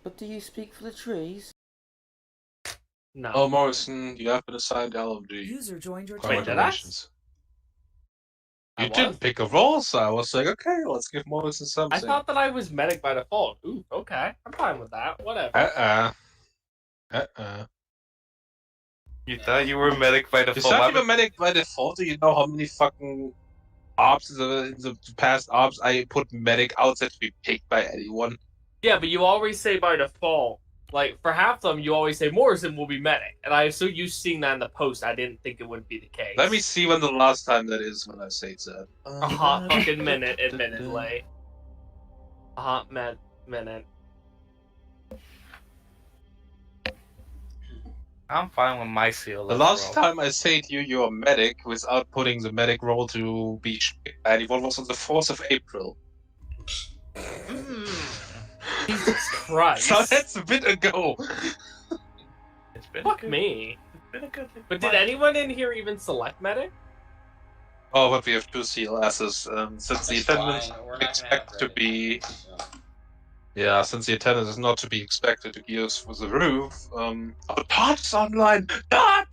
But do you speak for the trees? No. Oh, Morrison, you have been assigned LMG. User joined your Wait, did I? Congratulations. I You was? didn't pick a role, so I was like, okay, let's give Morrison something. I thought that I was medic by default. Ooh, okay. I'm fine with that. Whatever. You thought you were medic by It's default. not even medic by default. Do you know how many fucking ops in the past ops I put medic outside to be picked by anyone? Yeah, but you always say by default. Like, for half of them, you always say Morrison will be medic. And I so used to seeing that in the post, I didn't think it would be the case. Let me see when the last time that is when I say that. A hot fucking minute, admittedly. A hot minute. I'm fine with my seal. The last time I said you're a medic without putting the medic role to be picked by anyone was on the 4th of April. Jesus Christ. So that's a bit ago. It's been Fuck good, me. It's been a good. But did anyone in here even select medic? Oh, but we have 2 CLSs. Since the attendance expect to be... Yeah, since the attendance is not to be expected to gears for the roof, oh, Todd's online! Todd!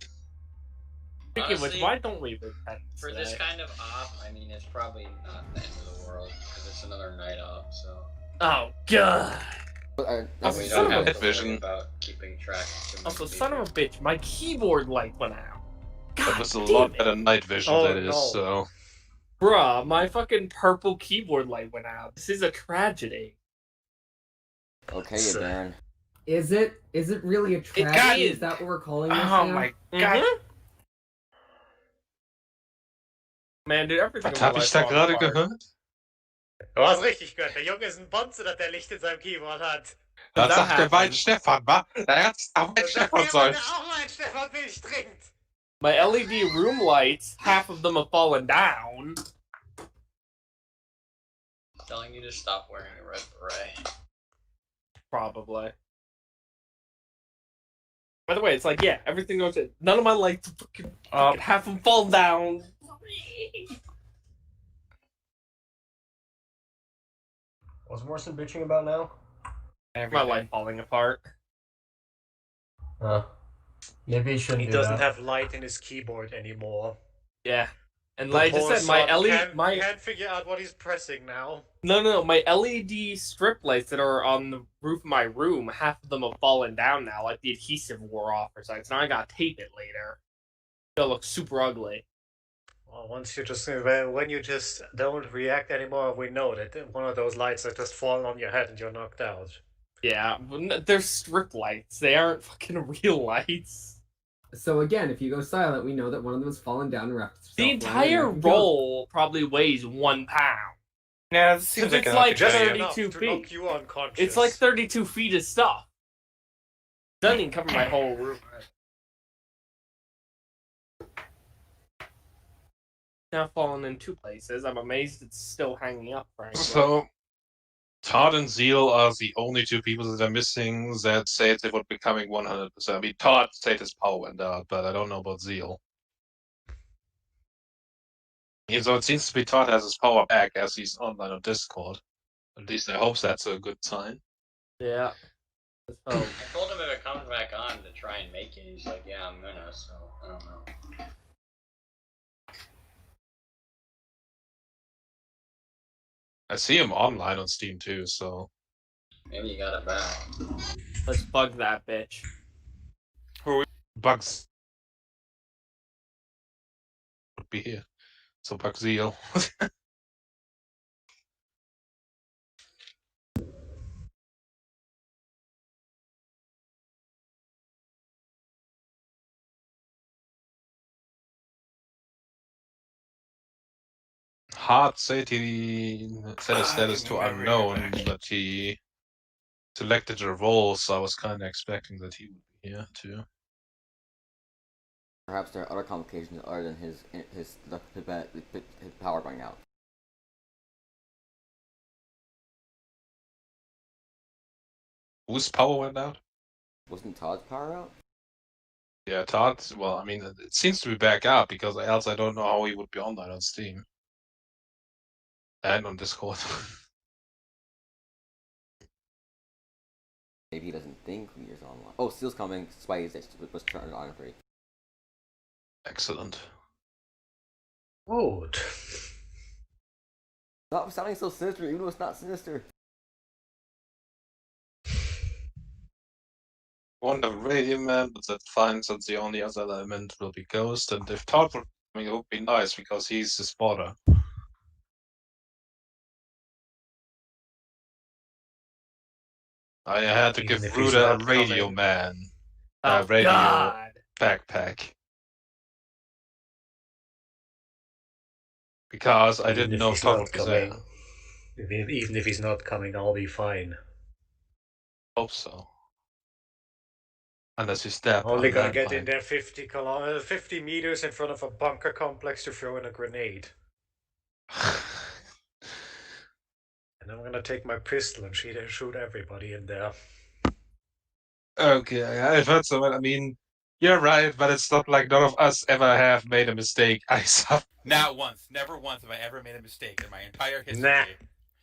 Speaking of which, Honestly, why don't we repent For this kind of op, I mean, it's probably not the end of the world, because it's another night op, so... Oh, God. We son don't of have a to bitch. worry about keeping track of too many Also, son of a people. bitch, my keyboard light went out. That God was a damn lot it. better night vision, Oh, that is, no. so... Bruh, my fucking purple keyboard light went out. This is a tragedy. Okay, Darren. Is it really a tragedy? Is that what we're calling this now? Oh my god. Man, dude, everything Was in my hab ich life da falls gerade apart. gehört? Du hast richtig gehört, der Junge ist ein Bonze, dass der Licht in seinem Keyboard hat. Das that sagt der happened? Wein Stefan, wa? Der hat auch mein Das sagt Stefan jemand, sein. der auch mal einen Stefan Milch trinkt. My LED room lights, half of them have fallen down. Telling you to stop wearing a red beret. Probably. By the way, it's like, yeah, everything goes in. None of my lights fucking half them fall down. What's Morrison bitching about now? My light falling apart. Maybe he shouldn't He do doesn't that. have light in his keyboard anymore. Yeah. And like I just said, my LED... Can't figure out what he's pressing now. No, my LED strip lights that are on the roof of my room, half of them have fallen down now, like the adhesive wore off or something. So now I gotta tape it later. It'll look super ugly. Well, when you just don't react anymore, we know that one of those lights that just fall on your head and you're knocked out. Yeah, they're strip lights. They aren't fucking real lights. So again, if you go silent, we know that one of them has fallen down and wrapped itself The around entire your neck and killed roll probably weighs 1 pound. Yeah, it seems like It's an like Just idea. enough 32 to feet. knock you unconscious. It's like 32 feet of stuff. Doesn't even cover my whole room. Now fallen in 2 places. I'm amazed it's still hanging up, frankly. So, Todd and Zeal are the only 2 people that are missing that said they were becoming 100%. I mean, Todd said his power went out, but I don't know about Zeal. Yeah, so it seems to be Todd has his power back as he's online on Discord. At least I hope that's a good sign. Yeah. Oh. I told him if it comes back on to try and make it. He's like, yeah, I'm gonna, so I don't know. I see him online on Steam too, so... Maybe you got it back. Let's bug that bitch. Bugs would be here. So Bug Zeal. Hart said he set his status to unknown, but he selected a role, so I was kind of expecting that he would be here too. Perhaps there are other complications other than his power going out. Whose power went out? Wasn't Todd's power out? Yeah, Todd. Well, I mean, it seems to be back up because else I don't know how he would be online on Steam and on Discord. Maybe he doesn't think Leader's online. Oh, Steel's coming. Spidey's was turned on free. Excellent. Good. Stop sounding so sinister, even though it's not sinister. Wonder Radio Man, but that's fine since the only other element will be Ghost, and if Todd were coming, it would be nice because he's the spotter. I had to Even give if he's Ruda a not Radio coming. Man. Oh, Radio God. backpack. Because I Even didn't if know he's Todd not was there. coming. Even if he's not coming, I'll be fine. Hope so. Unless you step Only on gonna that get line. in there 50 meters in front of a bunker complex to throw in a grenade. And I'm gonna take my pistol and shoot everybody in there. Okay, I've heard so. I mean, you're right, but it's not like none of us ever have made a mistake. Not once. Never once have I ever made a mistake in my entire history. Nah.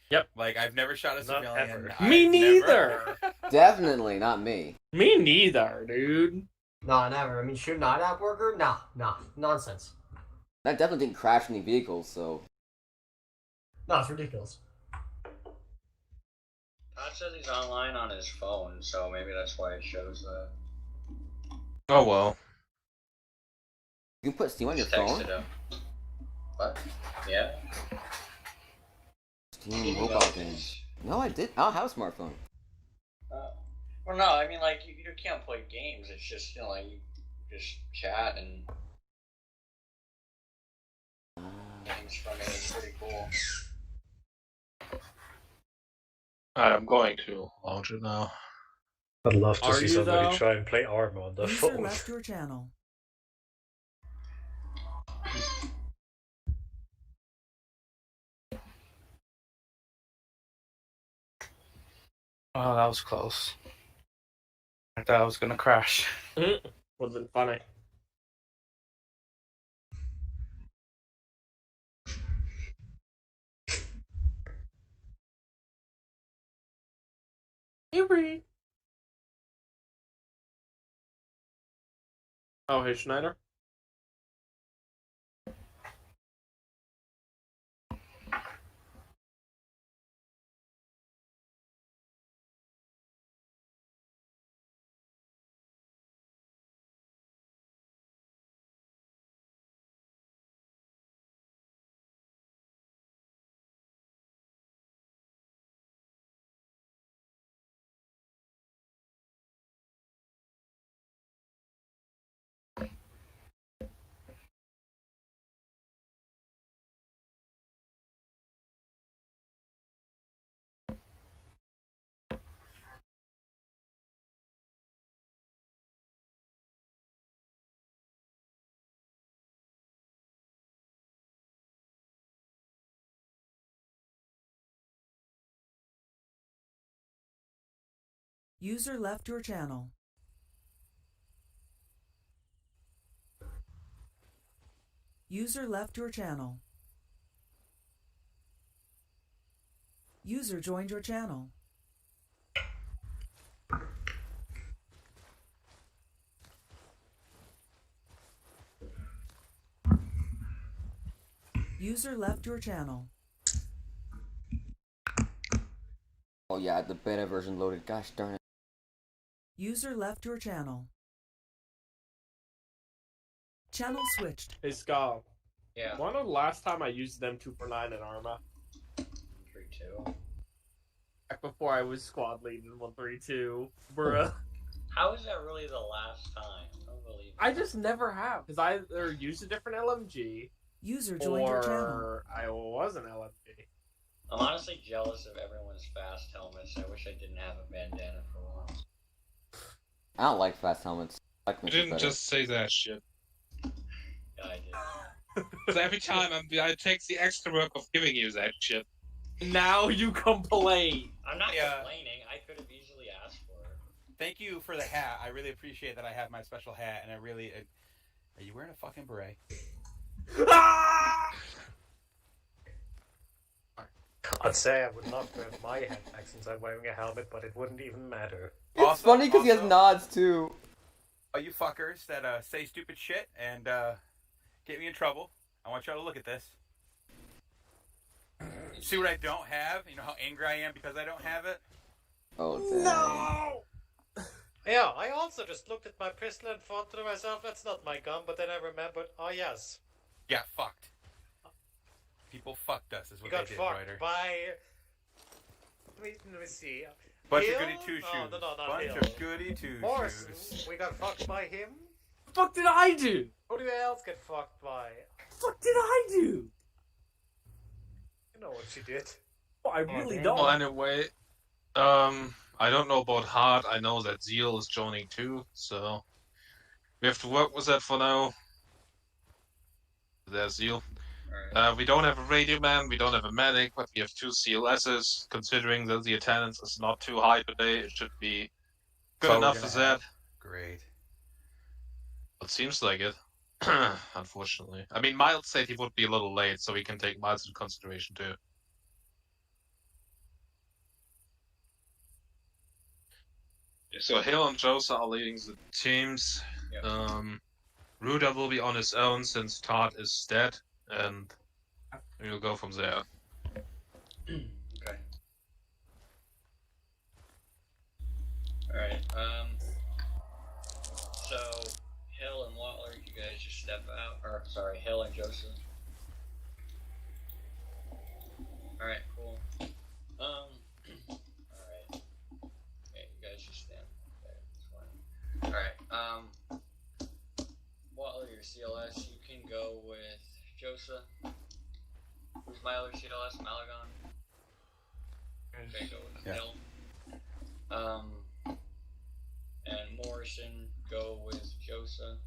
Yep. Like, I've never shot a Not civilian. ever. Me I've neither. Definitely not me. Me neither, dude. Nah, never. I mean, shoot an IDAP worker? Nah, nonsense. That definitely didn't crash any vehicles, so. No, it's ridiculous. Todd says he's online on his phone, so maybe that's why it shows that. Oh well. You can put Steam on your Just phone? texted him. What? Yeah. Steam mobile games. No, I did. I don't have a smartphone. Well, no, I mean, like, you can't play games. It's just, like, you just chat and games from it. It's pretty cool. I'm going to launch it now. I'd love to Are see you, somebody though? try and play Arma on the User phone. left your channel. Oh, that was close. I thought I was gonna crash. Would have been funny. Hey, oh, hey, Schneider. User left your channel. User left your channel. User joined your channel. User left your channel. Oh yeah, the beta version loaded. Gosh darn it. User left your channel. Channel switched. Hey, Scott. Yeah. Wanna know the last time I used them 2 for 9 in Arma? 3-2. Back before I was squad leading 132. Bruh. How is that really the last time? I don't believe it. I just never have. Because I either used a different LMG, User joined your channel. or I was an LMG. I'm honestly jealous of everyone's fast helmets. I wish I didn't have a bandana for once. I don't like fast helmets. I like You them didn't better. just say that shit. Yeah, I did. So every time I take the extra work of giving you that shit. Now you complain. I'm not Yeah. complaining. I could have easily asked for it. Thank you for the hat. I really appreciate that I have my special hat, and I really... are you wearing a fucking beret? Ah! I'd say I would love to have my head back since I'm wearing a helmet, but it wouldn't even matter. It's funny because he has nods too. Oh, you fuckers that say stupid shit and get me in trouble. I want y'all to look at this. See what I don't have? You know how angry I am because I don't have it? Oh, dang. No! Yeah, I also just looked at my pistol and thought to myself, that's not my gun, but then I remembered, oh yes. Yeah, fucked. People fucked us is what You got they did, fucked Ryder. by... Let me see. Bunch Hill? of goody two-shoes. No, not Bunch Hill. of goody two-shoes. Morrison, we got fucked by him? What the fuck did I do? Who did else get fucked by? What did I do? You know what she did. Oh, I really don't. Well, anyway, I don't know about Hard. I know that Zeal is joining too, so we have to work with that for now. There's Zeal. We don't have a radio man, we don't have a medic, but we have 2 CLSs. Considering that the attendance is not too high today, it should be good enough for that. Great. It seems like it. Unfortunately. I mean, Miles said he would be a little late, so we can take Miles into consideration too. So Hill and Josa are leading the teams. Yep. Ruda will be on his own since Todd is dead, and we'll go from there. Okay. Alright, so Hill and Watler, you guys just step out, or sorry, Hill and Joseph. Alright, cool. Alright. Okay, you guys just stand there, that's fine. Alright, Watler, your CLS, you can go with Joseph. Who's my other CLS? Malagon? Okay, go with Hill. And Morrison, go with Joseph.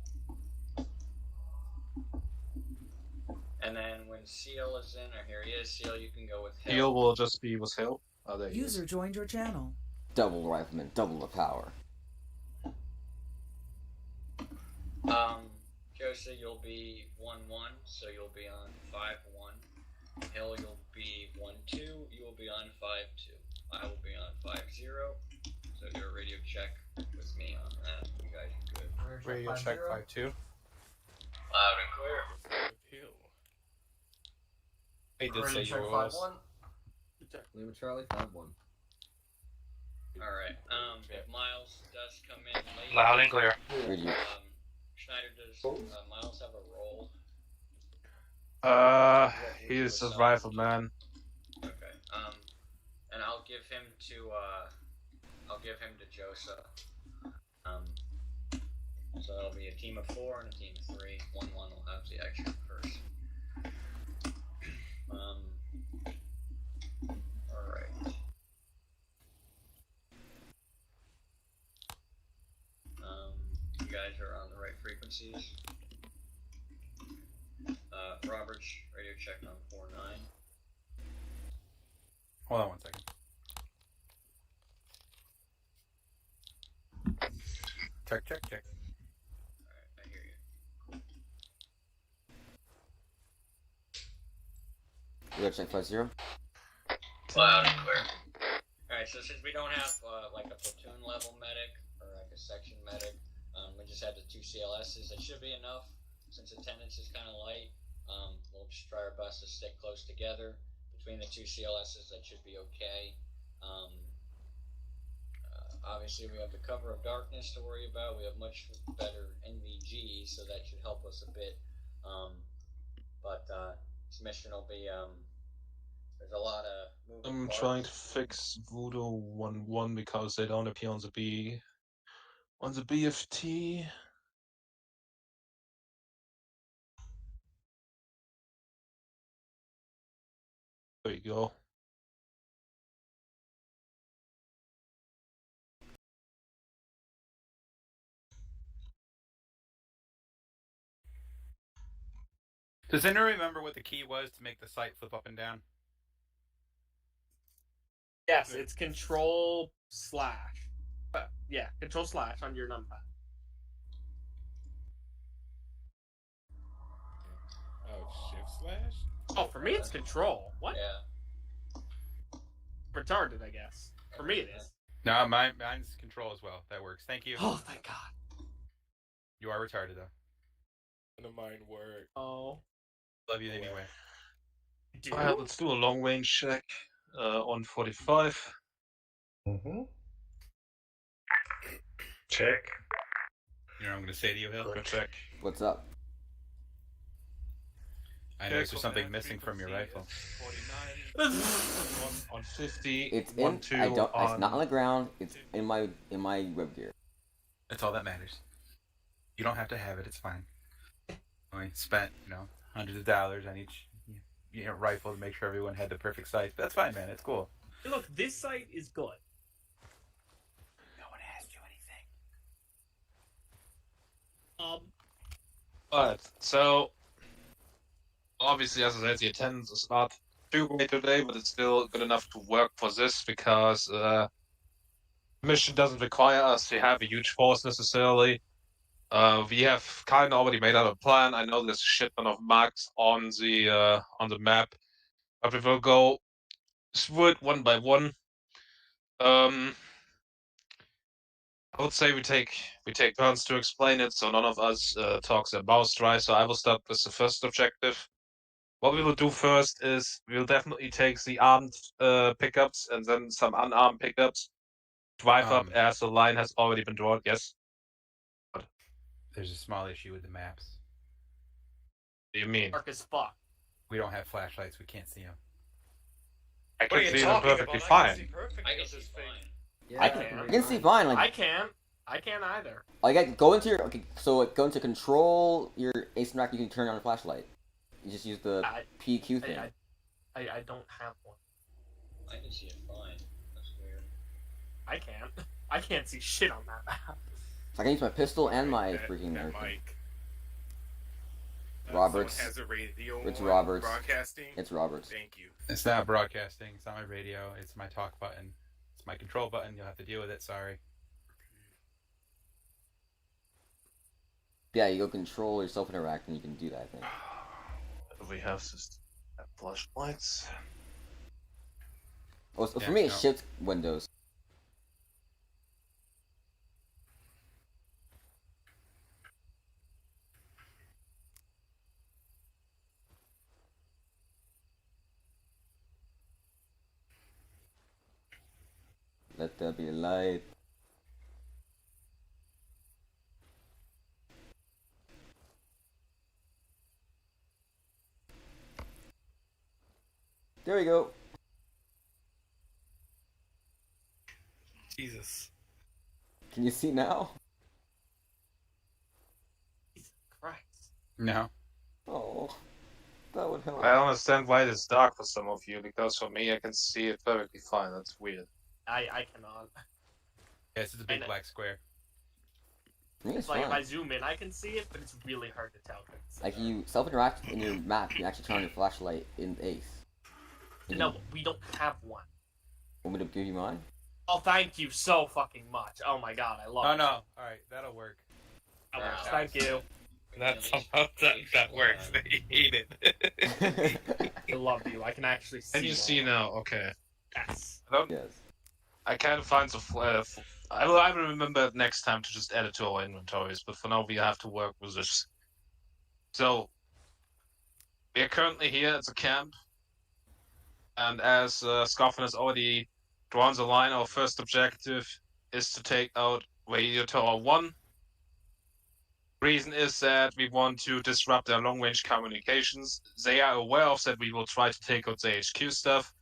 And then when Seal is in, or here he is, Seal, you can go with Hill. Hill will just be with Hill. Oh, there he is. User joined your channel. Double rifleman, double the power. Joseph, you'll be 1-1, so you'll be on 5-1. Hill, you'll be 1-2, you will be on 5-2. I will be on 5-0. So do a radio check with me on that. You guys are good. Radio check 5-2. Loud and clear. He did say you check were 5-1. Lima Charlie 5-1. Alright, if Miles does come in late... Loud and clear. Radio. Schneider, does Miles have a role? He's a rifleman. Okay, and I'll give him to Josa. So it'll be a team of 4 and a team of 3. 1-1 will have the action first. Alright. You guys are on the right frequencies. Roberts, radio check on 4-9. Hold on one second. Check. Alright, I hear you. You gotta check 5-0. Loud and clear. Alright, so since we don't have like a platoon level medic or like a section medic, we just have the 2 CLSs. That should be enough. Since attendance is kind of light, we'll just try our best to stick close together. Between the 2 CLSs, that should be okay. Obviously, we have the cover of darkness to worry about. We have much better NVG, so that should help us a bit. But this mission will be, there's a lot of moving I'm parts. trying to fix Voodoo 1-1 because they don't appear on the BFT. There you go. Does anyone remember what the key was to make the sight flip up and down? Yes, it's control/. Yeah, control/ on your numpad. Oh, shift/? Oh, for me it's control. What? Yeah. retarded, I guess. For me, it is. No, mine's control as well. That works. Thank you. Oh, thank God. You are retarded though. None of mine work. Oh. Love you anyway. Do Alright, let's do a long range check on 45. Mm-hmm. Check. You know what I'm going to say to you, Hill? Good check. What's up? I noticed there's something missing from your rifle. 49. on 50. It's one, in. two I don't. on... It's not on the ground. It's in my web gear. That's all that matters. You don't have to have it. It's fine. I spent, hundreds of dollars on each rifle to make sure everyone had the perfect sight. That's fine, man. It's cool. Hey, look, this site is good. No one asked you anything. Alright, so obviously, as I said, the attendance is not too great today, but it's still good enough to work for this because the mission doesn't require us to have a huge force necessarily. We have kind of already made out a plan. I know there's a shit ton of marks on the map, but we will go through it one by one. I would say we take turns to explain it, so none of us talks about dry. So I will start with the first objective. What we will do first is we'll definitely take the armed pickups and then some unarmed pickups. Drive up as the line has already been drawn. Yes. There's a small issue with the maps. What do you mean? Dark as fuck. We don't have flashlights. We can't see them. I can see them perfectly fine. I can see fine. Yeah, I can see fine. Like I can't either. go into your go into control your asymmetric. You can turn on the flashlight. You just use the PQ thing. I don't have one. I can see it fine. That's weird. I can't. I can't see shit on that map. So I can use my pistol and my freaking that everything. mic. Roberts. Someone has a radio It's on Roberts. broadcasting. It's Roberts. Thank you. It's not broadcasting. It's not my radio. It's my talk button. It's my control button. You'll have to deal with it. Sorry. Yeah, you go control or self-interact and you can do that, I think. We have just flashlights. Oh, so for me, it's shift windows. Let there be light. There we go. Jesus. Can you see now? Jesus Christ. No. Oh, that would help. I understand why it's dark for some of you, because for me I can see it perfectly fine. That's weird. I cannot. Yes, it's a big black square. For me, It's it's like if fine. I zoom in, I can see it, but it's really hard to tell. Like you self-interact in your map, you actually turn on your flashlight in Ace. No, we don't have one. Want me to give you mine? Oh, thank you so fucking much. Oh my god, I love it. Oh no. All right, that'll work. That works. Thank you. That's somehow that works. I hate it. I love you. I can actually see. And you see now, okay. Yes. Yes. I can't find the I will remember next time to just add it to our inventories, but for now we have to work with this. So, we are currently here at the camp, and as Scoffin has already drawn the line, our first objective is to take out Radio Tower 1. Reason is that we want to disrupt their long-range communications. They are aware of that we will try to take out the HQ stuff,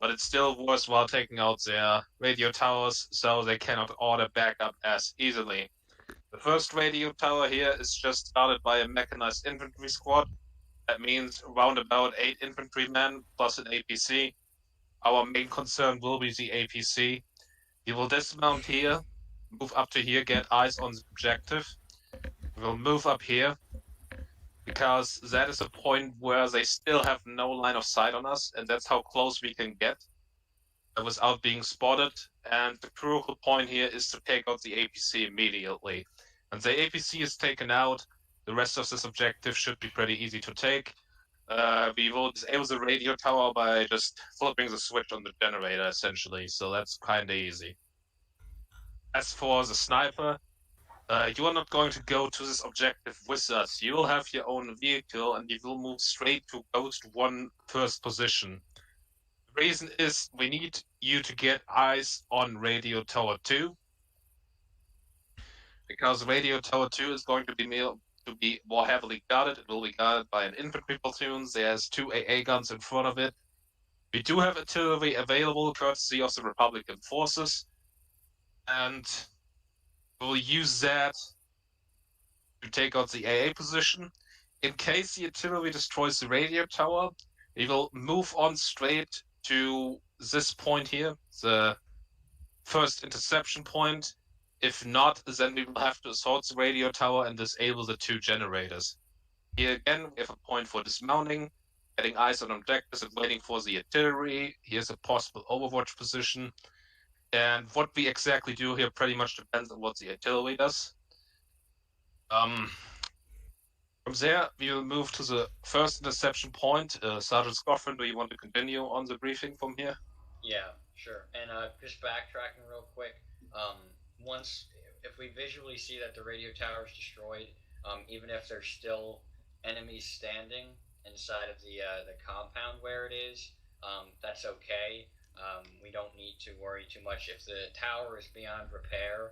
but it's still worthwhile taking out their radio towers so they cannot order backup as easily. The first radio tower here is just started by a mechanized infantry squad. That means around about 8 infantrymen plus an APC. Our main concern will be the APC. We will dismount here, move up to here, get eyes on the objective. We will move up here, because that is a point where they still have no line of sight on us, and that's how close we can get without being spotted. And the crucial point here is to take out the APC immediately. And the APC is taken out, the rest of this objective should be pretty easy to take. we will disable the radio tower by just flipping the switch on the generator, essentially. So that's kind of easy. As for the sniper, you are not going to go to this objective with us. You will have your own vehicle, and you will move straight to Ghost 1 first position. The reason is we need you to get eyes on Radio Tower 2, because Radio Tower 2 is going to be more heavily guarded. It will be guarded by an infantry platoon. There's 2 AA guns in front of it. We do have artillery available, courtesy of the Republican forces, and we'll use that to take out the AA position. In case the artillery destroys the radio tower, we will move on straight to this point here, the first interception point. If not, then we will have to assault the radio tower and disable the 2 generators. Here again, we have a point for dismounting, getting eyes on objectives and waiting for the artillery. Here's a possible overwatch position. And what we exactly do here pretty much depends on what the artillery does. From there, we will move to the first interception point. Sergeant Scoffin, do you want to continue on the briefing from here? Yeah, sure. And just backtracking real quick, once, if we visually see that the radio tower is destroyed, even if there's still enemies standing inside of the compound where it is, that's okay. We don't need to worry too much. If the tower is beyond repair,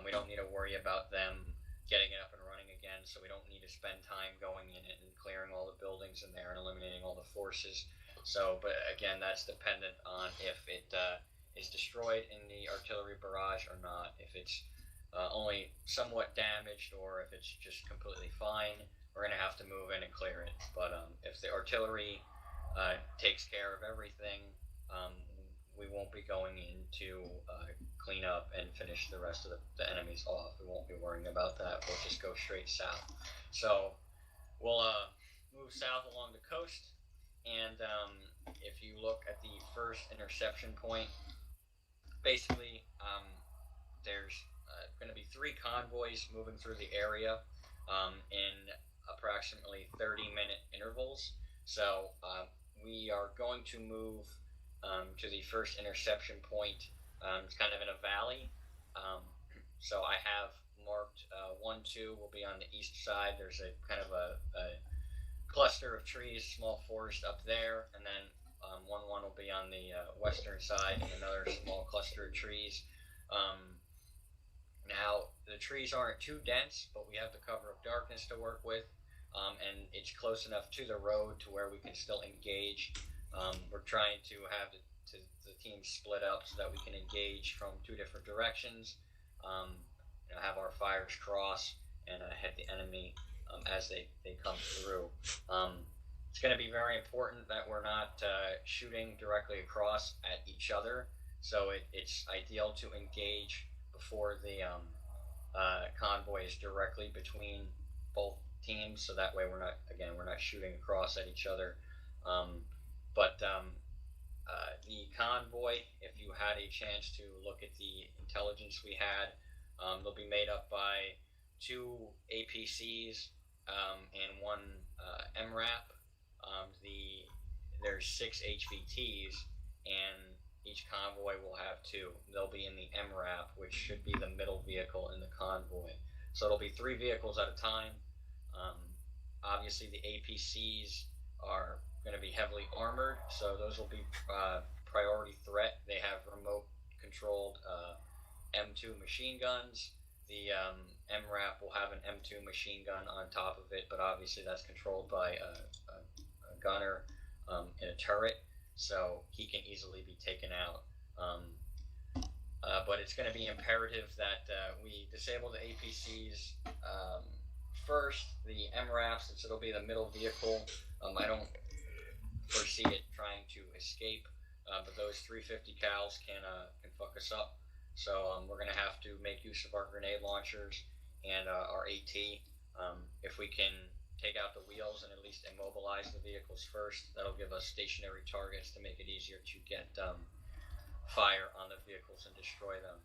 we don't need to worry about them getting it up and running again, so we don't need to spend time going in it and clearing all the buildings in there and eliminating all the forces. So, but again, that's dependent on if it is destroyed in the artillery barrage or not. If it's only somewhat damaged or if it's just completely fine, we're going to have to move in and clear it. But if the artillery takes care of everything, we won't be going in to clean up and finish the rest of the enemies off. We won't be worrying about that. We'll just go straight south. So we'll move south along the coast, and if you look at the first interception point, basically there's going to be 3 convoys moving through the area in approximately 30-minute intervals. So we are going to move to the first interception point. It's kind of in a valley. So I have marked 1-2 will be on the east side. There's a kind of a cluster of trees, small forest up there, and then 1-1 will be on the western side, and another small cluster of trees. Now, the trees aren't too dense, but we have the cover of darkness to work with, and it's close enough to the road to where we can still engage. We're trying to have the team split up so that we can engage from 2 different directions, have our fires cross, and hit the enemy as they come through. It's going to be very important that we're not shooting directly across at each other, so it's ideal to engage before the convoy is directly between both teams, so that way we're not shooting across at each other. But the convoy, if you had a chance to look at the intelligence we had, they'll be made up by 2 APCs and 1 MRAP. There's 6 HVTs, and each convoy will have 2. They'll be in the MRAP, which should be the middle vehicle in the convoy. So it'll be 3 vehicles at a time. Obviously, the APCs are going to be heavily armored, so those will be priority threat. They have remote-controlled M2 machine guns. The MRAP will have an M2 machine gun on top of it, but obviously that's controlled by a gunner in a turret, so he can easily be taken out. But it's going to be imperative that we disable the APCs first. The MRAP, since it'll be the middle vehicle, I don't foresee it trying to escape, but those 350 cals can fuck us up. So we're going to have to make use of our grenade launchers and our AT. If we can take out the wheels and at least immobilize the vehicles first, that'll give us stationary targets to make it easier to get fire on the vehicles and destroy them.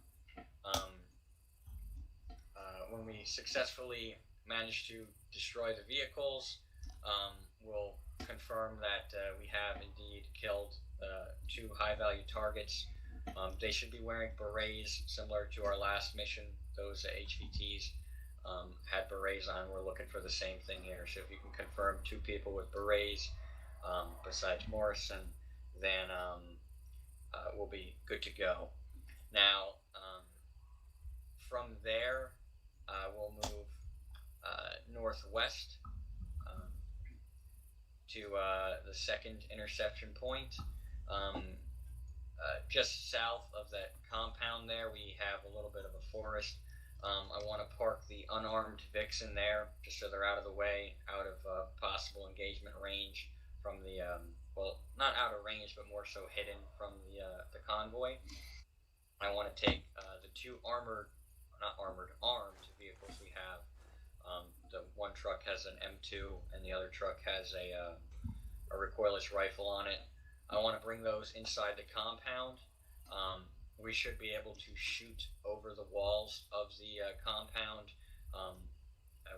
When we successfully manage to destroy the vehicles, we'll confirm that we have indeed killed 2 high-value targets. They should be wearing berets, similar to our last mission. Those HVTs had berets on. We're looking for the same thing here. So if you can confirm 2 people with berets besides Morrison, then we'll be good to go. Now, from there, we'll move northwest to the second interception point. Just south of that compound there, we have a little bit of a forest. I want to park the unarmed Vixen there, just so they're out of the way, out of possible engagement range from the, well, not out of range, but more so hidden from the convoy. I want to take the 2 armed vehicles we have. The one truck has an M2, and the other truck has a recoilless rifle on it. I want to bring those inside the compound. We should be able to shoot over the walls of the compound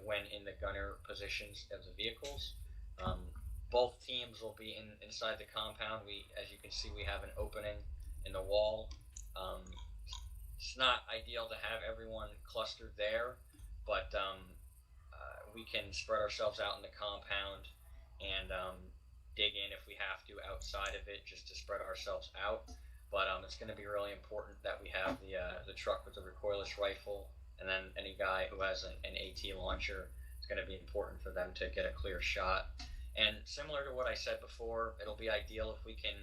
when in the gunner positions of the vehicles. Both teams will be inside the compound. As you can see, we have an opening in the wall. It's not ideal to have everyone clustered there, but we can spread ourselves out in the compound and dig in if we have to outside of it, just to spread ourselves out. But it's going to be really important that we have the truck with the recoilless rifle, and then any guy who has an AT launcher, it's going to be important for them to get a clear shot. And similar to what I said before, it'll be ideal if we can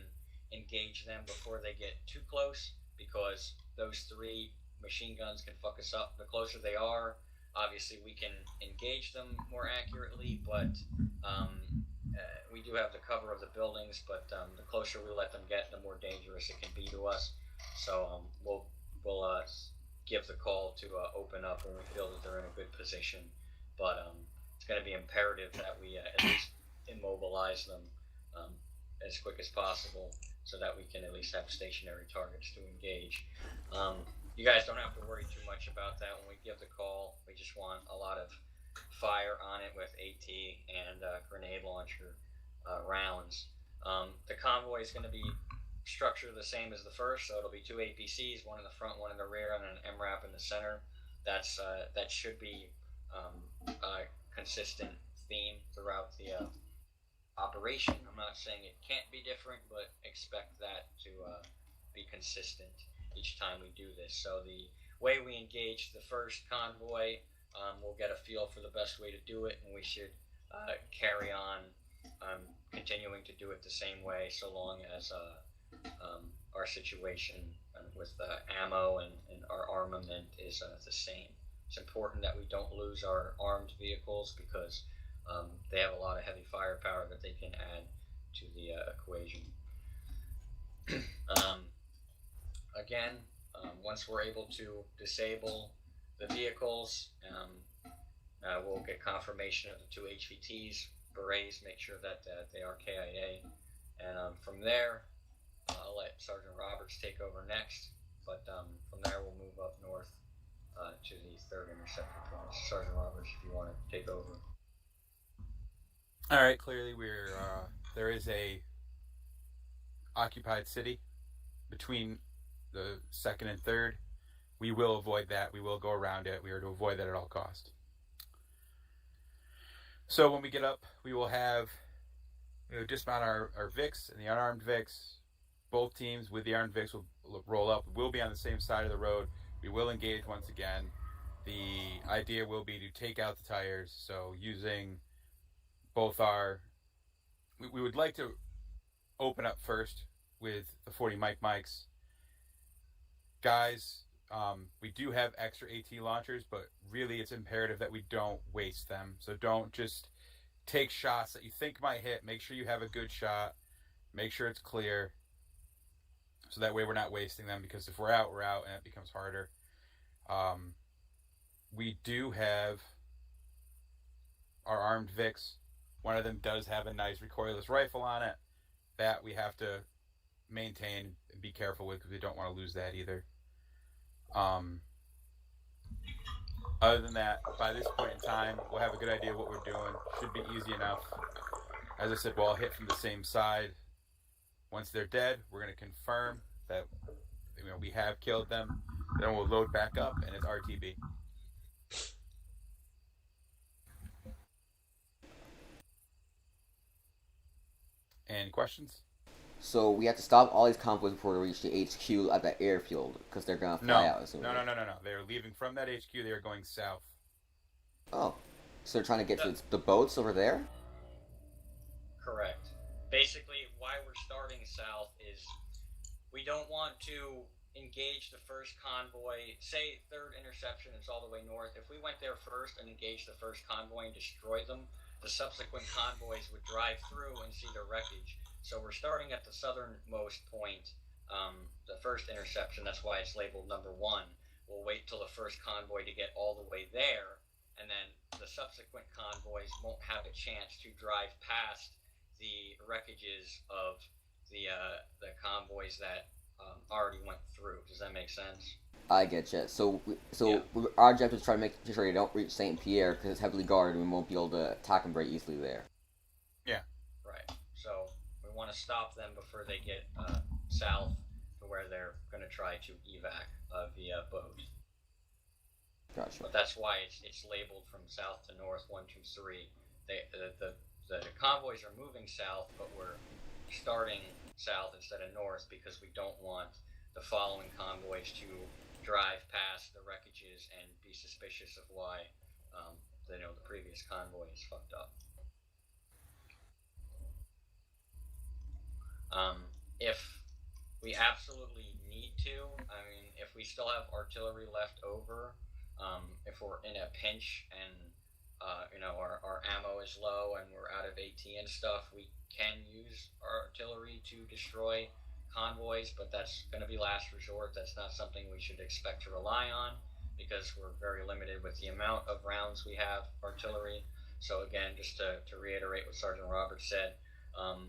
engage them before they get too close, because those 3 machine guns can fuck us up. The closer they are, obviously we can engage them more accurately, but we do have the cover of the buildings, but the closer we let them get, the more dangerous it can be to us. So we'll give the call to open up when we feel that they're in a good position, but it's going to be imperative that we at least immobilize them as quick as possible, so that we can at least have stationary targets to engage. You guys don't have to worry too much about that. When we give the call, we just want a lot of fire on it with AT and grenade launcher rounds. The convoy is going to be structured the same as the first, so it'll be 2 APCs, one in the front, one in the rear, and an MRAP in the center. That should be a consistent theme throughout the operation. I'm not saying it can't be different, but expect that to be consistent each time we do this. So the way we engage the first convoy, we'll get a feel for the best way to do it, and we should carry on continuing to do it the same way, so long as our situation with ammo and our armament is the same. It's important that we don't lose our armed vehicles, because they have a lot of heavy firepower that they can add to the equation. Again, once we're able to disable the vehicles, we'll get confirmation of the 2 HVTs, berets, make sure that they are KIA, and from there, I'll let Sergeant Roberts take over next, but from there we'll move up north to the 3rd interceptor point. Sergeant Roberts, if you want to take over. All right, clearly there is a occupied city between the 2nd and 3rd. We will avoid that. We will go around it. We are to avoid that at all costs. So when we get up, we will have dismount our VIX and the unarmed VIX. Both teams with the armed VIX will roll up. We'll be on the same side of the road. We will engage once again. The idea will be to take out the tires. So using both we would like to open up first with the 40 mics. Guys, we do have extra AT launchers, but really it's imperative that we don't waste them. So don't just take shots that you think might hit. Make sure you have a good shot. Make sure it's clear. So that way we're not wasting them, because if we're out, and it becomes harder. We do have our armed VIX. One of them does have a nice recoilless rifle on it. That we have to maintain and be careful with, because we don't want to lose that either. Other than that, by this point in time, we'll have a good idea of what we're doing. Should be easy enough. As I said, we'll all hit from the same side. Once they're dead, we're going to confirm that we have killed them. Then we'll load back up, and it's RTB. Any questions? So we have to stop all these convoys before they reach the HQ at the airfield, because they're gonna fly out. No. They're leaving from that HQ. They are going south. Oh, so they're trying to get to the boats over there? Correct. Basically, why we're starting south is we don't want to engage the first convoy. Say third interception, it's all the way north. If we went there first and engaged the first convoy and destroyed them, the subsequent convoys would drive through and see the wreckage. So we're starting at the southernmost point, the first interception. That's why it's labeled number 1. We'll wait till the first convoy to get all the way there, and then the subsequent convoys won't have a chance to drive past the wreckages of the convoys that already went through. Does that make sense? I get you. So our objective is to try to make sure they don't reach Saint Pierre because it's heavily guarded and we won't be able to attack them very easily there. Yeah. Right. So we want to stop them before they get south to where they're going to try to evac via boat. Gotcha. But that's why it's labeled from south to north 1, 2, 3. The convoys are moving south, but we're starting south instead of north because we don't want the following convoys to drive past the wreckages and be suspicious of why the previous convoy is fucked up. If we absolutely need to, I mean, if we still have artillery left over, if we're in a pinch and our ammo is low and we're out of AT and stuff, we can use our artillery to destroy convoys, but that's going to be last resort. That's not something we should expect to rely on because we're very limited with the amount of rounds we have artillery. So again, just to reiterate what Sergeant Roberts said, our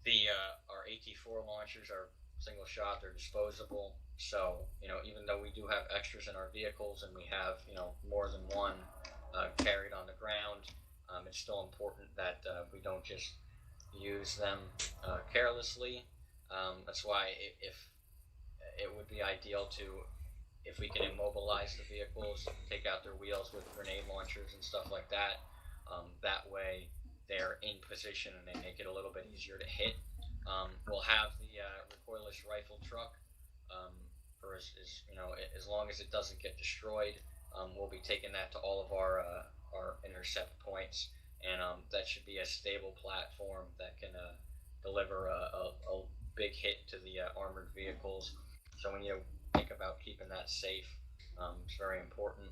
AT-4 launchers are single shot, they're disposable. So, even though we do have extras in our vehicles and we have, more than one carried on the ground, it's still important that we don't just use them carelessly. That's why if it would be ideal if we can immobilize the vehicles, take out their wheels with grenade launchers and stuff like that. That way they're in position and they make it a little bit easier to hit. We'll have the recoilless rifle truck for as long as it doesn't get destroyed. We'll be taking that to all of our intercept points, and that should be a stable platform that can deliver a big hit to the armored vehicles. So when you think about keeping that safe, it's very important,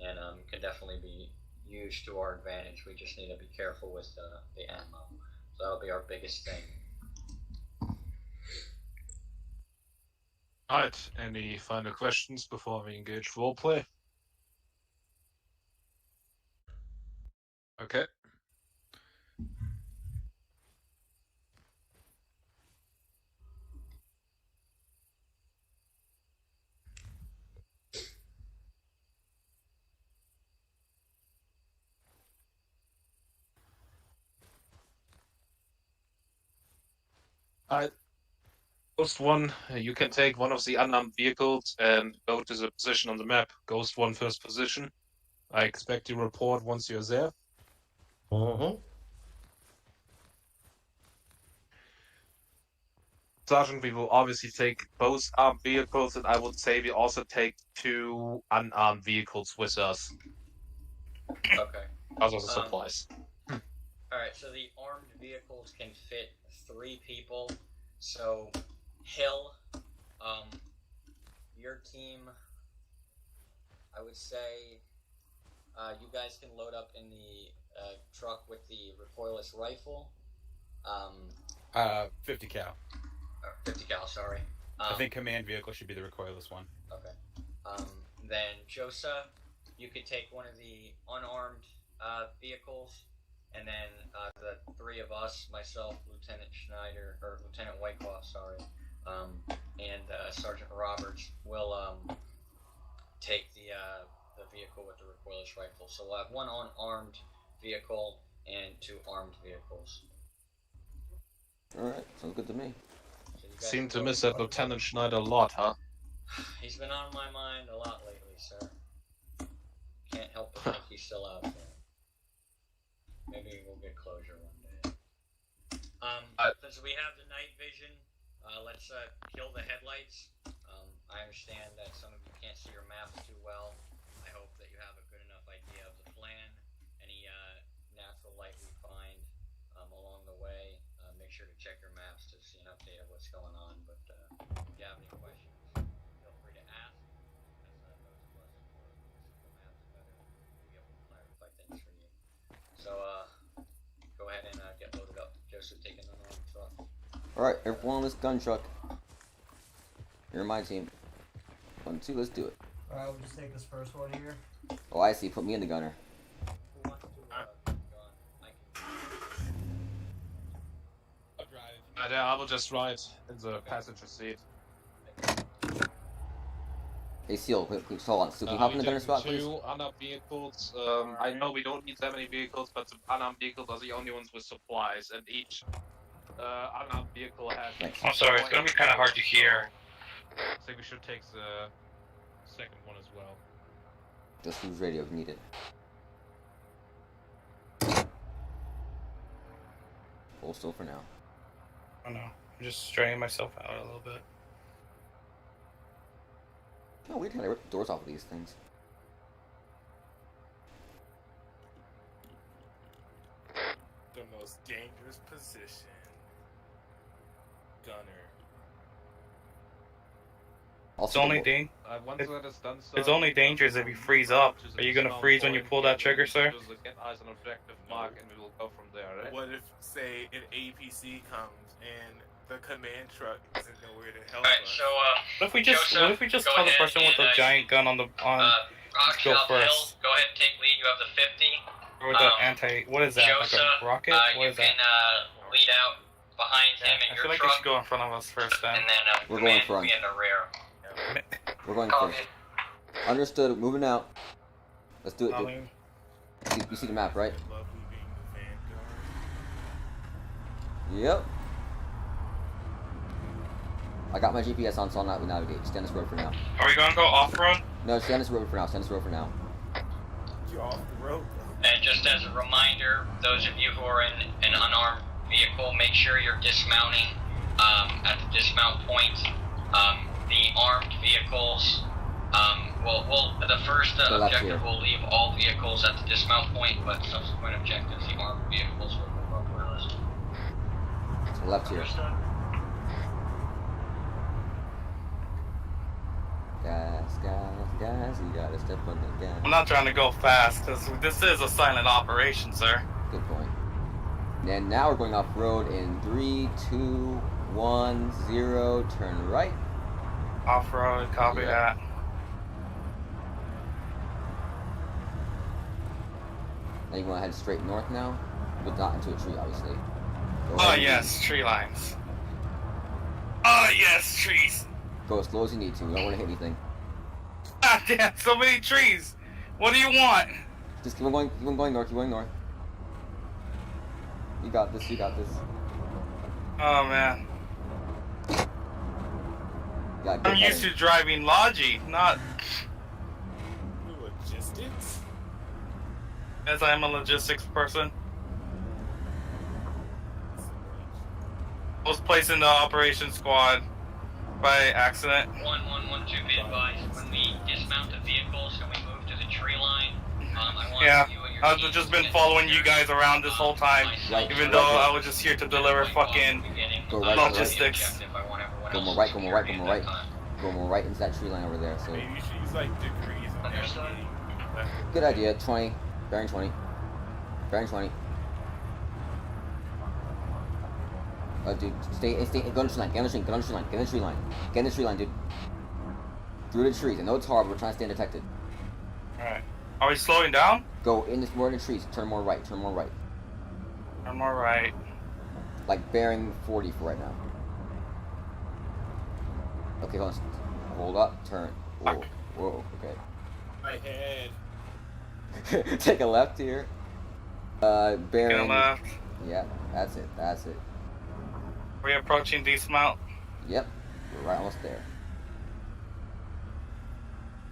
and can definitely be used to our advantage. We just need to be careful with the ammo. So that'll be our biggest thing. Alright, any final questions before we engage roleplay? Okay. Alright. Ghost 1, you can take one of the unarmed vehicles and go to the position on the map. Ghost 1, first position. I expect you report once you're there. Mm-hmm. Sergeant, we will obviously take both armed vehicles, and I would say we also take 2 unarmed vehicles with us. Okay. As of the supplies. Alright, so the armed vehicles can fit 3 people. So, Hill, your team, I would say you guys can load up in the truck with the recoilless rifle. 50 cal. 50 cal, sorry. I think command vehicle should be the recoilless one. Okay. Then Josa, you could take one of the unarmed vehicles, and then the 3 of us, myself, Lieutenant Whitecloth, and Sergeant Roberts will take the vehicle with the recoilless rifle. So we'll have one unarmed vehicle, and 2 armed vehicles. Alright, sounds good to me. So you guys Seem to go- miss that Lieutenant Schneider a lot, huh? He's been on my mind a lot lately, sir. Can't help but think he's still out there. Maybe we'll get closure one day. Since we have the night vision, let's kill the headlights. I understand that some of you can't see your maps too well. I hope that you have a good enough idea of the plan. Any natural light we find along the way, make sure to check your maps to see an update of what's going on. But if you have any questions, feel free to ask. As those of us who are see the maps better, we'll be able to clarify things for you. So go ahead and get loaded up. Joseph, taking the normal truck. Alright, everyone on this gun truck. You're my team. 1, 2, let's do it. Alright, we'll just take this first one here. Oh, I see. Put me in the gunner. Who wants to go on? I'll drive. Yeah, I will just ride in the passenger seat. Hey, Seal, please hold on. So can you hop in the gunner spot, please? 2 unarmed vehicles. I know we don't need that many vehicles, but the unarmed vehicles are the only ones with supplies, and each unarmed vehicle has... Thanks. I'm sorry, it's gonna be kind of hard to hear. I think we should take the second one as well. Just use radio if needed. Hold still for now. Oh no, I'm just straining myself out a little bit. Oh, weird how they rip the doors off of these things. The most dangerous position. Gunner. It's only It's only dangerous if you freeze up. Are you gonna freeze when you pull that trigger, sir? Get eyes on objective mark, and we will go from there. Right? What if, say, an APC comes and the command truck isn't nowhere to help Alright, us? so What if we just tell the person with the giant gun on Rock go South Hill, first? go ahead and take lead. You have the 50. Or with the what is that? Like Josa, a rocket? What you is can that? lead out behind him in I your feel like you truck, should go in front of us first then. and then We're going command will front. be in the rear. We're going first. Understood. Moving out. Let's do it, dude. You see the map, right? Lovely being the vanguard. Yep. I got my GPS on, so I'll not navigate. Stay on this road for now. Are we gonna go off-road? No, stay on this road for now. Stay on this road for now. You're off the road. And just as a reminder, those of you who are in an unarmed vehicle, make sure you're dismounting at the dismount point. The armed vehicles, the first objective will leave all vehicles at the dismount point, but subsequent objectives, the armed vehicles will move up with us. To the left here. Guys, you gotta step on the gas. I'm not trying to go fast, because this is a silent operation, sir. Good point. And now we're going off road in 3, 2, 1, 0. Turn right. Off-road, copy that. Now you want to head straight north now, but not into a tree, obviously. Go Oh ahead yes, tree lines. Oh yes, trees. Go as slow as you need to. We don't want to hit anything. God damn, so many trees. What do you want? Just keep on going. Keep on going north. Keep going north. You got this. You got this. Oh man. I'm used to driving Logi, not Logistics? as I am a logistics person. I was placed in the operations squad by accident. 1112, be advised, when we dismount the vehicles and we move to the tree line, I want Yeah, you and your I've team just to been get following you guys around this whole time, even though I was just here to deliver fucking Go right, logistics. Go more right. Go more right. Go more right. Go more right into that tree line over there. So. Maybe you should use like degrees on navigating. Good idea. 20. Bearing 20. Bearing 20. Dude, stay, go on the tree line, get on the tree line, get on the tree line, get on the tree line. Get in the tree line, dude. Through the trees. I know it's hard, but we're trying to stay undetected. Alright. Are we slowing down? Go in this more in the trees, turn more right, turn more right. Turn more right. Like bearing 40 for right now. Okay, hold on. Hold up, turn. Whoa, whoa, okay. My head. Take a left here. Bearing. left. Yeah, that's it. That's it. We're approaching dismount. Yep, we're right almost there.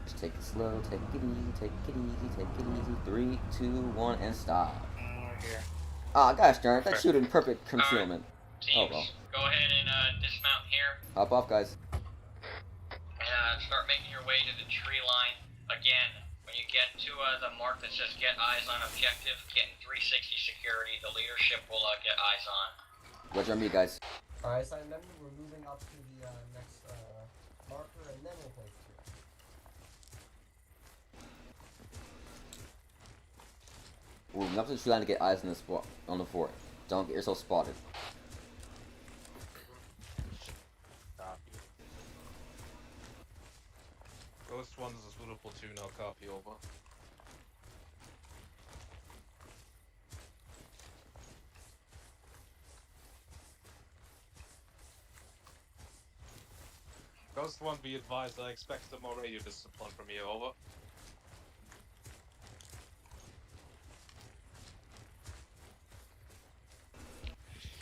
Just take it slow, take it easy, take it easy, take it easy. 3, 2, 1, and stop. We're here. Ah, gosh darn it, that shoot in perfect concealment. Teams, Oh well. go ahead and dismount here. Hop off, guys. And start making your way to the tree line. Again, when you get to the mark that says get eyes on objective, get in 360 security. The leadership will get eyes on. What's on me, guys? Alright, so then we're moving up to the next marker, and then we'll place two. We're moving up to the tree line to get eyes on the spot on the fort. Don't get yourself spotted. Ghost ones is with a platoon, I'll copy over. Ghost one, be advised, I expect some more radio discipline from you, over.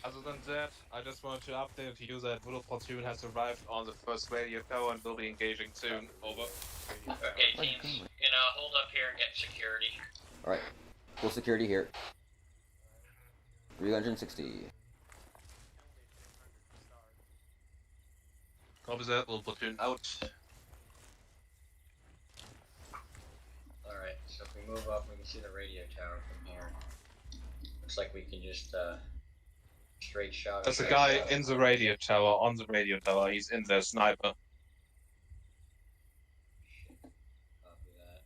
Other than that, I just wanted to update you that Little Platoon has arrived on the first radio tower and will be engaging soon. Over. Okay, teams, you know, hold up here and get security. Alright. Full security here. 360. Copy that, Little Platoon out. Alright, so if we move up, we can see the radio tower from here. Looks like we can just, straight shot. There's a guy in the radio tower, on the radio tower, he's in there, sniper. Copy that.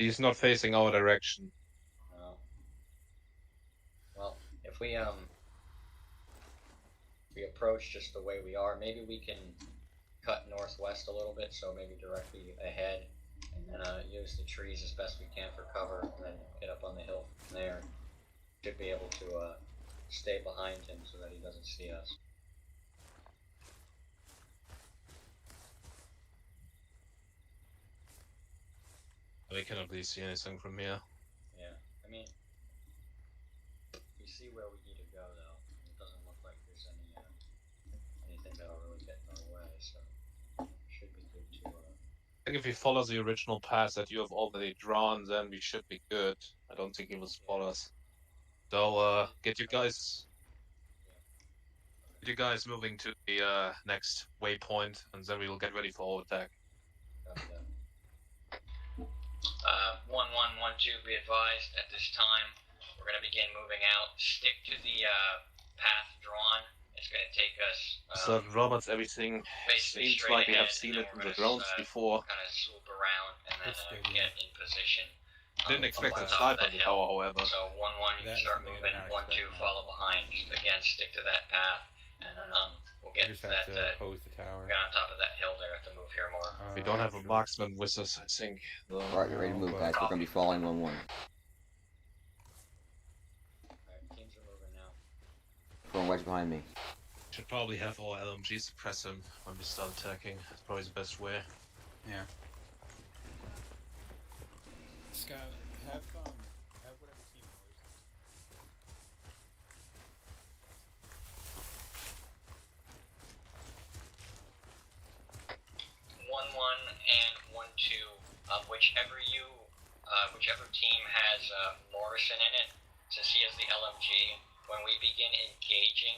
He's not facing our direction. No. Well, if we approach just the way we are, maybe we can cut northwest a little bit, so maybe directly ahead, and then use the trees as best we can for cover, and then get up on the hill from there. Should be able to stay behind him so that he doesn't see us. We cannot really see anything from here. Yeah, I mean, we see where we need to go though. It doesn't look like there's anything that'll really get in our way, so should be good to. I think if we follow the original path that you have already drawn, then we should be good. I don't think he will spot us. So, get you guys moving to the next waypoint, and then we will get ready for our attack. 1112, be advised, at this time, we're going to begin moving out. Stick to the path drawn. It's going to take us... So, Roberts, everything seems like we have seen it in the drones before. Kind of swoop around and then get in position. Didn't expect a sniper in the tower, however. So 1-1, you can start moving. 1-2, follow behind. Just, again, stick to that path. And then we'll get to that... Pose the tower. Get on top of that hill there. Have to move here more. We don't have a marksman with us, I think. Alright, you're ready to move, guys. We're gonna be following 1-1. Alright, teams are moving now. Throwing wedge behind me. Should probably have our LMG suppress him when we start attacking. That's probably the best way. Yeah. Scott, have whatever team knows. 1-1 and 1-2. Whichever team has Morrison in it, since he has the LMG, when we begin engaging,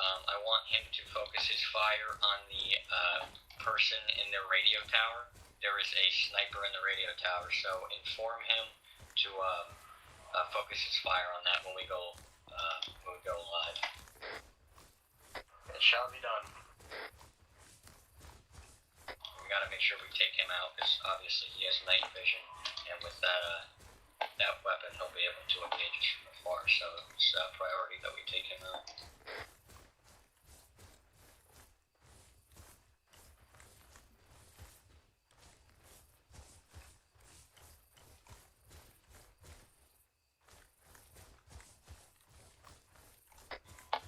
I want him to focus his fire on the person in the radio tower. There is a sniper in the radio tower, so inform him to focus his fire on that when we go live. It shall be done. We gotta make sure we take him out, because obviously he has night vision, and with that weapon he'll be able to engage us from afar, so it's a priority that we take him out.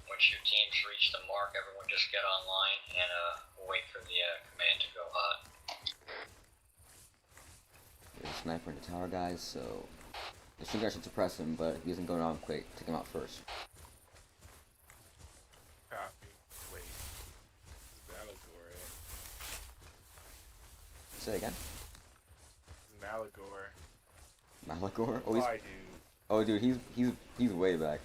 Once your teams reach the mark, everyone just get online and we'll wait for the command to go hot. There's a sniper in the tower, guys, so The shotgun should suppress him, but he isn't going on quick. Take him out first. Copy. Wait. Malagor, eh? Say it again. Malagor. Malagor? Oh, Why, dude? Oh, dude, he's way back.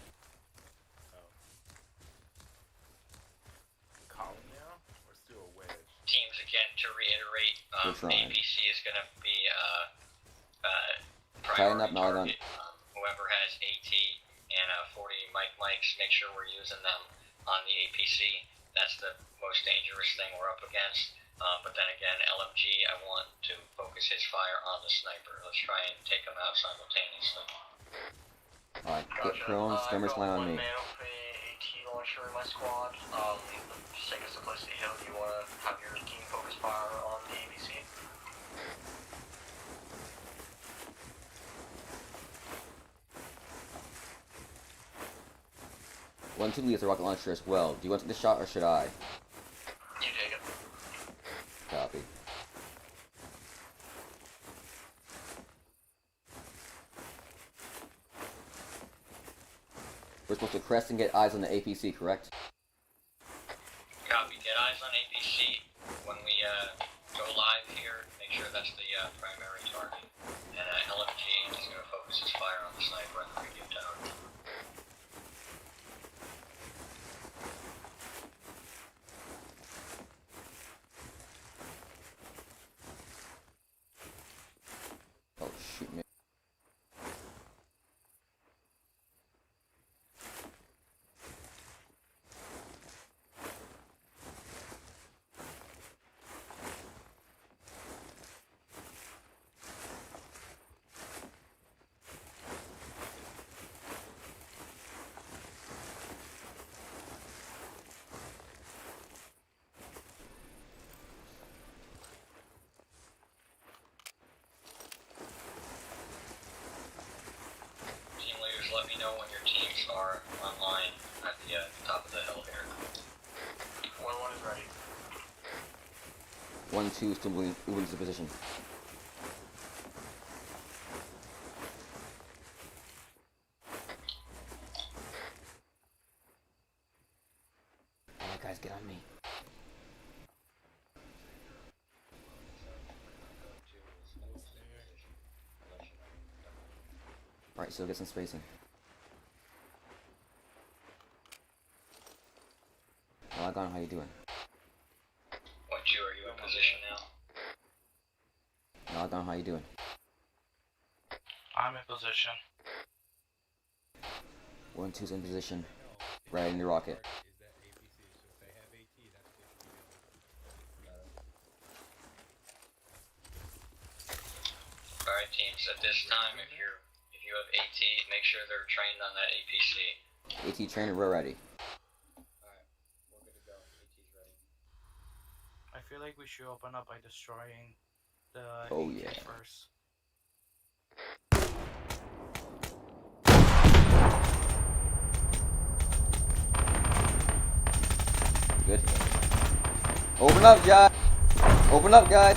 Column now? Or still a wedge? Teams, again, to reiterate, APC is going to be priority target. Whoever has AT and 40 mics, make sure we're using them on the APC. That's the most dangerous thing we're up against. But then again, LMG, I want to focus his fire on the sniper. Let's try and take them out simultaneously. Alright, get prone, skirmish line on me. AT launcher in my squad. Just take us to Felicity Hill. Do you want to have your team focus fire on the ABC? One, two leads the rocket launcher as well. Do you want to take the shot or should I? You take it. Copy. We're supposed to crest and get eyes on the APC, correct? Copy. Get eyes on APC. When we go live here, make sure that's the primary target. And LMG is going to focus his fire on the sniper and the radio tower. Oh, shoot me. Team leaders, let me know when your teams are online at the top of the hill here. 1-1 is ready. 1-2 still moving to position. Alright guys, get on me. Alright, so get some spacing. Logon, how you doing? 1-2, are you in position now? Logon, how you doing? I'm in position. 1-2's in position. Right in the rocket. Alright teams, at this time, if you have AT, make sure they're trained on that APC. AT trainer, we're ready. Alright, we're good to go. AT's ready. I feel like we should open up by destroying the Oh, AT yeah. first. Good. Open up, guys! Open up, guys!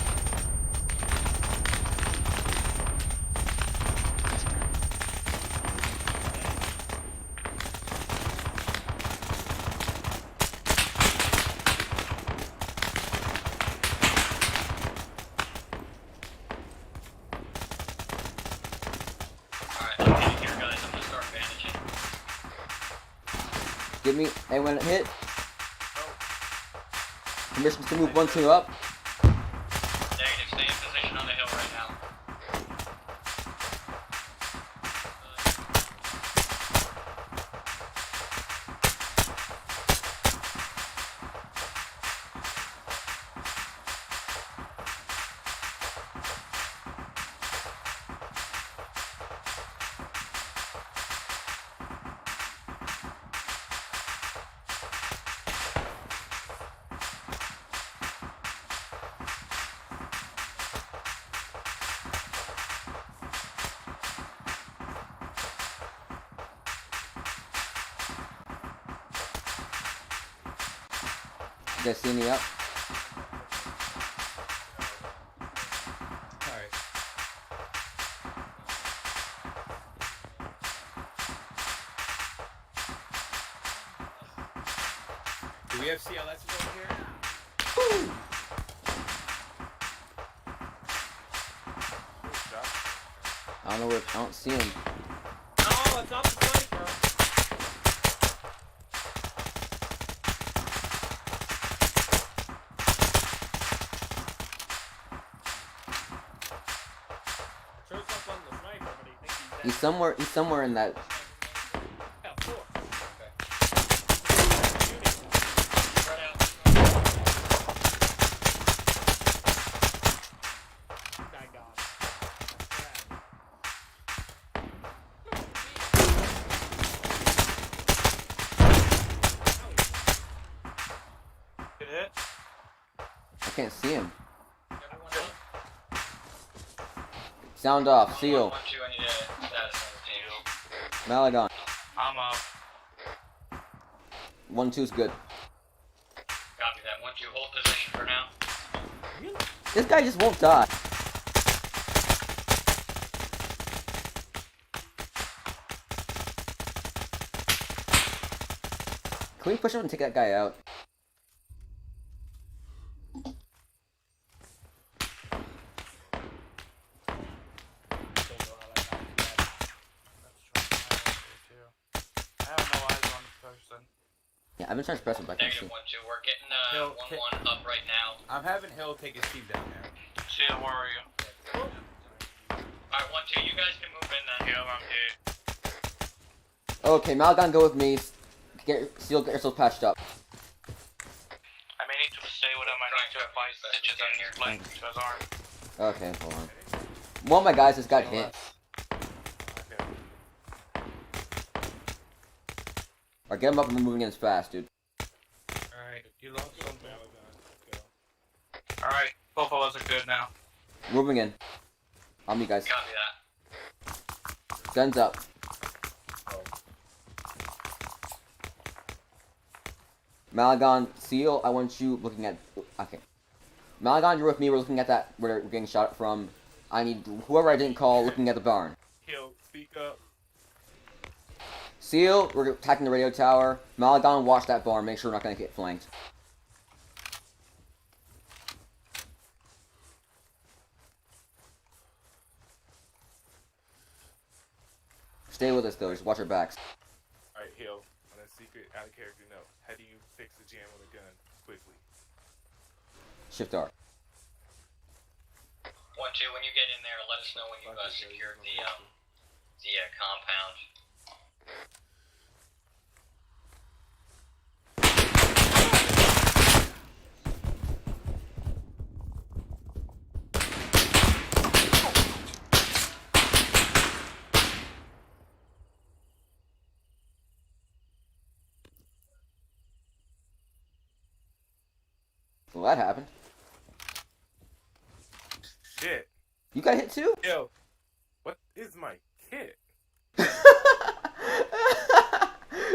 Alright, here guys, I'm gonna start bandaging. Give me, and when it hit, permissions to move 1-2 up. Negative, stay in position on the hill right now. You guys see me up? Alright. Do we have CLS over here? I don't know where. I don't see him. Oh, it's not the sniper. Sure it's not the sniper, but he thinks he's dead. He's somewhere. He's somewhere in that. Yeah, of course. That guy. Get hit? I can't see him. Sound off. Seal. 1-2, I need a status on the Malagon. I'm up. 1-2's good. Copy that. 1-2, hold position for now. This guy just won't die. Can we push him and take that guy out? I have no eyes on this person. Yeah, I've been trying to press him, but I can't see. Negative 1-2, we're getting 1-1 up right now. I'm having Hill take his team down there. Seal, where are you? Alright, 1-2, you guys can move in then. Seal, I'm here. Okay, Malagon, go with me. Seal, get yourself patched up. I may need to stay with him. I need to apply stitches on his leg to his arm. Okay, hold on. One of my guys just got hit. Alright, get him up and we're moving in as fast, dude. Alright, you lost something. Alright, both of us are good now. Moving in. On me, guys. Copy that. Guns up. Malagon, Seal, I want you looking at... Okay. Malagon, you're with me. We're looking at that where we're getting shot from. I need whoever I didn't call looking at the barn. He'll speak up. Seal, we're attacking the radio tower. Malagon, watch that barn. Make sure we're not going to get flanked. Stay with us, though. Just watch our backs. Alright, Hill, on a secret out of character note, how do you fix the jam with a gun quickly? Shift R. 1-2, when you get in there, let us know when you've secured the compound. Well, that happened. Shit. You got hit too? Yo, what is my kit?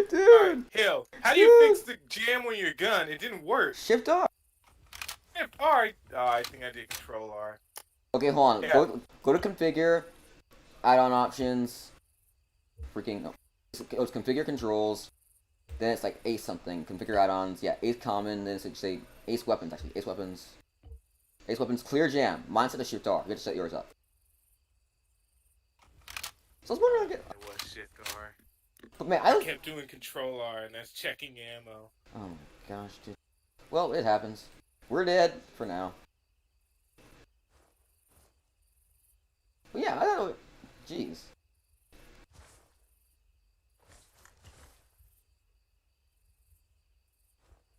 Dude. Right, Hill, how do you fix the jam on your gun? It didn't work. Shift R. Shift R. Oh, I think I did Control R. Okay, hold on. Yeah. Go to configure, add-on options. Freaking no. It's configure controls. Then it's like ace something. Configure add-ons. Yeah, ace common. Then it's say ace weapons. Actually, ace weapons. Ace weapons. Clear jam. Mine set to shift R. You get to set yours up. So I was wondering. It was Shift R. But man, I kept doing Control R, and that's checking ammo. Oh my gosh, dude. Well, it happens. We're dead for now. But yeah, I don't know. Jeez.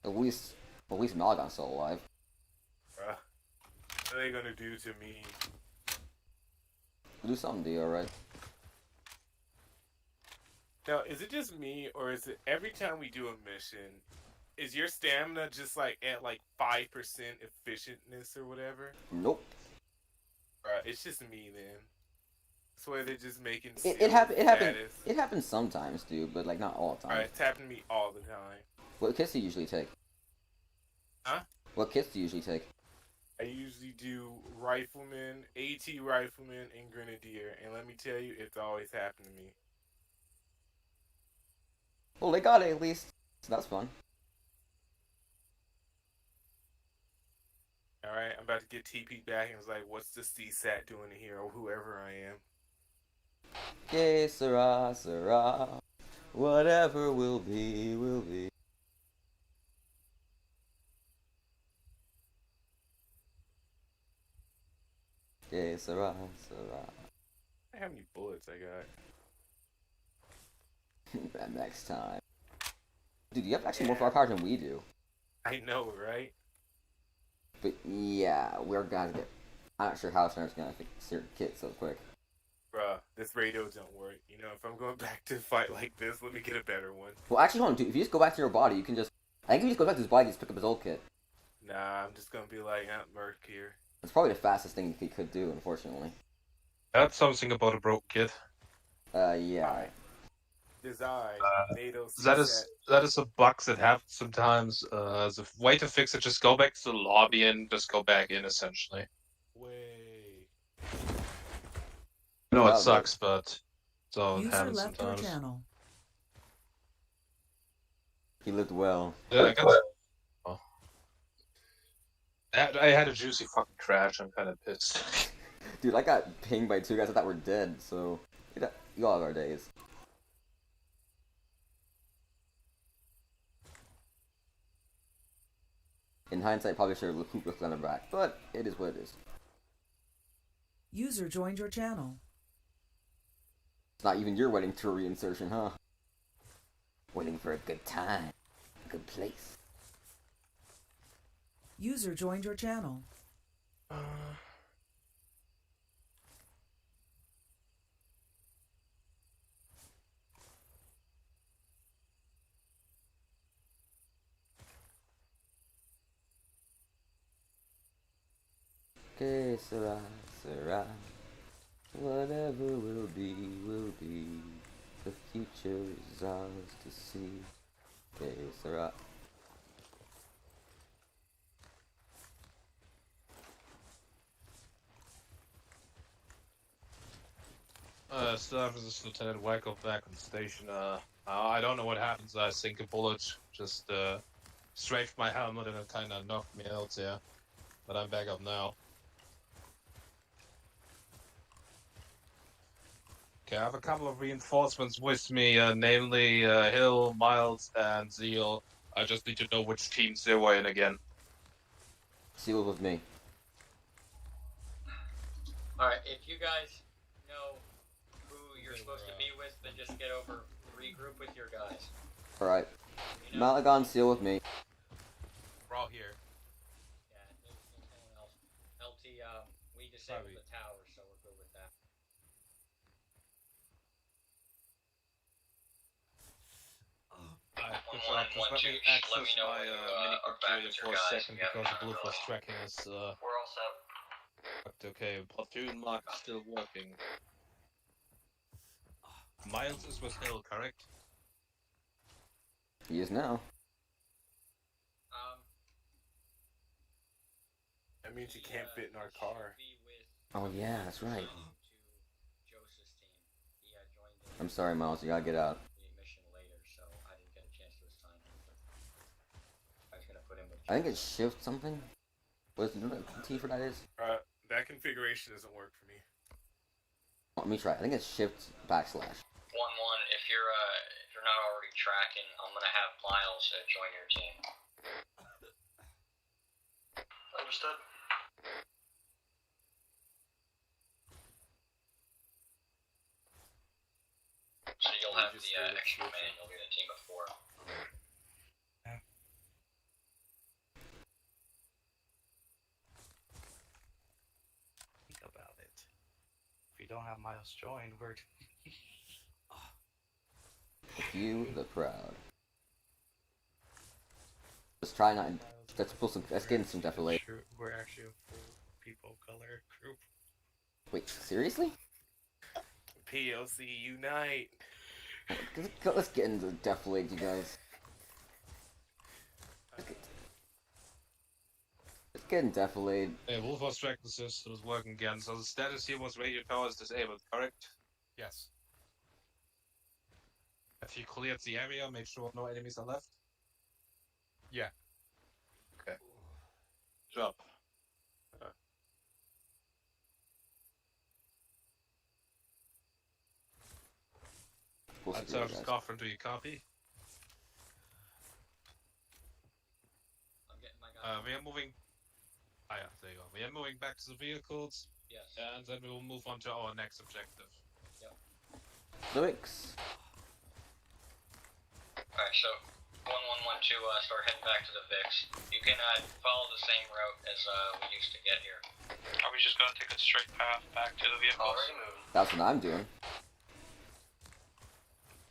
At least Malagon's still alive. Bruh. What are they gonna do to me? We'll do something to you, alright? Now, is it just me, or is it every time we do a mission, is your stamina just like at like 5% efficientness or whatever? Nope. Bruh, it's just me then. That's why they're just making It happens sometimes, dude, but like not all the time. Alright, it's happened to me all the time. What kits do you usually take? Huh? What kits do you usually take? I usually do rifleman, AT rifleman, and grenadier, and let me tell you, it's always happened to me. Well, they got it at least. So that's fun. Alright, I'm about to get TP back and it's like, what's the CSAT doing here, or whoever I am? Que sera, sera. Whatever will be, will be. Que sera, sera. How many bullets I got? Next time. Dude, you have actually more firepower than we do. I know, right? But yeah, we're gonna get. I'm not sure how Snar's gonna fix certain kit so quick. Bruh, this radio don't work. You know, if I'm going back to fight like this, let me get a better one. Well, actually, hold on, dude. If you just go back to your body, you can just. I think if you just go back to his body, just pick up his old kit. Nah, I'm just gonna be like, Merc here. That's probably the fastest thing he could do, unfortunately. That's something about a broke kid. Yeah. Design, NATO that is a bug that happens sometimes. The way to fix it, just go back to the lobby and just go back in, essentially. Way. I know it sucks, but so it User happens left your sometimes. channel. He lived well. Yeah, I guess. Oh. I had a juicy fucking crash. I'm kind of pissed. Dude, I got pinged by 2 guys I thought were dead, so you all have our days. In hindsight, probably should have looked on the back, but it is what it is. User joined your channel. It's not even your wedding tour reinsertion, huh? Waiting for a good time, a good place. User joined your channel. Que sera, sera. Whatever will be, will be. The future is ours to see. Que sera. Staff is Lieutenant Wacko back on the station. I don't know what happens. I think a bullet just strafed my helmet and it kind of knocked me out there. But I'm back up now. Okay, I have a couple of reinforcements with me, namely Hill, Miles, and Zeal. I just need to know which teams they were in again. Seal with me. Alright, if you guys know who you're supposed to be with, then just get over, regroup with your guys. Alright. You know? Malagon, seal with me. We're all here. Yeah, there's anyone else. LT, we disabled the tower, so we're good with that. Just let me access my mini computer for a second because the blue force tracking is We're all set. okay. Platoon mark is still working. Miles is with Hill, correct? He is now. That means you can't fit in our car. Oh yeah, that's right. I'm sorry, Miles. You gotta get out. I think it's shift something. What is the T for that is? That configuration doesn't work for me. Let me try. I think it's shift backslash. 1-1. If you're not already tracking, I'm gonna have Miles join your team. Understood. So you'll have the extra man. You'll be a team of 4. Think about it. If you don't have Miles join, we're You the crowd. Let's try not. Let's get in some defilade. We're actually a full people color group. Wait, seriously? PLC unite. Let's get into defilade, you guys. Let's get in defilade. Hey, Wolf Force tracking system is working again. So the status here was radio tower is disabled, correct? Yes. Have you cleared the area? Make sure no enemies are left. Yeah. Okay. Job. Sergeant Scoffin, do you copy? I'm getting my guy. We are moving. Ah, yeah, there you go. We are moving back to the vehicles. Yes. And then we will move on to our next objective. Yep. Lyrics. Alright, so 1112, start heading back to the Vix. You can follow the same route as we used to get here. Are we just gonna take a straight path back to the vehicles? Already moving. That's what I'm doing.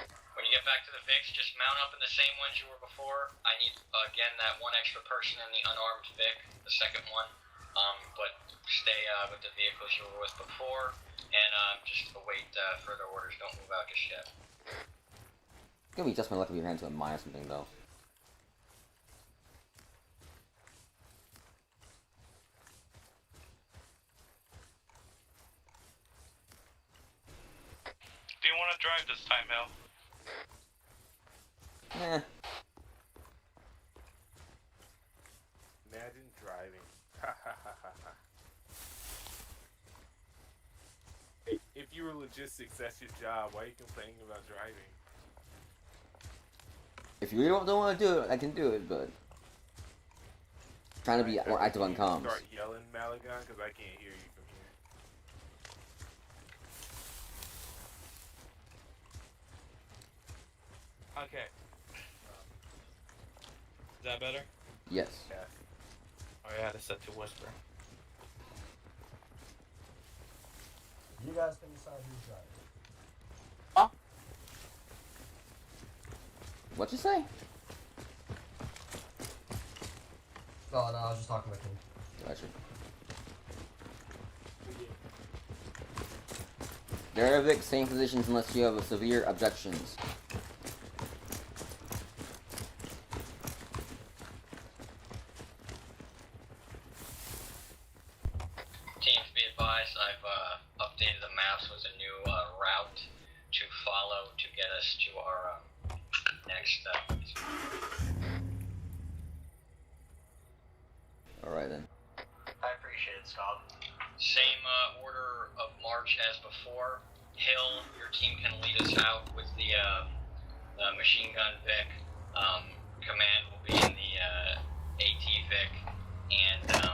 When you get back to the Vix, just mount up in the same ones you were before. I need, again, that one extra person in the unarmed Vic, the second one. But stay with the vehicles you were with before, and just await further orders. Don't move out just yet. It's gonna be just my luck if we ran into a mine or something, though. Do you want to drive this time, Hill? Nah. Imagine driving. If you were logistics, that's your job. Why are you complaining about driving? If you really don't want to do it, I can do it, but trying to be more active on comms. Start yelling, Malagon, because I can't hear you from here. Okay. Is that better? Yes. Yeah. Oh, I had to set to whisper. You guys can decide who's driving. What'd you say? Oh, no, I was just talking with him. Gotcha. Derevik, same positions unless you have severe objections. Teams, be advised, I've updated the maps with a new route to follow to get us to our next Alright then. I appreciate it, Scott. Same order of march as before. Hill, your team can lead us out with the machine gun Vic. Command will be in the AT Vic, and the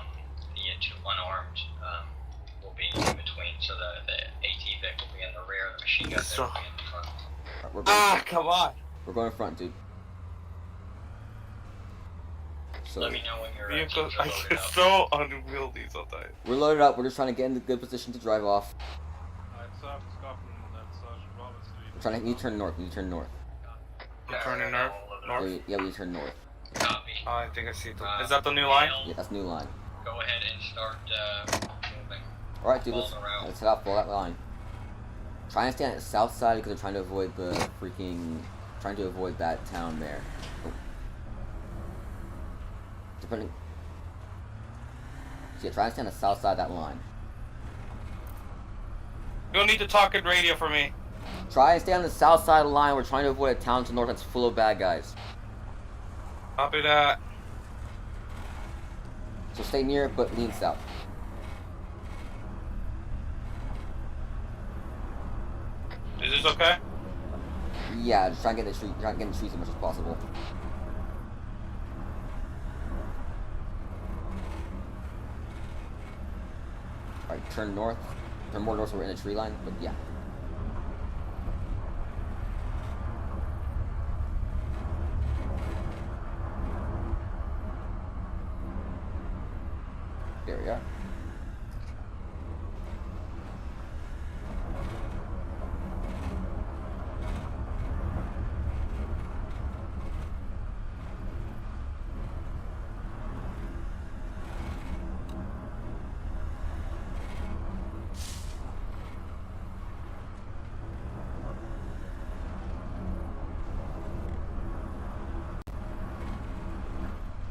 two unarmed will be in between. So the AT Vic will be in the rear, the machine gun Vic will be in the front. We're going, Come on! we're going front, dude. So Let me know when your Vehicles teams are are loaded up. so unwieldy sometimes. we're loaded up. We're just trying to get in the good position to drive off. Sergeant Scoffin and Sergeant Roberts, do you We're trying to. You turn north. You turn north. You're turning north? Yeah, we turn north. Copy. Oh, I think I see it. Is that the new line? Yeah, that's new line. Go ahead and start moving. All right, dude. Follow the route. Let's head out. Follow that line. Trying to stay on the south side because they're trying to avoid the freaking. Trying to avoid that town there. Oh. Depending. So yeah, try to stay on the south side of that line. You'll need to talk in radio for me. Try and stay on the south side of the line. We're trying to avoid a town to the north that's full of bad guys. Copy that. So stay near it, but lean south. Is this okay? Yeah, just try and get in the tree. Try and get in the trees as much as possible. All right, turn north. Turn more north so we're in the tree line. But yeah. There we are.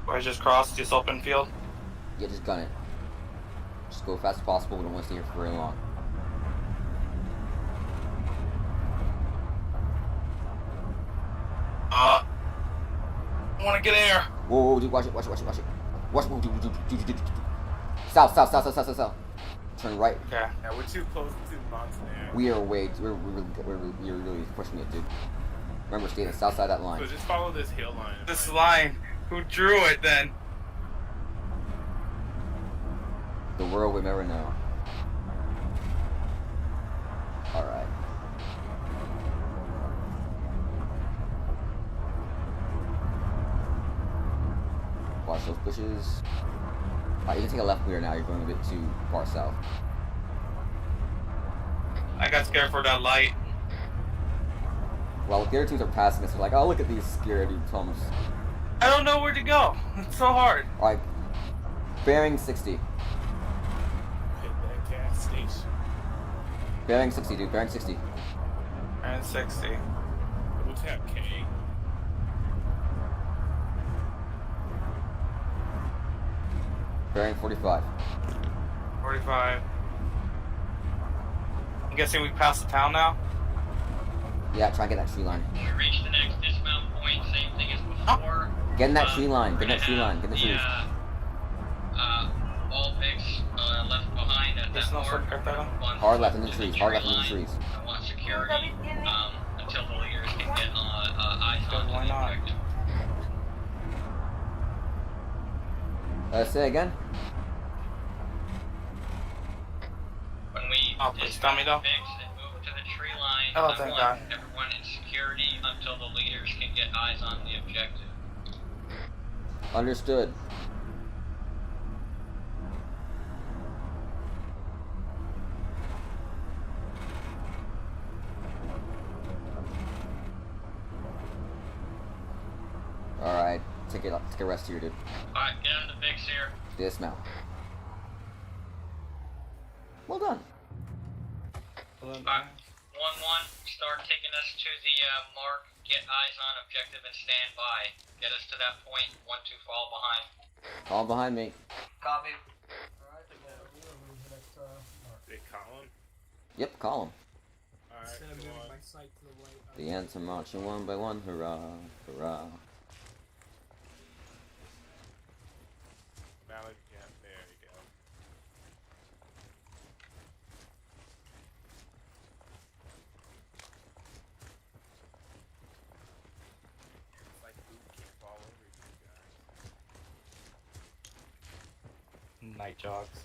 Or I just crossed this open field? Yeah, just gun it. Just go as fast as possible. We don't want to stay here for very long. I want to get air. Whoa, dude, watch it, watch it, watch it, watch it. Watch it, dude. South. turn right. Okay. Yeah, we're too close to the mountain there. We are we're really pushing it, dude. Remember, stay on the south side of that line. So just follow this hill line. This line. Who drew it then? The world will never know. Alright. Watch those bushes. Alright, you can take a left clear now. You're going a bit too far south. I got scared for that light. Well, the other teams are passing us. They're like, oh, look at these scaredy pumps. I don't know where to go. It's so hard. Alright. Bearing 60. Hit that gas station. Bearing 60, dude. Bearing 60. And 60. We'll tap K. Bearing 45. 45. I'm guessing we passed the town now? Yeah, try and get that tree line. We reach the next dismount point, same thing as before. Get in that tree line. Get in that tree line. Get in the trees. All picks left behind at that mark. Hard left in the trees. Hard left in the trees. I want security until the leaders can get eyes on the objective. Say again? When we please tell me though. fix and move to the tree line, Oh, I thank want God. everyone in security until the leaders can get eyes on the objective. Understood. Alright, take a rest here, dude. Alright, get on the fix here. Dismount. Well done. 1-1, start taking us to the mark, get eyes on objective and stand by. Get us to that point, 1-2 fall behind. Fall behind me. Copy. Alright, well, we're moving to the next mark. They call him. Yep, call him. Alright, Instead of come moving on. my sight to the right. The ants are marching one by one. Hurrah, hurrah. Malik, yeah, there you go. It's like boot camp all over you guys. Night jogs.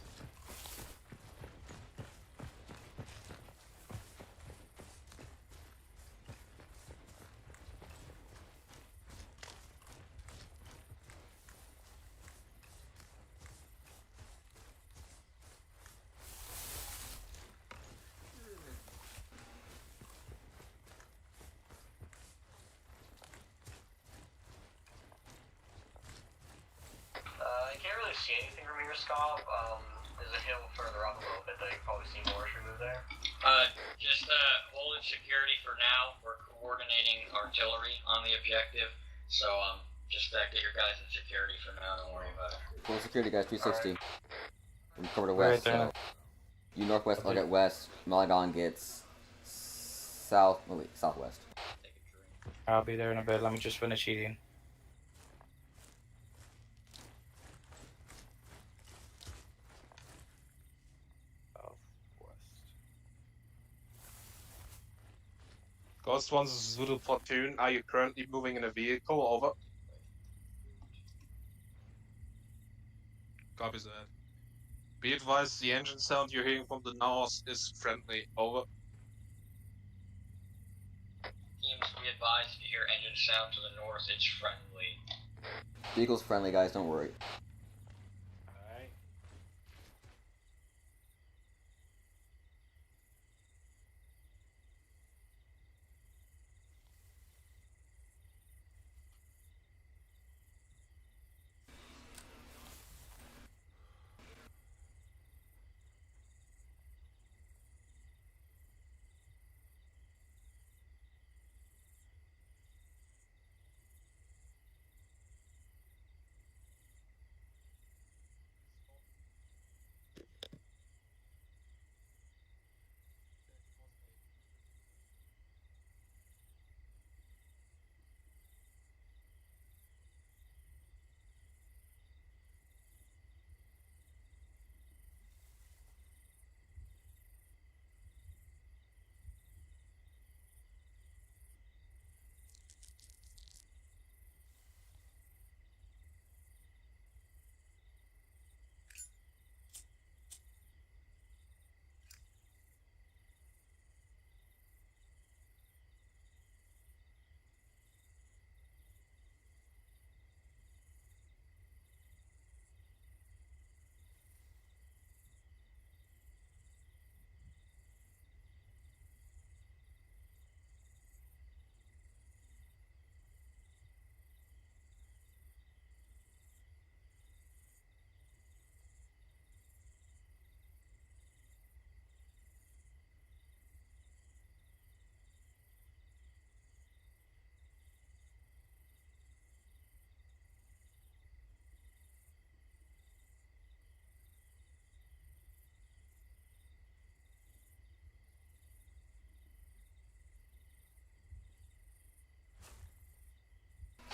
You can't really see anything from your scope. There's a hill further up a little bit that you can probably see more as you move there. Just hold it security for now. We're coordinating artillery on the objective, so just get your guys in security for now. Don't worry about it. Full security, guys. 360. We cover the Right west. there. You northwest, I'll get west. Malagon gets south. Oh wait, southwest. I'll be there in a bit. Let me just finish eating. Ghost One's Zulu platoon, are you currently moving in a vehicle? Over. Copies that. Be advised, the engine sound you're hearing from the north is friendly. Over. Teams, be advised if you hear engine sound to the north, it's friendly. Vehicle's friendly, guys. Don't worry. Alright.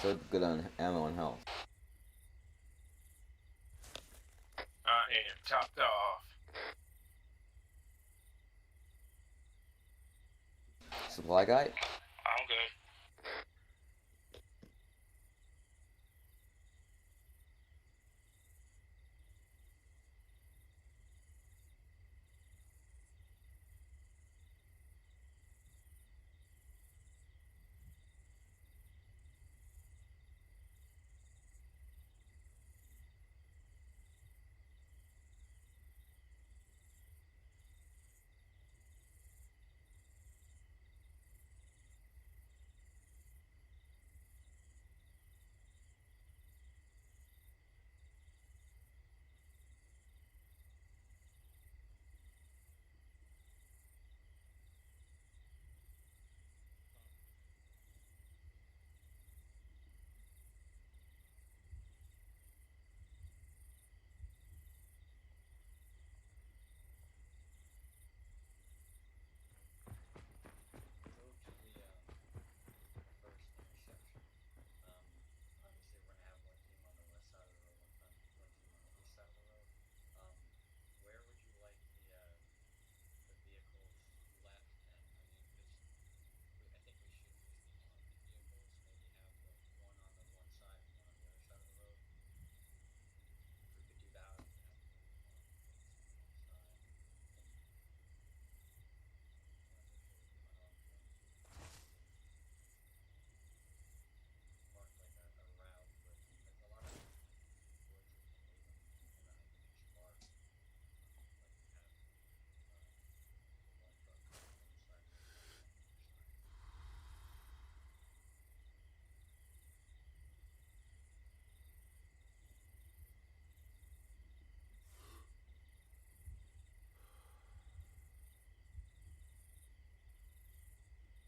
So good on ammo and health. I am topped off. Supply guy? I'm good.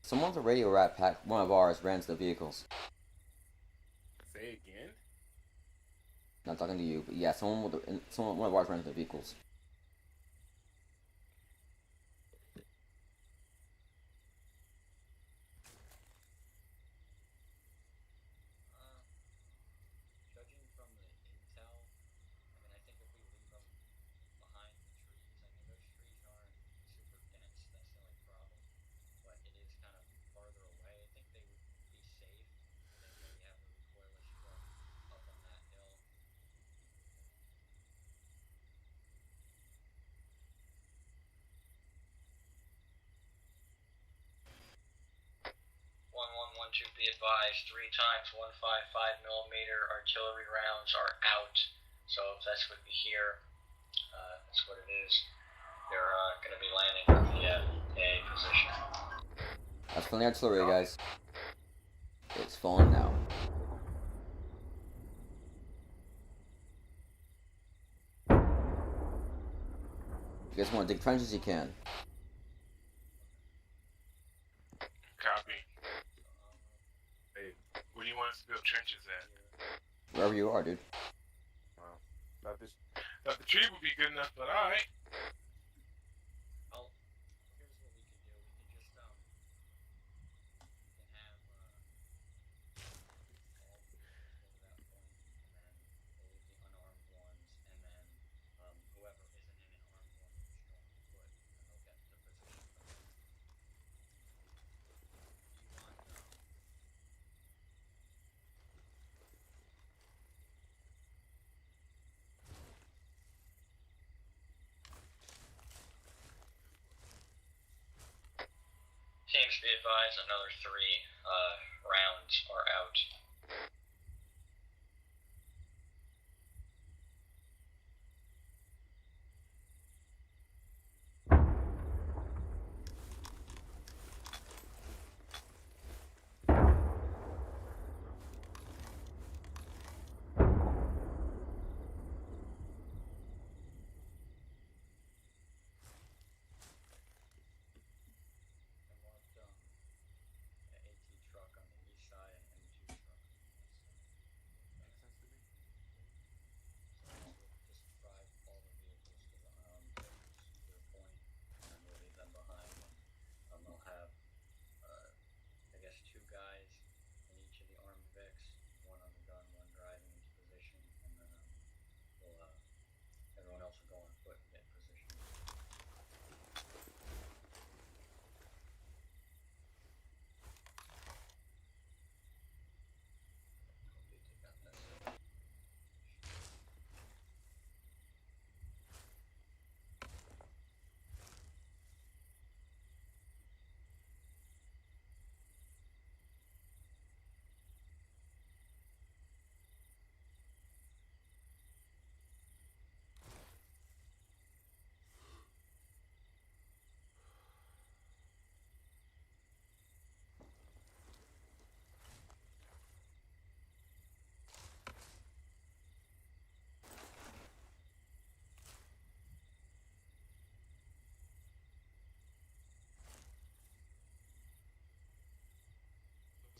Someone's a radio rat pack. One of ours ran to the vehicles. Say again? Not talking to you, but yeah, one of ours ran to the vehicles. To be advised, 3 times 155mm artillery rounds are out. So if that's what we hear, that's what it is. They're going to be landing at the A position. That's from the artillery, guys. It's falling now. If you guys want to dig trenches, you can. Copy. Hey, where do you want us to build trenches at? Wherever you are, dude. Well, thought the tree would be good enough, but alright. Teams be advised, another 3 rounds are out.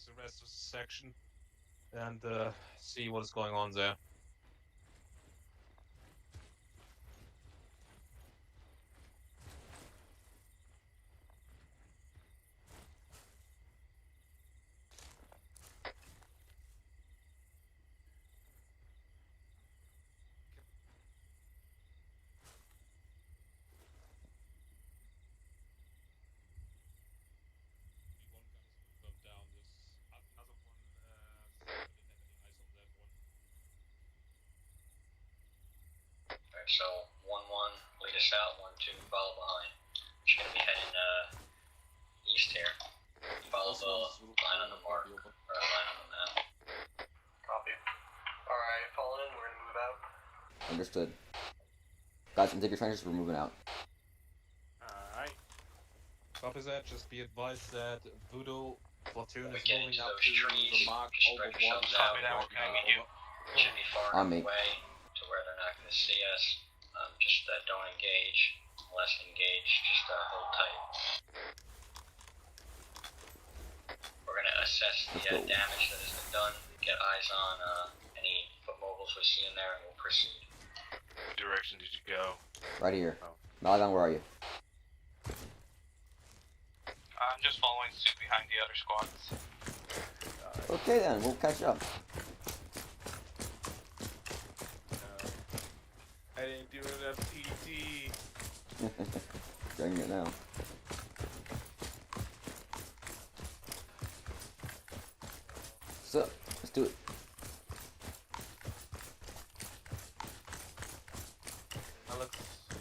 with the rest of the section and see what is going on there. Alright, so 1-1, lead us out, 1-2, follow behind. She's gonna be heading east here. Follow the line on the mark, or line on the map. Copy. Alright, fall in, we're gonna move out. Understood. Guys, take your trenches, we're moving out. Alright. Copy that, just be advised that Voodoo platoon When we is get moving into up those to trees, the mark just over spread yourselves out. It should be far On enough me. away to where they're not gonna see us. Just don't engage, less engage, just hold tight. We're gonna assess the damage that has been done, get eyes on any foot mobiles we see in there, and we'll proceed. What direction did you go? Right here. Oh. Malagon, where are you? I'm just following suit behind the other squads. Okay then, we'll catch up. I didn't do enough PT. Getting it now. So, let's do it.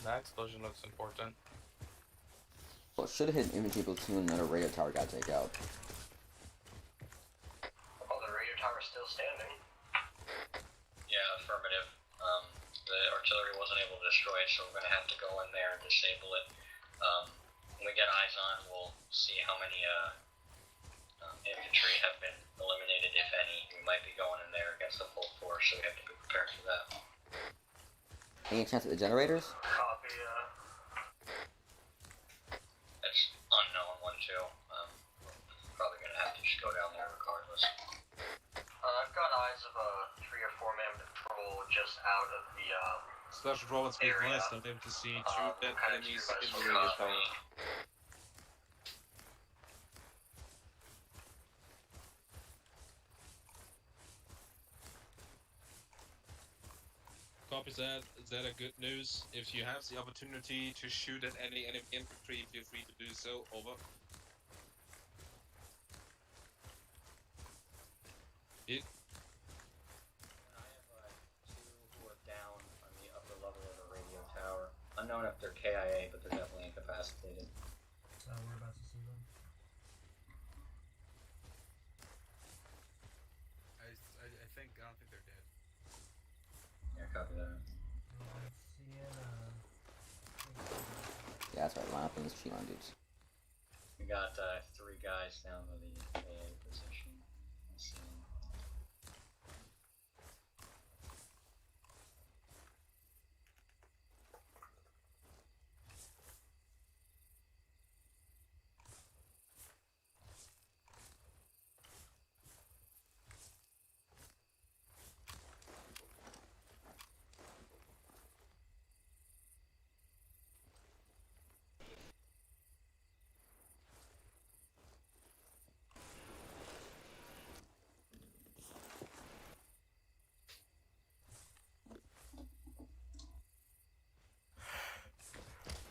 That explosion looks important. Well, should have hit an infantry platoon and then a radio tower got taken out. Oh, the radio tower's still standing. Yeah, affirmative. The artillery wasn't able to destroy it, so we're gonna have to go in there and disable it. When we get eyes on, we'll see how many infantry have been eliminated, if any. We might be going in there against the full force, so we have to be prepared for that. Any chance at the generators? Copy, That's unknown, 1-2. Probably gonna have to just go down there regardless. I've got eyes of a 3 or 4 man patrol just out of the, Special Province be advised, I'm able to see two dead enemies in the radio tower. Copy that. Is that a good news? If you have the opportunity to shoot at any enemy infantry, feel free to do so. Over. It. I have 2 who are down on the upper level of the radio tower. Unknown if they're KIA, but they're definitely incapacitated. We're about to see them. I don't think they're dead. Yeah, copy that. Yeah, that's right, line up in this tree line, dudes. We got 3 guys down to the AA position. Let's see.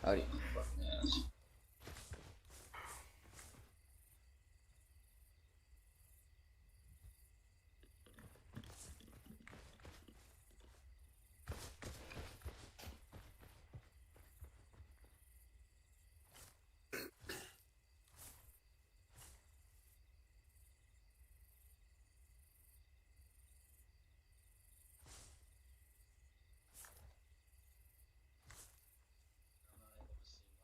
Howdy. Yes. I'm not able to see much.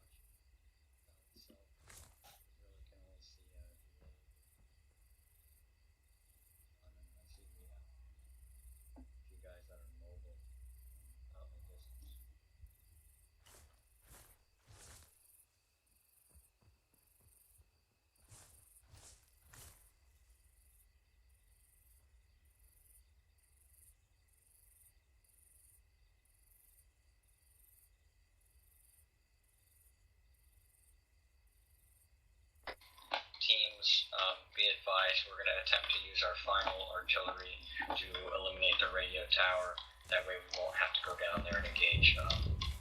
advised, we're going to attempt to use our final artillery to eliminate the radio tower. That way we won't have to go down there and engage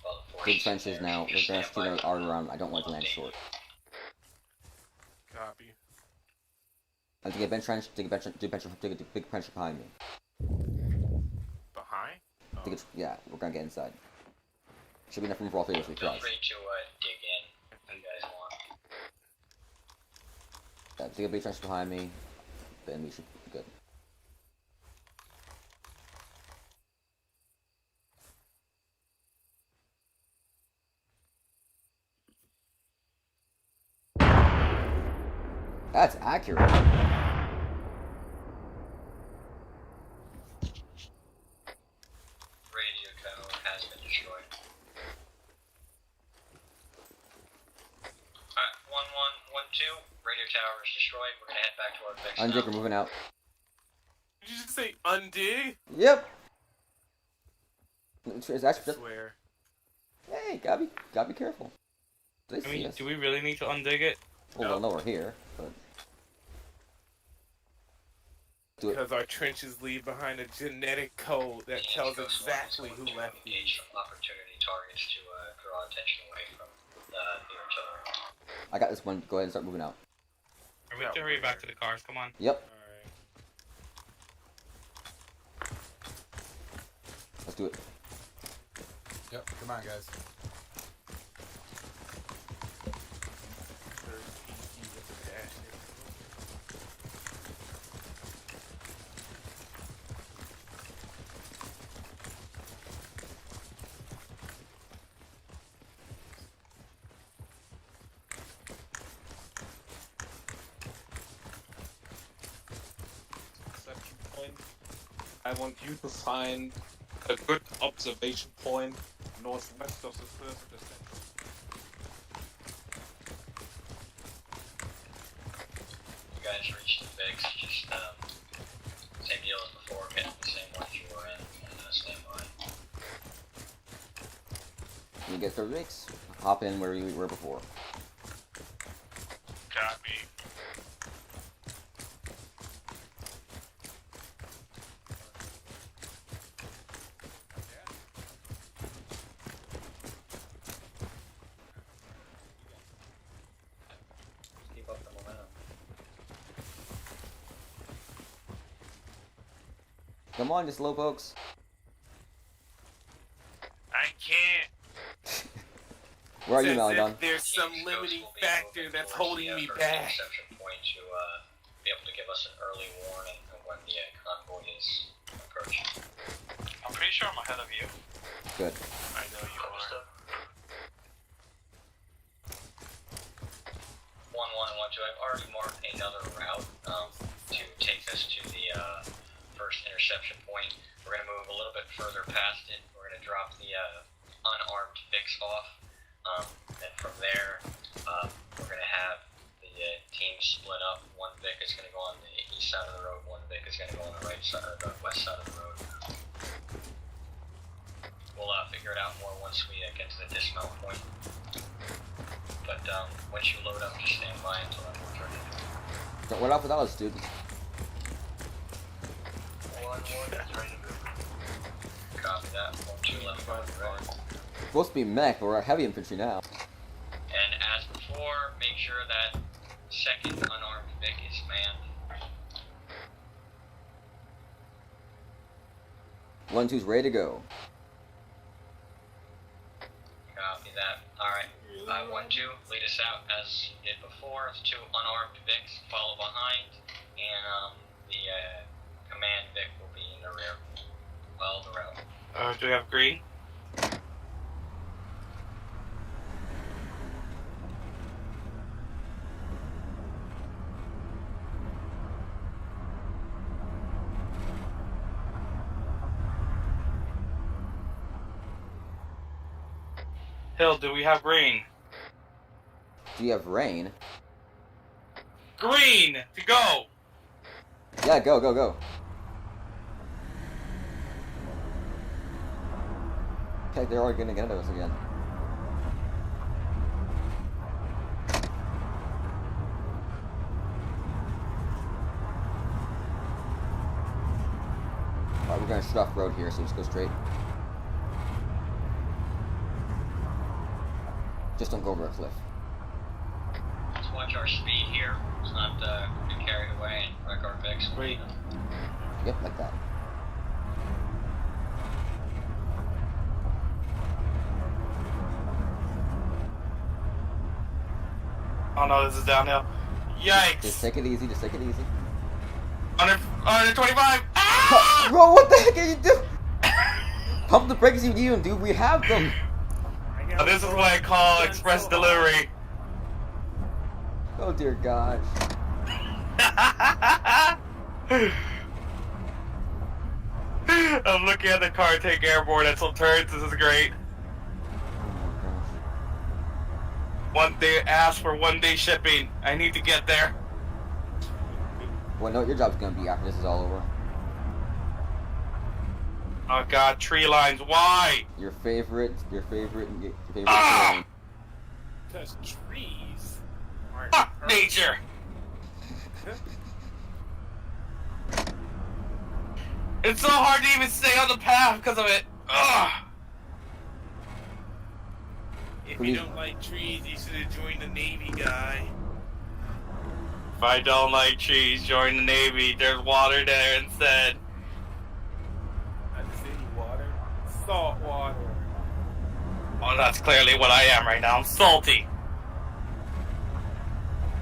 all the forces. Big trenches now. We're going to shoot our around. I don't want to land short. Copy. I have to get big trench. Dig a big trench behind me. Behind? Oh. Yeah, we're gonna get inside. Should be enough room for all three of us. We Feel try. free to dig in if you guys want. Yeah, dig a big trench behind me. Then we should be good. That's accurate. Radio tower has been destroyed. Alright, 1112, radio tower is destroyed. We're gonna head back to our fix. Undig, we're moving out. Did you just say undig? Yep. It's actually I just. swear. Hey, gotta be careful. They I see mean, us. do we really need to undig it? Well, they'll know we're here, but. Do it. Because our trenches leave behind a genetic code that tells exactly who left these. Engage opportunity targets to draw attention away from the artillery. I got this one. Go ahead and start moving out. Are we have to hurry back to the cars? Come on. Yep. Alright. Let's do it. Yep, come on, guys. I want you to find a good observation point northwest of the first descent. You guys reached the fix, just same deal as before, getting the same ones you were in, and stand by. You get third mix. Hop in where we were before. Copy. Keep up the momentum. Come on, you slowpokes. I can't. Where are you, Says that Malagon? There's some limiting factor that's holding me back. Interception point to be able to give us an early warning of when the convoy is approaching. I'm pretty sure I'm ahead of you. Good. I know you are. 1112, I've already marked another route to take us to the first interception point. We're going to move a little bit further past it. We're going to drop the unarmed fix off. And from there, we're going to have the teams split up. One Vic is going to go on the east side of the road, one Vic is going to go on the right side, or the west side of the road. We'll figure it out more once we get to the dismount point. But once you load up, just stand by until I'm ready. Don't run off without us, dude. 1-1 is ready to move. Copy that. 1-2 left on the right. Supposed to be mech, but we're heavy infantry now. And as before, make sure that second unarmed Vic is manned. 1-2's ready to go. Copy that. Alright. 1-2, lead us out as you did before. It's 2 unarmed Vics, follow behind, and the command Vic will be in the rear. Well, the route. Do we have green? Hill, do we have green? Do you have rain? Green! To go! Yeah, go, go, go. Okay, they're already gonna get into us again. we're gonna shut off road here, so just go straight. Just don't go over a cliff. Let's watch our speed here. Let's not get carried away and wreck our Vicks. Great. Yep, like that. Oh no, this is downhill. Yikes! Just take it easy, just take it easy. 125! Ah! Bro, what the heck are you doing? Pump the brakes you need them, dude. We have them. Oh, this is what I call express delivery. Oh dear God. I'm looking at the car take airborne at some turns. This is great. One day, ask for 1 day shipping. I need to get there. Well, no, your job's gonna be after this is all over. Oh God, tree lines. Why? Your favorite Ah! terrain. Because trees aren't Fuck perfect. nature. It's so hard to even stay on the path because of it. Ugh. If you don't like trees, you should have joined the Navy, guy. If I don't like trees, join the Navy. There's water there instead. Not city water, salt water. Oh, that's clearly what I am right now. I'm salty.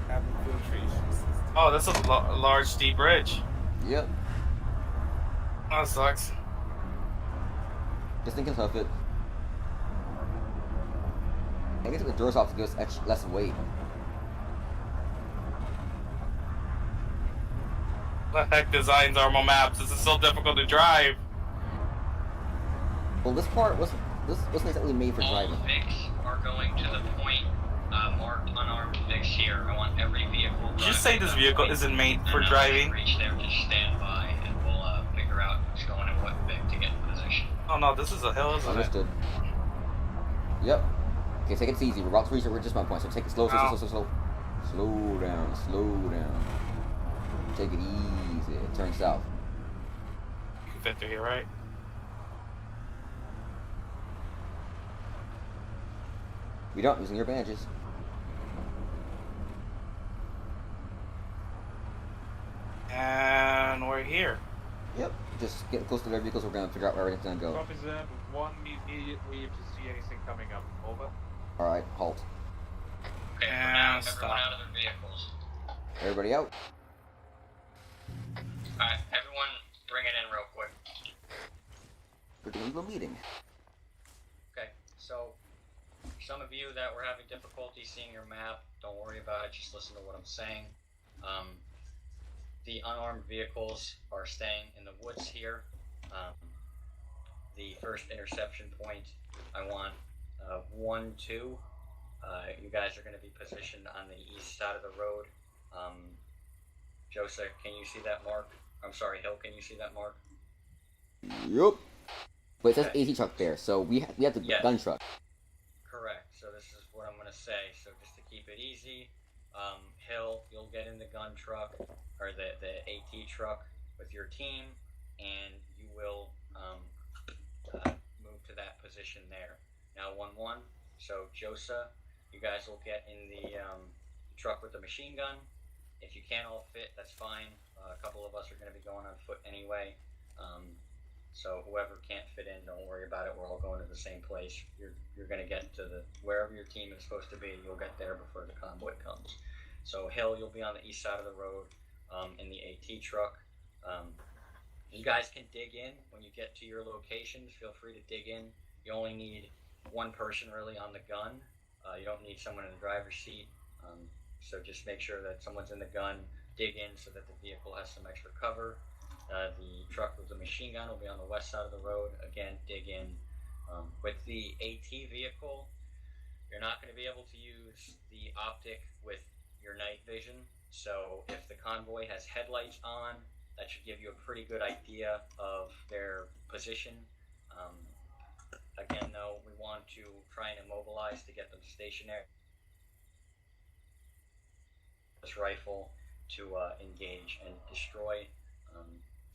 Have a filtration system. Oh, that's a large, steep bridge. Yep. Oh, that sucks. Just think of it. I guess if the doors off, it gives less weight. The heck designs Armo maps? This is so difficult to drive. Well, this part wasn't exactly made for All driving. Vicks are going to the point marked unarmed Vicks here. I want every vehicle. Did you say this vehicle isn't made for driving? Reach there, just stand by, and we'll figure out who's going in what Vic to get in position. Oh no, this is a hill, isn't Understood. Yep. Okay, take it easy. We're about to reach the dismount point, so take it slow. Slow down. Take it easy. Turn south. You can fit through here, right? We don't, using your bandages. And we're here. Yep. Just get close to their vehicles. We're gonna figure out where everything's gonna go. Copy that. One immediately if you see anything coming up. Over. All right, halt. Okay, for now, everyone out of their vehicles. Everybody out. Alright, everyone bring it in real quick. We're doing a little meeting. Okay, so some of you that were having difficulty seeing your map, don't worry about it, just listen to what I'm saying. The unarmed vehicles are staying in the woods here. The first interception point, I want 1, 2. You guys are going to be positioned on the east side of the road. Joseph, can you see that mark? I'm sorry, Hill, can you see that mark? Yep. But it says AT truck there, so we have the gun truck. Correct. So this is what I'm going to say. So just to keep it easy, Hill, you'll get in the gun truck, or the AT truck with your team, and you will move to that position there. Now 1-1. So Josa, you guys will get in the truck with the machine gun. If you can't all fit, that's fine. A couple of us are going to be going on foot anyway. So whoever can't fit in, don't worry about it. We're all going to the same place. You're going to get to wherever your team is supposed to be. You'll get there before the convoy comes. So Hill, you'll be on the east side of the road in the AT truck. You guys can dig in when you get to your locations. Feel free to dig in. You only need one person really on the gun. You don't need someone in the driver's seat. So just make sure that someone's in the gun. Dig in so that the vehicle has some extra cover. The truck with the machine gun will be on the west side of the road. Again, dig in. With the AT vehicle, you're not going to be able to use the optic with your night vision. So if the convoy has headlights on, that should give you a pretty good idea of their position. Again, though, we want to try and immobilize to get them stationary. This rifle to engage and destroy.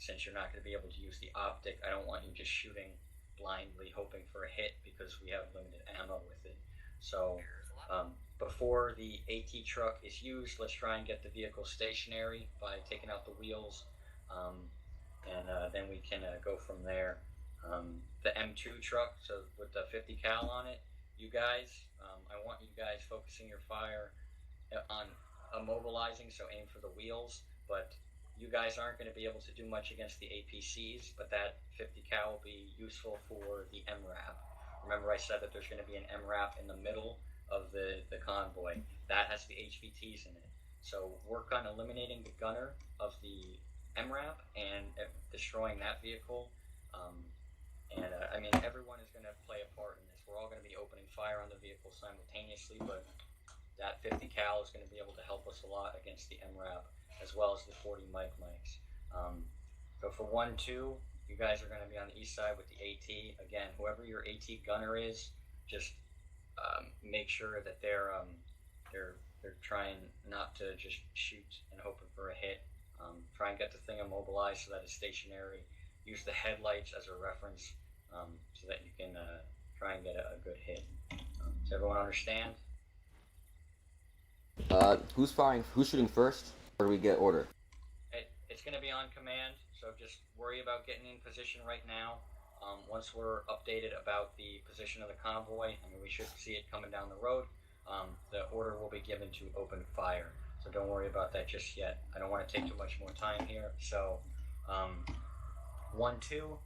since you're not going to be able to use the optic, I don't want you just shooting blindly, hoping for a hit, because we have limited ammo with it. So before the AT truck is used, let's try and get the vehicle stationary by taking out the wheels, and then we can go from there. The M2 truck, so with the 50 cal on it, you guys, I want you guys focusing your fire on immobilizing, so aim for the wheels, but you guys aren't going to be able to do much against the APCs, but that 50 cal will be useful for the MRAP. Remember I said that there's going to be an MRAP in the middle of the convoy. That has the HVTs in it. So work on eliminating the gunner of the MRAP and destroying that vehicle. I mean, everyone is going to play a part in this. We're all going to be opening fire on the vehicle simultaneously, but that 50 cal is going to be able to help us a lot against the MRAP, as well as the 40 mics. So for 1-2, you guys are going to be on the east side with the AT. Again, whoever your AT gunner is, just make sure that they're trying not to just shoot and hoping for a hit. Try and get the thing immobilized so that it's stationary. Use the headlights as a reference so that you can try and get a good hit. Does everyone understand? Who's firing? Who's shooting first? Or do we get order? It's going to be on command, so just worry about getting in position right now. Once we're updated about the position of the convoy, I mean, we should see it coming down the road. The order will be given to open fire, so don't worry about that just yet. I don't want to take too much more time here. So 1-2,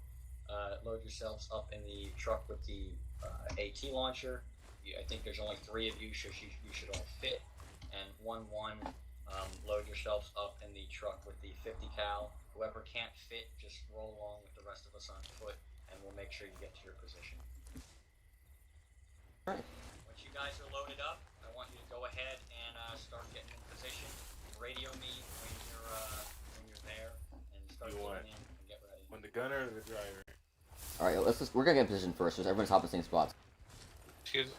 load yourselves up in the truck with the AT launcher. I think there's only 3 of you, so you should all fit. And 1-1, load yourselves up in the truck with the 50 cal. Whoever can't fit, just roll along with the rest of us on foot, and we'll make sure you get to your position. All right. Once you guys are loaded up, I want you to go ahead and start getting in position. Radio me when you're there, and start getting in and get ready. When the gunner or the driver? All right, we're gonna get in position first. So everyone's hopping the same spots. Excuse me.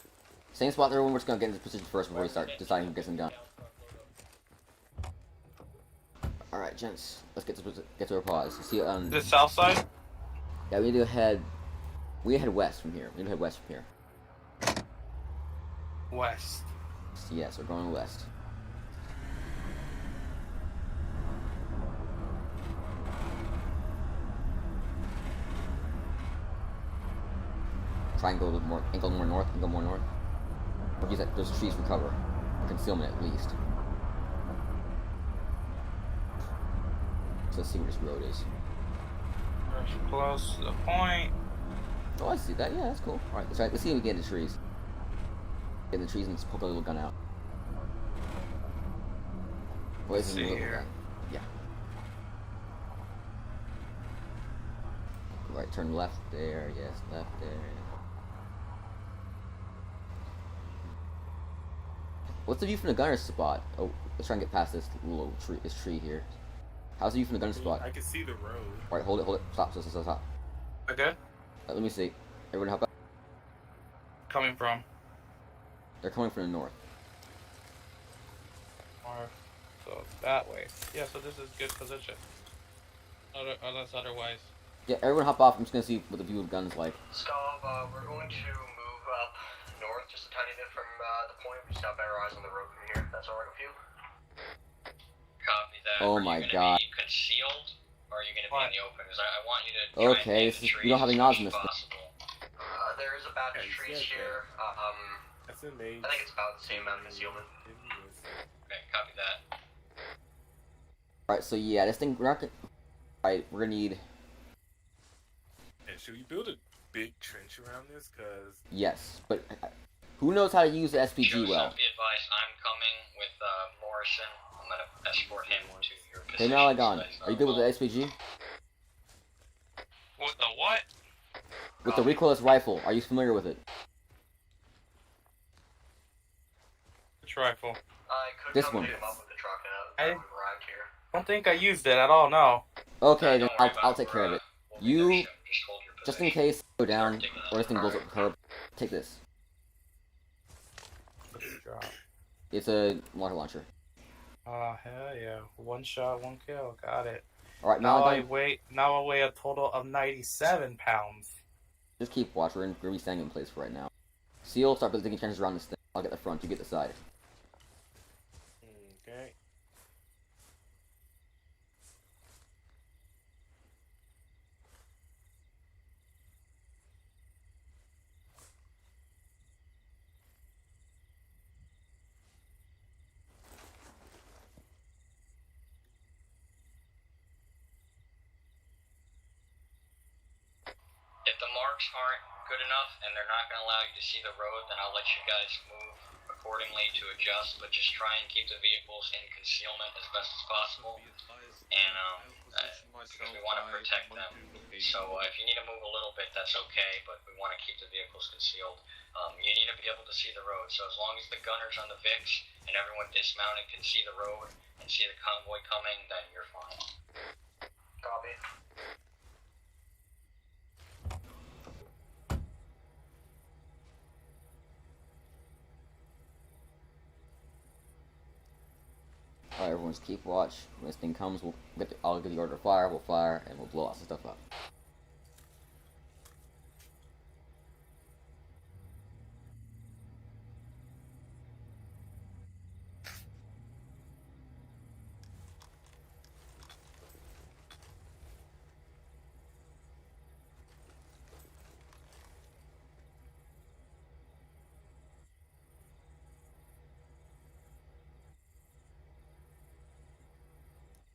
Same spot. Everyone. We're just gonna get into position first before we start deciding who gets them done. All right, gents. Let's get to our pause. See The south side. Yeah, we need to head. We need to head west from here. We need to head west from here. West. Yes, we're going west. Try and go a little more, and go more north, and go more north. Or use those trees for cover, or concealment at least. So let's see where this road is. Close to the point. Oh, I see that. Yeah, that's cool. All right, let's see if we get in the trees. Get in the trees and just poke a little gun out. What is this little gun? Yeah. Right, turn left there. Yes, left there. What's the view from the gunner's spot? Oh, let's try and get past this little tree. This tree here. How's the view from the gunner's spot? I can see the road. All right, hold it. Stop. Okay. Let me see. Everyone help out. Coming from? They're coming from the north. North. So that way. Yeah. So this is good position. Unless otherwise. Yeah, everyone hop off. I'm just gonna see what the view of the gun's like. Stav, we're going to move up north just a tiny bit from the point. We just have better eyes on the road from here. That's alright with you? Copy that. Oh my god. Are you going to be concealed, or are you going to be in the open? Because I want you to okay, we don't have any nods in this. There is a Baptist trees here. That's amazing. I think it's about the same amount of concealment. Okay, copy that. Alright, so yeah, this thing, we're gonna need... And should we build a big trench around this? Cause... Yes, but who knows how to use the SPG well? Be advised, I'm coming with Morrison. I'm going to escort him to your position. Hey, Malagon, are you good with the SPG? With the what? With the recoilless rifle, are you familiar with it? Which rifle? This one. I don't think I used it at all, no. Okay, then I'll take care of it. You, just in case go down, or this thing blows up the curb, take this. It's a water launcher. Hell yeah. One shot, one kill. Got it. Alright, Now I Malachi, weigh a total of 97 pounds. just keep watch. We're going to be staying in place for right now. Seal, start taking chances around this thing. I'll get the front, you get the side. Okay. If the marks aren't good enough and they're not going to allow you to see the road, then I'll let you guys move accordingly to adjust, but just try and keep the vehicles in concealment as best as possible. And because we want to protect them. So if you need to move a little bit, that's okay, but we want to keep the vehicles concealed. You need to be able to see the road. So as long as the gunners on the VIX and everyone dismounted can see the road and see the convoy coming, then you're fine. Copy. Alright, everyone, just keep watch. When this thing comes, I'll give the order to fire, we'll fire, and we'll blow lots of stuff up.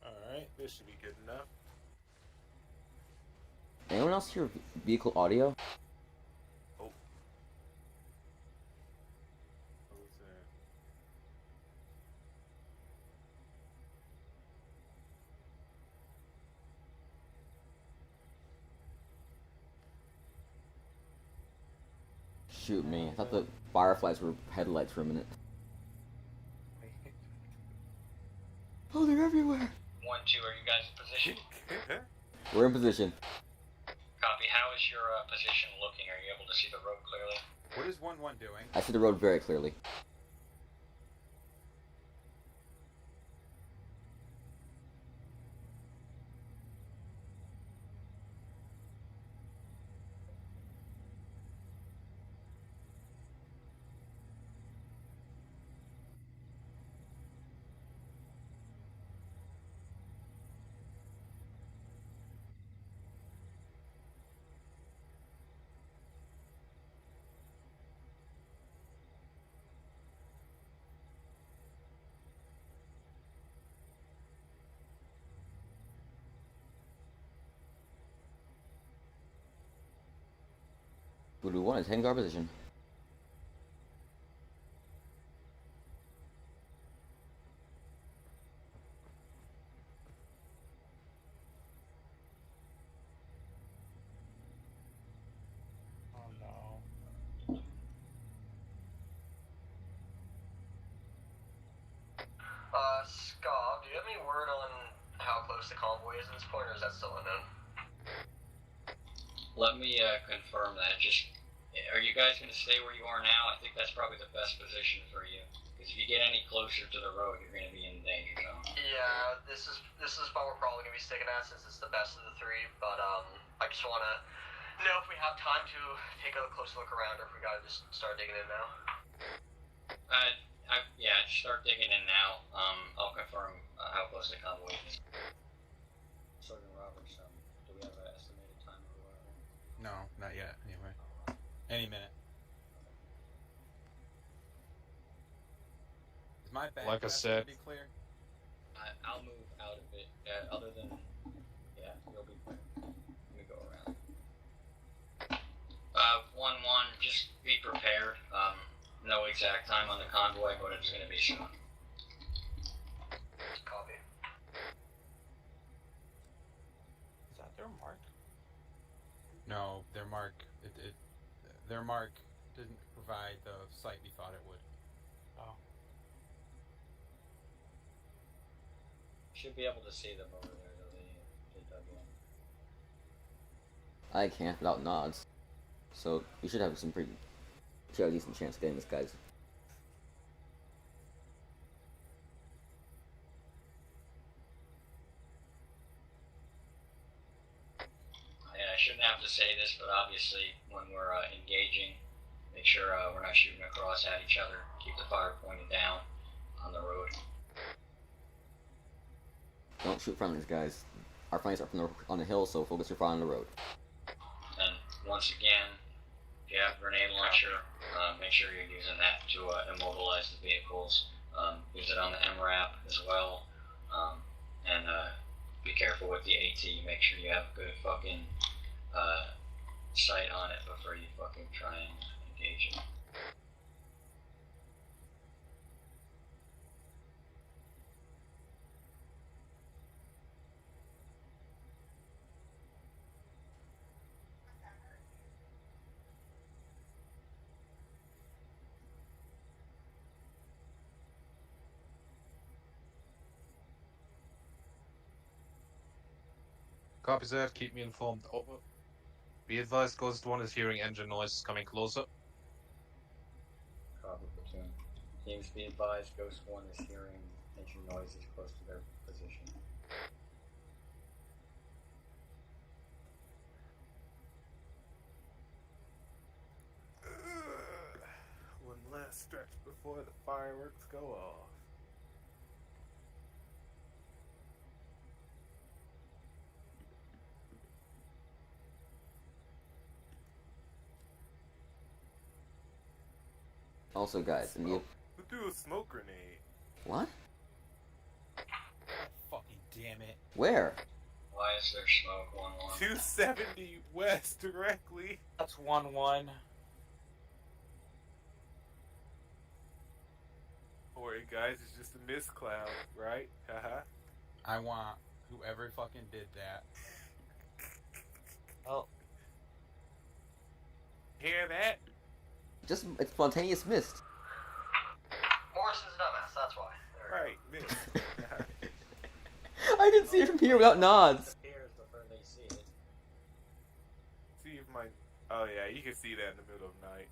Alright, this should be good enough. Anyone else hear vehicle audio? Oh. What was that? Shoot me, I thought the fireflies were headlights for a minute. Oh, they're everywhere! 1-2, are you guys in position? We're in position. Copy. How is your position looking? Are you able to see the road clearly? What is 1-1 doing? I see the road very clearly. What do we want? Is heading to our position. Oh no. Scott, do you have any word on how close the convoy is at this point, or is that still unknown? Let me confirm that. Are you guys going to stay where you are now? I think that's probably the best position for you. Because if you get any closer to the road, you're going to be in danger zone. Yeah, this is the spot we're probably going to be sticking at since it's the best of the three, but I just want to know if we have time to take a close look around or if we got to just start digging in now. Yeah, just start digging in now. I'll confirm how close the convoy is. Sergeant Roberts, do we have an estimated time or whatever? No, not yet, anyway. Any minute. Is my back Like I said, be clear? I'll move out of it. Other than, yeah, you'll be clear. Let me go around. 1-1, just be prepared. No exact time on the convoy, but it's going to be soon. Copy. Is that their mark? No, their mark. Their mark didn't provide the sight we thought it would. Oh. Should be able to see them over there, though. They dug in. I can't without nods. So we should have some should have a decent chance of getting this guy's. shouldn't have to say this, but obviously when we're engaging, make sure we're not shooting across at each other. Keep the fire pointed down on the road. Don't shoot friendlies, guys. Our friendlies are on the hill, so focus your fire on the road. And once again, if you have a grenade launcher, make sure you're using that to immobilize the vehicles. Use it on the MRAP as well. And be careful with the AT. Make sure you have a good fucking sight on it before you fucking try and engage it. Copy that, keep me informed. Over. Be advised, Ghost 1 is hearing engine noises coming closer. Copy, platoon. Teams be advised, Ghost 1 is hearing engine noises close to their position. One last stretch before the fireworks go off. Also, guys, in the... Who threw a smoke grenade? What? Fucking damn it. Where? Why is there smoke 1-1? 270 west directly. That's 1-1. Don't worry, guys, it's just a mist cloud, right? Haha. I want whoever fucking did that. Oh. Hear that? Just, it's spontaneous mist. Morrison's a dumbass, that's why. Right, mist. I can see it from here without nods. Appears before they see it. See if my... Oh yeah, you can see that in the middle of night.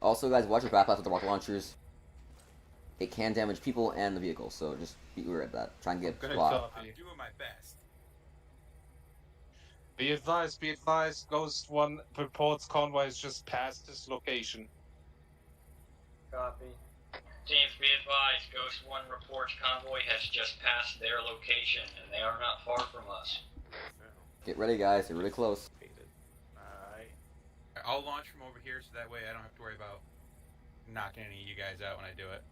Also, guys, watch your backpass with the rocket launchers. It can damage people and the vehicle, so just be aware of that. Try and get spot. I'm doing my best. Be advised, Ghost 1 reports convoy has just passed this location. Copy. Teams be advised, Ghost 1 reports convoy has just passed their location, and they are not far from us. Get ready, guys. They're really close. Alright. I'll launch from over here so that way I don't have to worry about knocking any of you guys out when I do it.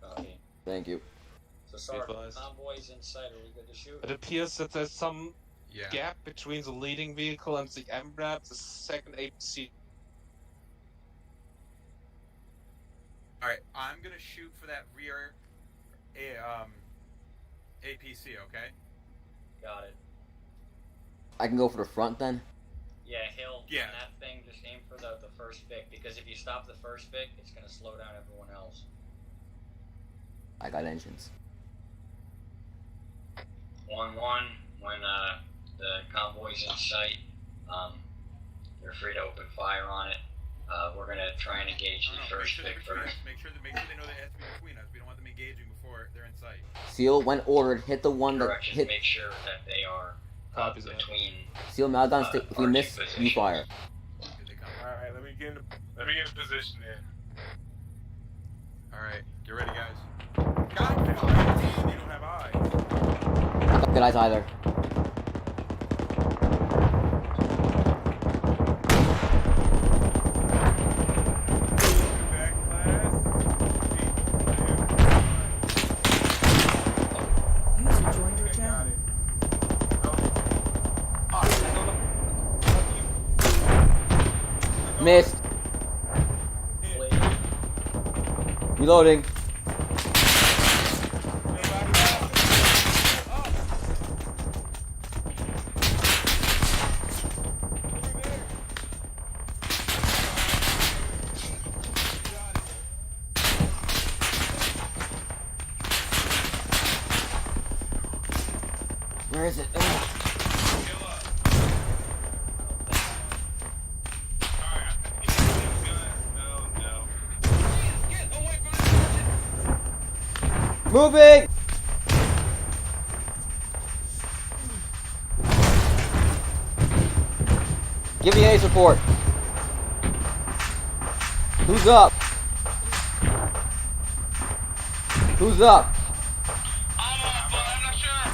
Copy. Thank you. So, Sergeant, convoy's in sight. Are we good to shoot? It appears that there's some gap between the leading vehicle and the MRAP, the second APC. Alright, I'm gonna shoot for that rear APC, okay? Got it. I can go for the front then? Yeah, Hill, on that thing, just aim for the first Vic, because if you stop the first Vic, it's going to slow down everyone else. I got engines. 1-1, when the convoy's in sight, you're free to open fire on it. We're going to try and engage the first Vic first. Make sure they know they have to be between us. We don't want them engaging before they're in sight. Seal, when ordered, hit the one that hit... Make sure that they are between... Seal, Malgon, if we miss, you fire. Alright, let me get in position then. Alright, get ready, guys. God damn, you don't have eyes. Not good eyes either. Missed. Reloading. Where is it? Ugh. Moving! Give me A support. Who's up? Who's up? I'm up, but I'm not sure.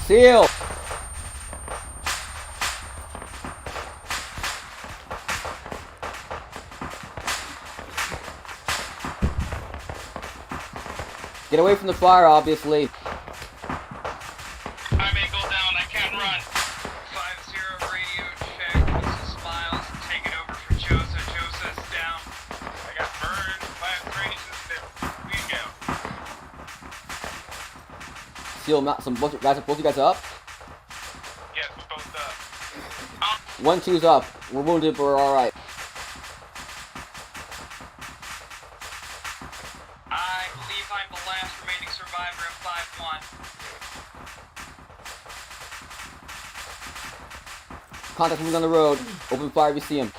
Seal. Get away from the fire, obviously. I may go down, I can't run. 5-0 radio check. This is Miles. Take it over for Josa. Josa's down. I got burned. Last range system. We go. Seal, both you guys up? Yes, we're both up. 1-2's up. We're wounded, but we're alright. I believe I'm the last remaining survivor of 5-1. Contact moving down the road. Open fire if you see him.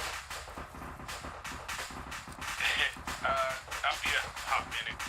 I'll be a hot minute.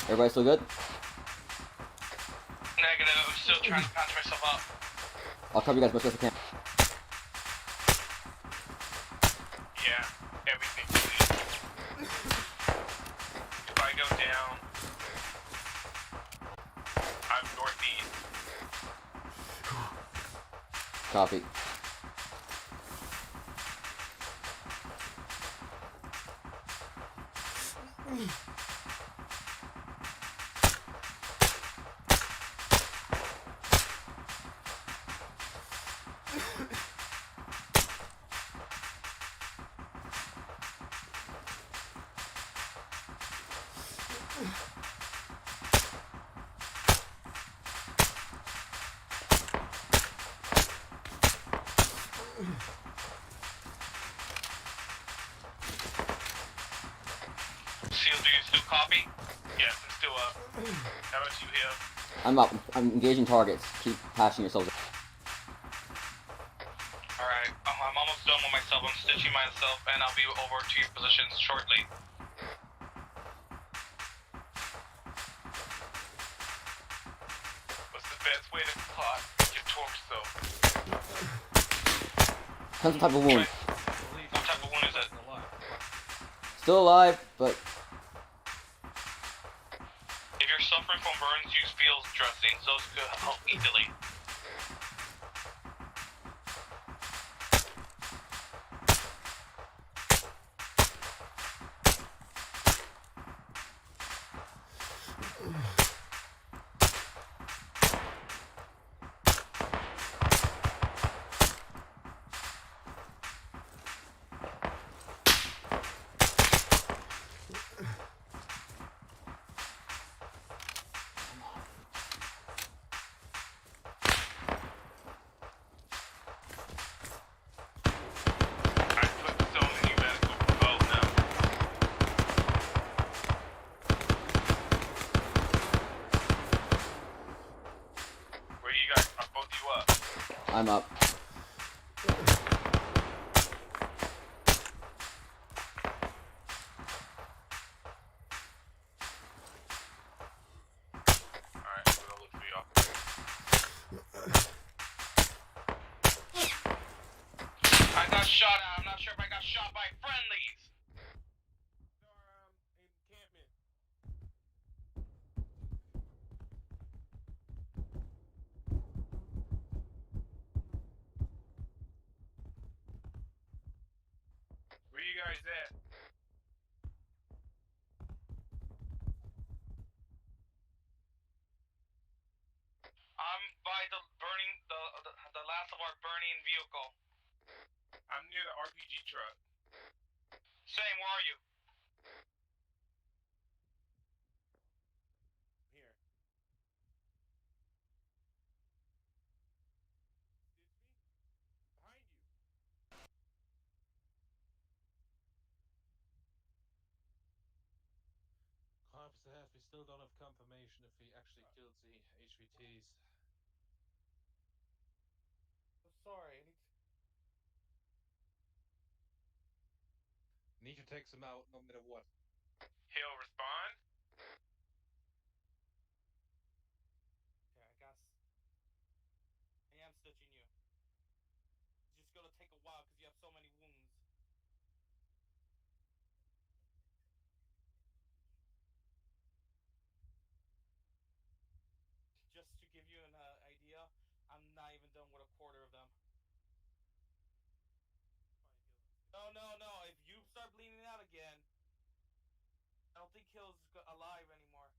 Everybody still good? Negative, I'm still trying to patch myself up. I'll cover you guys as much as I can. Yeah, everything's clear. If I go down, I'm northeast. Copy. Seal, do you still copy? Yes, I'm still up. How about you here? I'm up. I'm engaging targets. Keep patching yourselves up. Alright, I'm almost done with myself. I'm stitching myself, and I'll be over to your positions shortly. What's the best way to plot your torso? Some type of wound. What type of wound is it? Still alive, but If you're suffering from burns, use Field's dressings. Those could help easily. I'm up. I got shot at. I'm not sure if I got shot by friendlies. Where you guys at? I'm by the burning RPG truck. Same, where are you? Here. Ditch me? Behind you. Crimes ahead, we still don't have confirmation if he actually killed the HVTs. I'm sorry. Need to take them out no matter what. He'll respond? Yeah, I guess. I am stitching you. It's just gonna take a while because you have so many wounds. Just to give you an idea, I'm not even done with a quarter of them. No. If you start bleeding out again, I don't think Hill's alive anymore.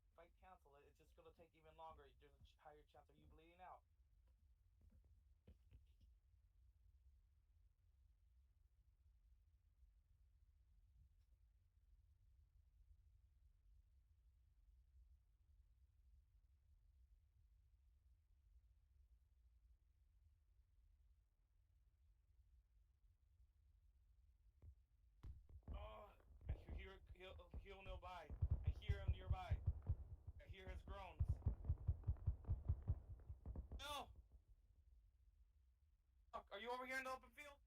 If I cancel it, it's just gonna take even longer. There's a higher chance of you bleeding out. Oh, I hear he'll nearby. I hear him nearby. I hear his groans. No! Fuck, are you over here in the open field?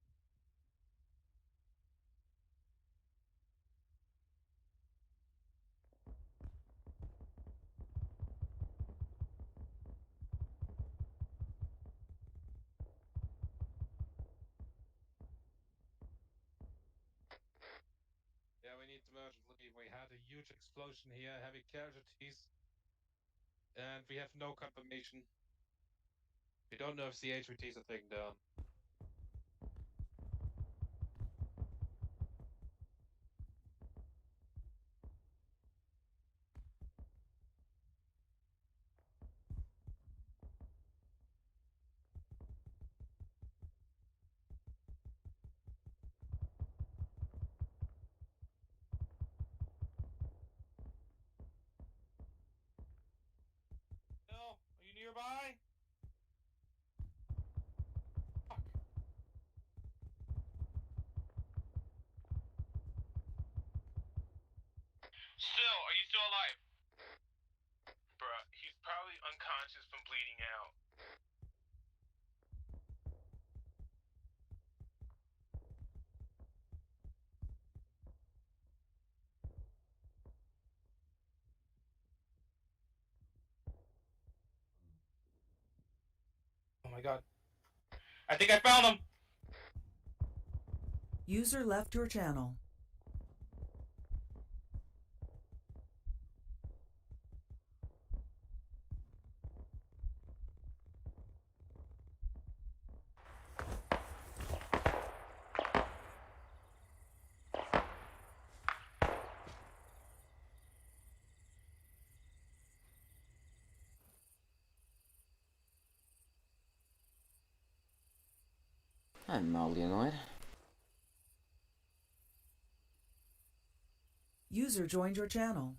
Yeah, we need to urgently. We had a huge explosion here, heavy casualties. And we have no confirmation. We don't know if the HVTs are taken down. No, are you nearby? Still, are you still alive? Bruh, he's probably unconscious from bleeding out. Oh my god. I think I found him! User left your channel. I'm mildly annoyed. User joined your channel.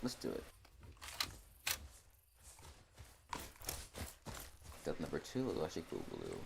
Let's do it. Death number 2, Electric Boogaloo.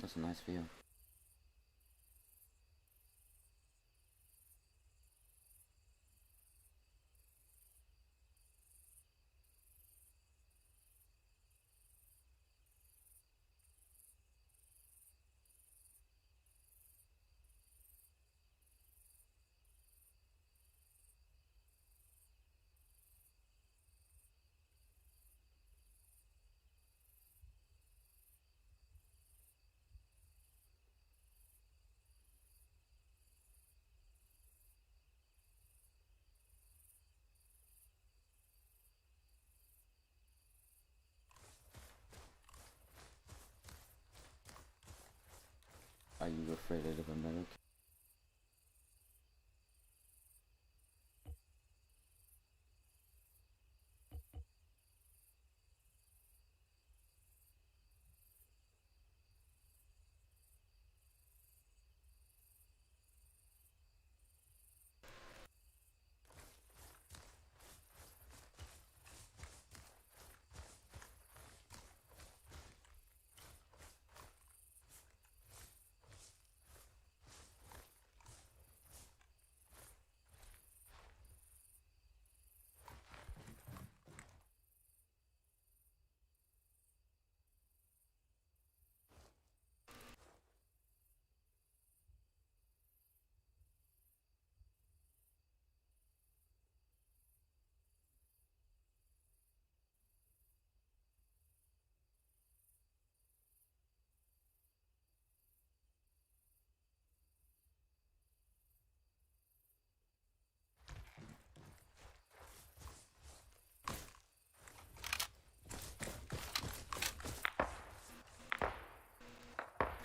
That's a nice view. Are you afraid of a medic?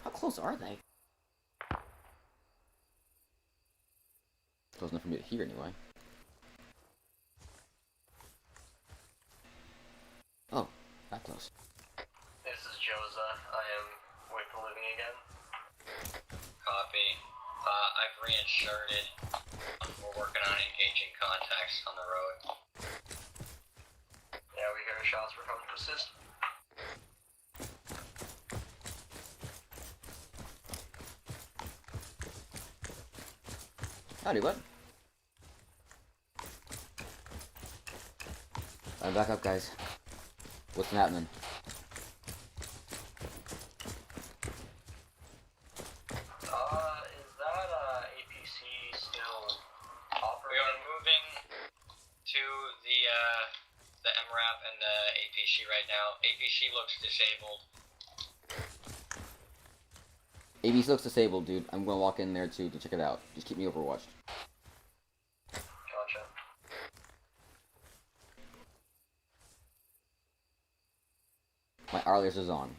How close are they? Close enough for me to hear anyway. Oh, that close. This is Joza. I am awake for living again. Copy. I've reinserted. We're working on engaging contacts on the road. Yeah, we hear shots. We're coming to assist. Howdy, bud. Alright, back up, guys. What's happening? Is that APC still operating? We are moving to the MRAP and the APC right now. APC looks disabled. ABC looks disabled, dude. I'm gonna walk in there too to check it out. Just keep me overwatched. Gotcha. My Arlius is on.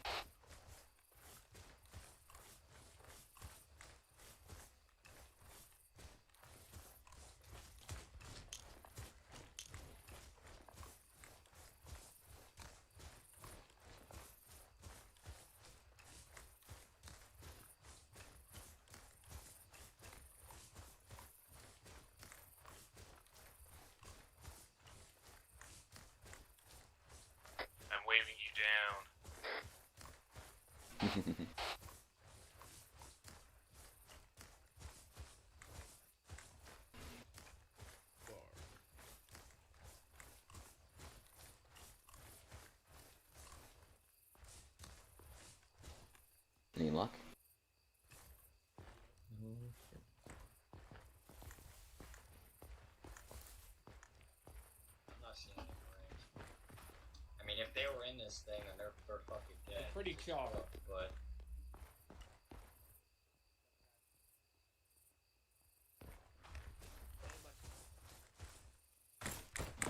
I'm waving you down. Any luck? I'm not seeing any range. I mean, if they were in this thing, then they're fucking dead. They're pretty charred. But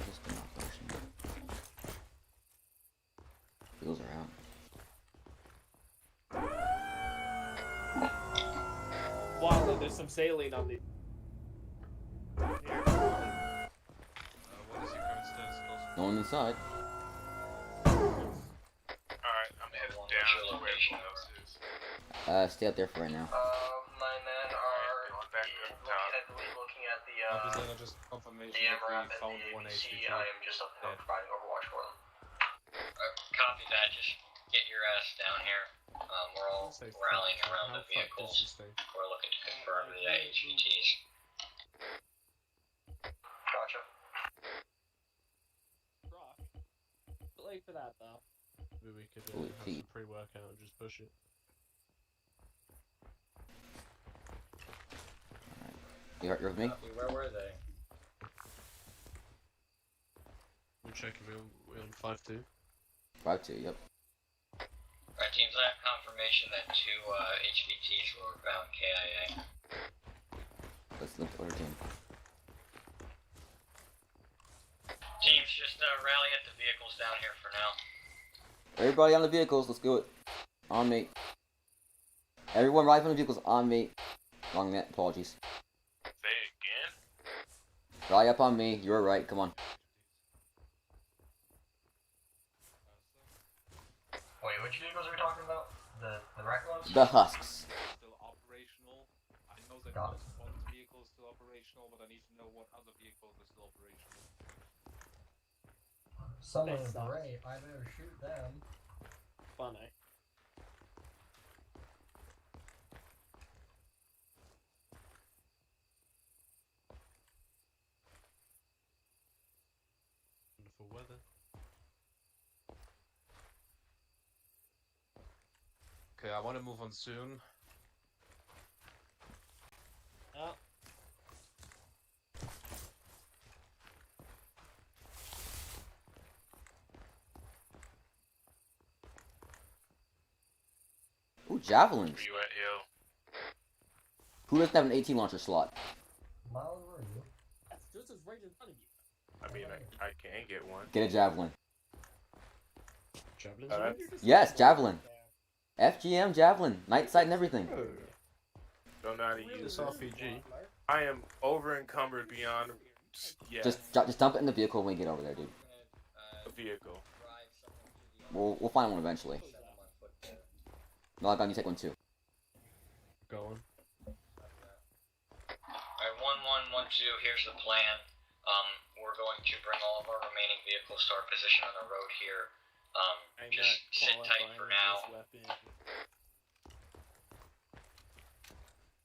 Just binoculation. Wheels are out. Wow, there's some saline on the. Here. No one inside. Alright, I'm headed down to where everyone else is. Stay out there for right now. My men are Back up top. heavily looking at the Representative, just confirmation the that MRAP we and found the one ABC. HVT. I am just up the hill providing overwatch for them. Copy that. Just get your ass down here. We're all rallying around the vehicles. We're looking to confirm the HVTs. Gotcha. Rock. Too late for that though. Maybe we could Holy have feet. some pre-workout and just push it. You're with me? Copy, where were they? We'll check if we're on 5-2. 5-2, yep. Alright, teams, I have confirmation that 2 HVTs were found KIA. Let's look to our team. Teams, just rally at the vehicles down here for now. Everybody on the vehicles, let's do it. On me. Everyone ride from the vehicles on me. Wrong net, apologies. Say it again? Rally up on me, you're right, come on. Wait, which vehicles are we talking about? The wreck ones? The husks. Still operational. I know that Got it. one vehicle is still operational, but I need to know what other vehicles are still operational. Someone is great. I better shoot them. Funny. Wonderful weather. Okay, I want to move on soon. Oh. Ooh, javelins. Where you at, Hill? Who doesn't have an 18 launcher slot? Miles, where are you? That's just as right in front of you. I mean, I can get one. Get a javelin. Javelins? Yes, javelin. FGM javelin, night sight and everything. Don't know how to use This it. RPG. I am over encumbered beyond. Yes. Just dump it in the vehicle when we get over there, dude. A vehicle. We'll find one eventually. No, I'm gonna take one too. Go on. Alright, 1112, here's the plan. We're going to bring all of our remaining vehicles to our position on the road here. Just sit tight for now.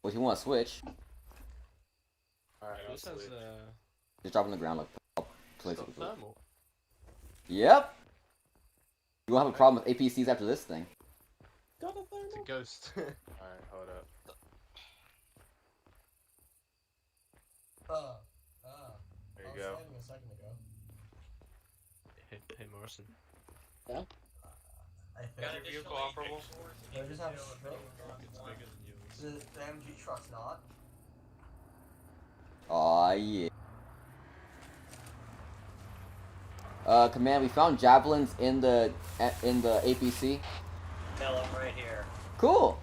Well, if you want to switch, Alright, I'll This has switch. just drop on the ground like I'll place it. thermal. Yep. You won't have a problem with APCs after this thing. Got a It's a thermal. ghost. Alright, hold up. There I you was go. standing a second ago. Hey Morrison. I Got think additional operable? they just have It's bigger than yours. the MG truck's not. Aw, yeah. Command, we found javelins in the APC. Tell them right here. Cool.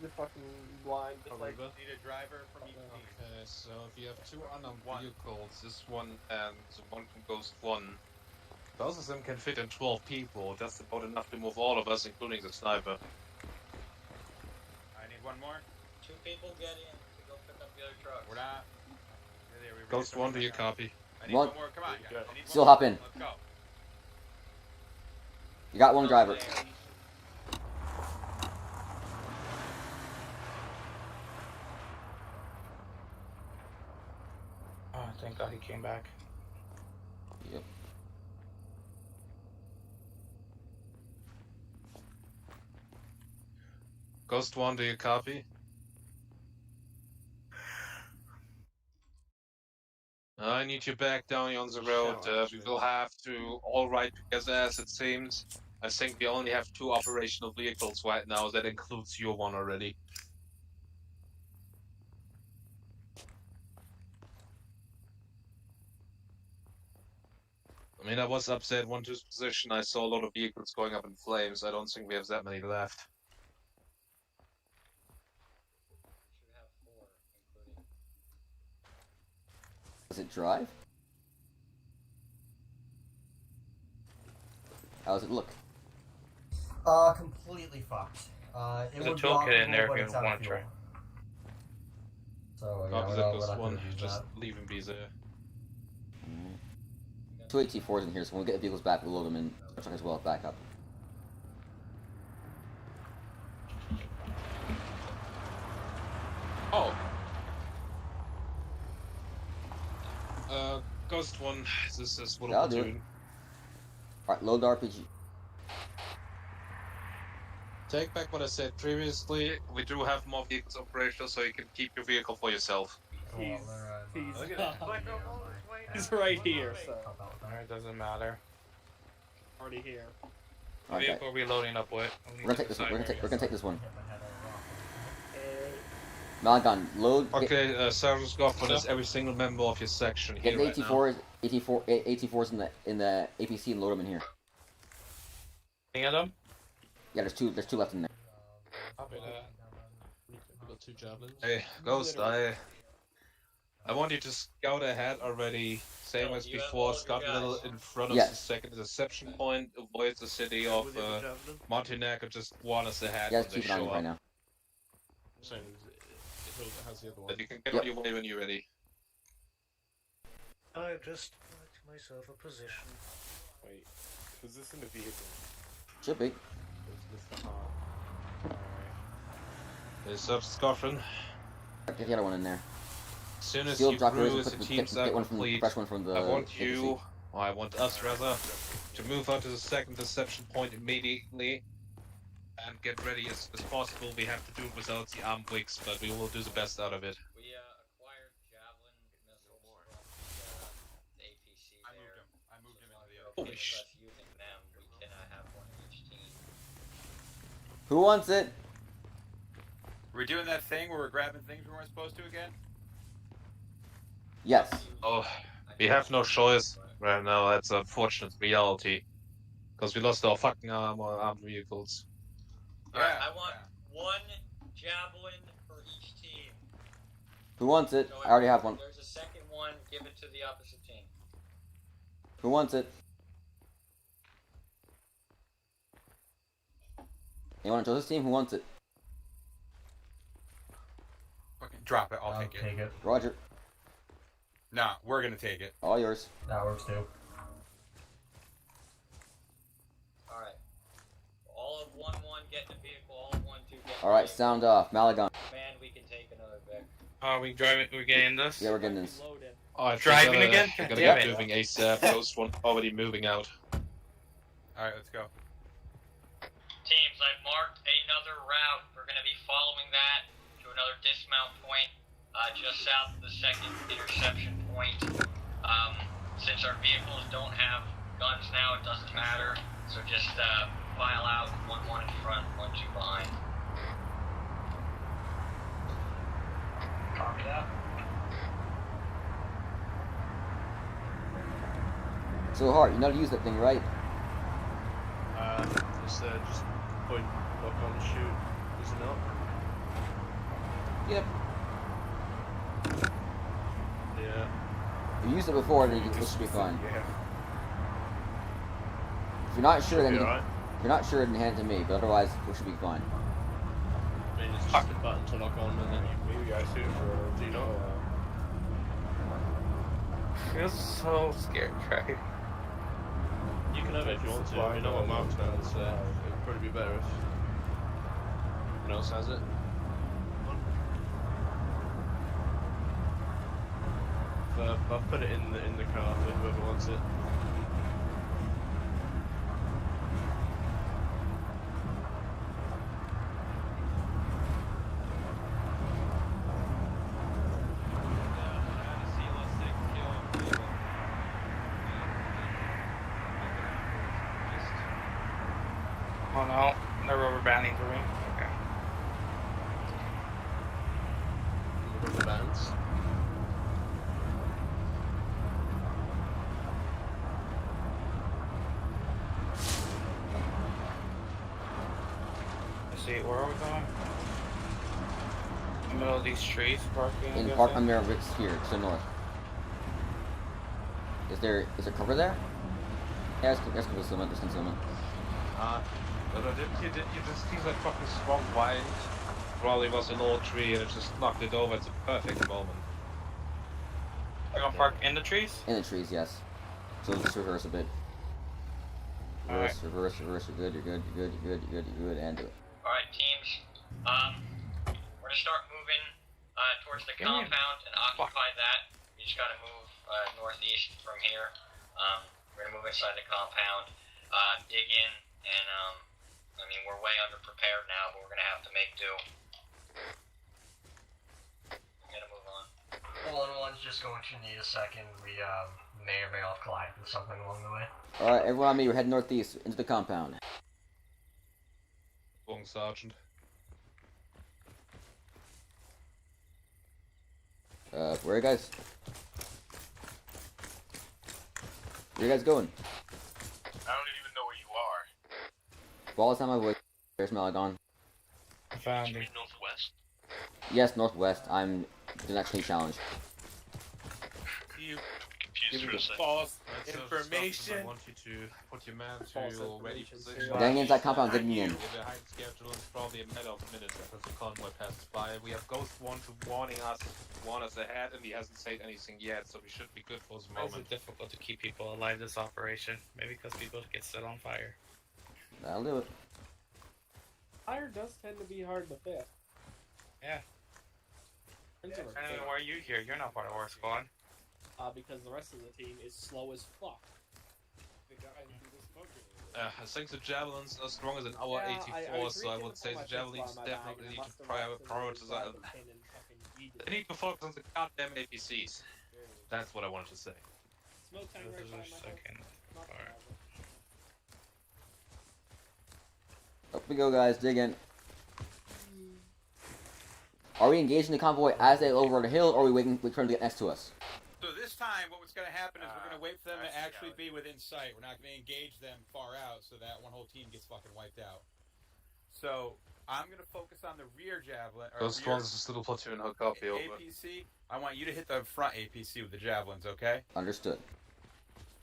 You're fucking blind. Just like Arriva. Need a driver from each team. Okay, so if you have 2 unarmed vehicles, this one and the one from Ghost 1, both of them can fit in 12 people. That's about enough to move all of us, including the sniper. I need one more. 2 people get in to go pick up the other trucks. We're not. There, we Ghost 1, do you copy? I need One. one more. Come on, guys. I need Still one hop more. in. Let's go. You got one driver. Oh, thank God he came back. Yep. Ghost 1, do you copy? I need you back down on the road. We will have to all ride together as it seems. I think we only have 2 operational vehicles right now. That includes your one already. I mean, I was upset 1-2's position. I saw a lot of vehicles going up in flames. I don't think we have that many left. Should have 4, including. Does it drive? How does it look? Completely fucked. It There's a would be toolkit in there operable, but if you it's out of want to fuel. try. So yeah, Opposite we're this not one, gonna use just that. leave him be there. 2 AT4s in here, so when we get the vehicles back, we'll load them in the truck as well, back up. Oh. Ghost one, this is what That'll I'm do it. doing. Alright, load the RPG. Take back what I said previously. We do have more vehicles operational, so you can keep your vehicle for yourself. He's Look at that. he's right here, so It doesn't matter. already here. What Okay. vehicle are we loading up with? We're gonna take this one. We're gonna take this one. Malagon, load. Okay, Sergeant Goffman is every single member of your section Get here the right now. AT4s in the APC and load them in here. Any of them? Yeah, there's two left in there. Copy that. We've got 2 javelins. Hey, Ghost, I want you to scout ahead already, same as before. Scout a little in front of the second interception point. Avoid the city of Montenegro. Just warn us ahead Yeah, when let's they keep it on show you up. right now. Same how's the other one? But you can get on your way when you're ready. I just marked myself a position. Wait, is this in the vehicle? Should be. Is this the Alright. Hey, Sergeant Goffman. Get the other one in there. As soon as Shield you droppers, crew, as put the the- teams get are one from the complete, fresh one from the I want APC. you, or I want us rather, to move on to the second interception point immediately. And get ready as possible. We have to do it without the armed wigs, but we will do the best out of it. We acquired javelin missiles from the APC there. I moved him into the other. Holy sh! Us using them, we can have one in each team. Who wants it? We're doing that thing where we're grabbing things we weren't supposed to again? Yes. Oh, we have no choice right now. That's a unfortunate reality. Because we lost our fucking armed vehicles. Alright, I want one javelin for each team. Who wants it? So I already have one. If there's a second one, give it to the opposite team. Who wants it? Anyone on Joseph's team? Who wants it? Fucking drop it, I'll take it. Roger. Nah, we're gonna take it. All yours. That works too. Alright. All of 1-1 get in the vehicle, all of 1-2 get in the Alright, vehicle. sound off. Malagon. Man, we can take another Vic. Are we driving? We're getting this? Yeah, we're getting this. Oh, I Driving gotta, again? I God gotta damn get it. moving ASAP. Ghost one already moving out. Alright, let's go. Teams, I've marked another route. We're going to be following that to another dismount point just south of the second interception point. Since our vehicles don't have guns now, it doesn't matter. So just file out 1-1 in front, 1-2 behind. Copy that. So hard. You know how to use that thing, right? Just point, lock on, shoot. Is it not? Yep. Yeah. You used it before, then this should be fine. If you're not sure, then Should be alright. if you're not sure, then hand it to me. But otherwise, we should be fine. I mean, it's just a button to lock on, and then Maybe I shoot for. do you not? Feels so scared, right? You can have it if you want to. I know what marksman is. It'd probably be better if someone else has it. I'll put it in the car for whoever wants it. Oh no, no rubber banding for me. Okay. Rubber bands. Let's see, where are we going? In the middle of these trees, parking. I'm In guessing? park under Rick's here, to the north. Is there cover there? Yeah, there's concealment. There's concealment. You just seems like fucking strong wind. Probably was an old tree and it just knocked it over. It's a perfect moment. We're gonna park in the trees? In the trees, yes. So just reverse a bit. Reverse, reverse, reverse. You're good. You're good. You're good. You're good. You're good. You're good. And do it. All right, teams. We're gonna start moving towards the compound and occupy that. You just gotta move northeast from here. We're gonna move inside the compound, dig in, and I mean we're way under prepared now, but we're gonna have to make do. We gotta move on. Well, everyone's just going to need a second. We may or may not collide with something along the way. All right, everyone on me. We're heading northeast into the compound. Wrong, Sergeant. Where are you guys? Where are you guys going? I don't even know where you are. Ball is on my voice. There's Malagon. Found you. Northwest? Yes, northwest. I'm the next new challenge. You Confused for a second. false information. I want you to put your man to your ready position. Gang inside compound digging in. Give a high schedule. It's probably a matter of minutes because the convoy passes by. We have Ghost One to warn us ahead, and he hasn't said anything yet, so we should be good for the Why is moment. it difficult to keep people alive this operation? Maybe because people get set on fire. That'll do it. Fire does tend to be hard to fit. Yeah. I don't know why you here. You're not part of our squad. Because the rest of the team is slow as fuck. The guys do the smoking. I think the javelins are stronger than our Yeah, 84, so I would say the javelins definitely need to prioritize. They need to focus on the goddamn APCs. That's what I wanted to say. Smoke tank right by my second. Up we go, guys. Dig in. Are we engaging the convoy as they over the hill, or are we waiting for them to get next to us? So this time, what's going to happen is we're going to wait for them to actually be within sight. We're not going to engage them far out so that one whole team gets fucking wiped out. So I'm going to focus on the rear javelin. Ghost One's this little platoon hook up here. APC. I want you to hit the front APC with the javelins, okay? Understood.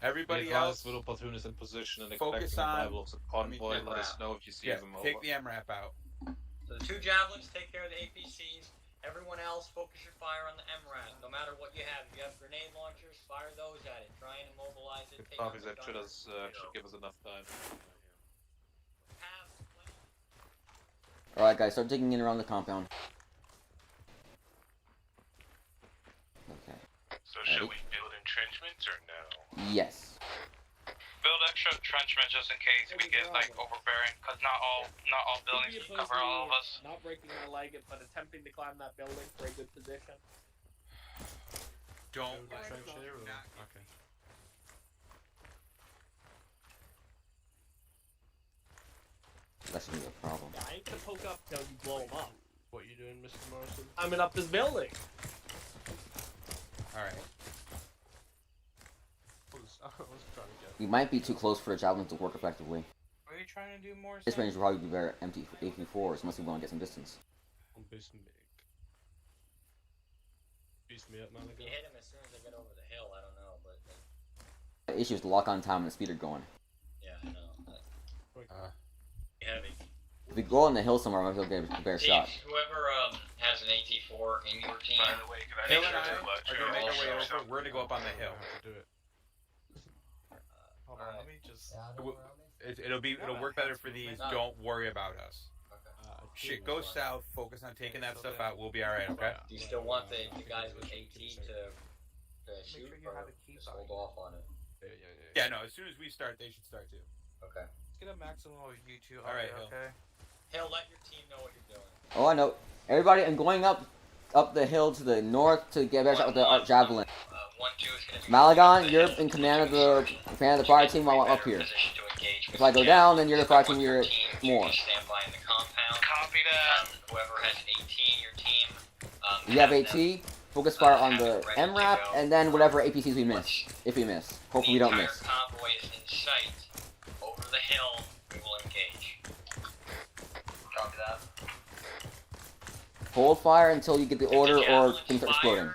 Everybody else, little platoon is in position and focus expecting on arrival of the convoy. Let us know if you see them over. take the MRAP out. So the two javelins take care of the APCs. Everyone else, focus your fire on the MRAP. No matter what you have. If you have grenade launchers, fire those at it. Try and immobilize it. Take out Copies the that should gunners. give us enough time. Alright, guys, start digging in around the compound. Okay. So should we build entrenchments or no? Yes. Build extra entrenchments just in case we get like overbearing, because not all buildings can cover all of us. Not breaking my leg, but attempting to climb that building for a good position. Don't trench here. Okay. That shouldn't be a problem. Yeah, I ain't gonna poke up till you blow them up. What you doing, Mr. Morrison? Climbing up this building. Alright. I was trying to get. We might be too close for the javelin to work effectively. Are you trying to do more? This range will probably be better empty AP4s unless we want to get some distance. I'm boosting big. Boost me up, man. If you hit him as soon as they get over the hill, I don't know, but... The issue is the lock on time and the speed are going. Yeah, I know. Heavy. If we go on the hill somewhere, maybe we'll get a better shot. Whoever has an AT4 in your team... By the way, can I Hill make and sure I to are going to make our way over. We're going to go up on the hill. Do it. Hold on, let me just. It'll work better for these. Don't worry about us. Shit, go south. Focus on taking that stuff out. We'll be all right. Okay. Do you still want the guys with AT to shoot, or just hold off on it? Yeah. No. As soon as we start, they should start too. Okay. Let's get a maximum of you two. All right, Hill. Okay. Hill, let your team know what you're doing. Oh, I know. Everybody, I'm going up the hill to the north to get a better shot with the javelin. 1-2 is going to be... Malagon, you're in command of the fire team while I'm up here. If I go down, then you're the fire team, you're more. Stand by in the compound. Copy that. Whoever has AT in your team... You have AT, focus fire on the MRAP, and then whatever APCs we miss. If we miss. Hopefully we don't miss. The entire convoy is in sight. Over the hill, we will engage. Copy that. Hold fire until you get the order or javelins things start fire, exploding.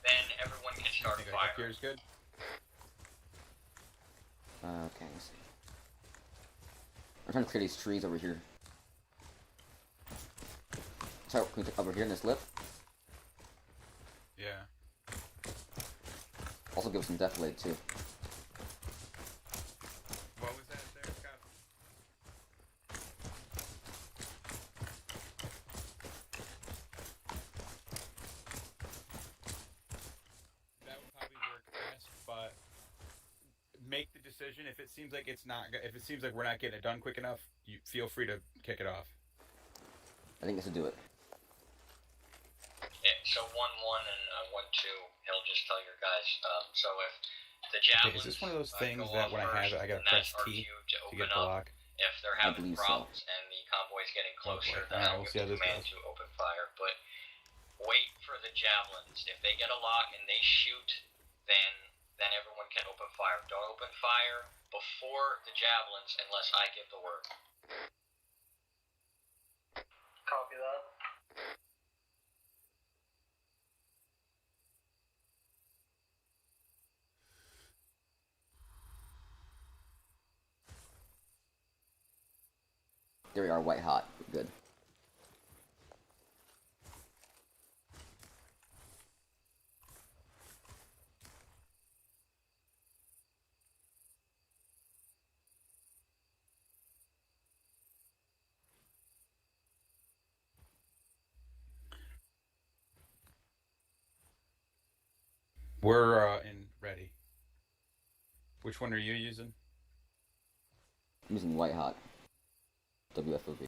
Then everyone can start Okay, fire. here's good. Okay, trying to clear these trees over here. Sorry, can we take over here in this lip? Yeah. Also give us some death blade too. What was that there, Scott? That would probably work best, but make the decision. If it seems like we're not getting it done quick enough, you feel free to kick it off. I think this will do it. Yeah, so 1-1 and 1-2, he'll just tell your guys. So if the javelins Is this one of those things that when I have it, I gotta press T to get the lock? If they're having problems and the convoy's getting closer, then I'll give the command to open fire. But wait for the javelins. If they get a lock and they shoot, then everyone can open fire. Don't open fire before the javelins unless I give the word. Copy that. There we are, white hot. Good. We're in ready. Which one are you using? I'm using white hot. WFOV.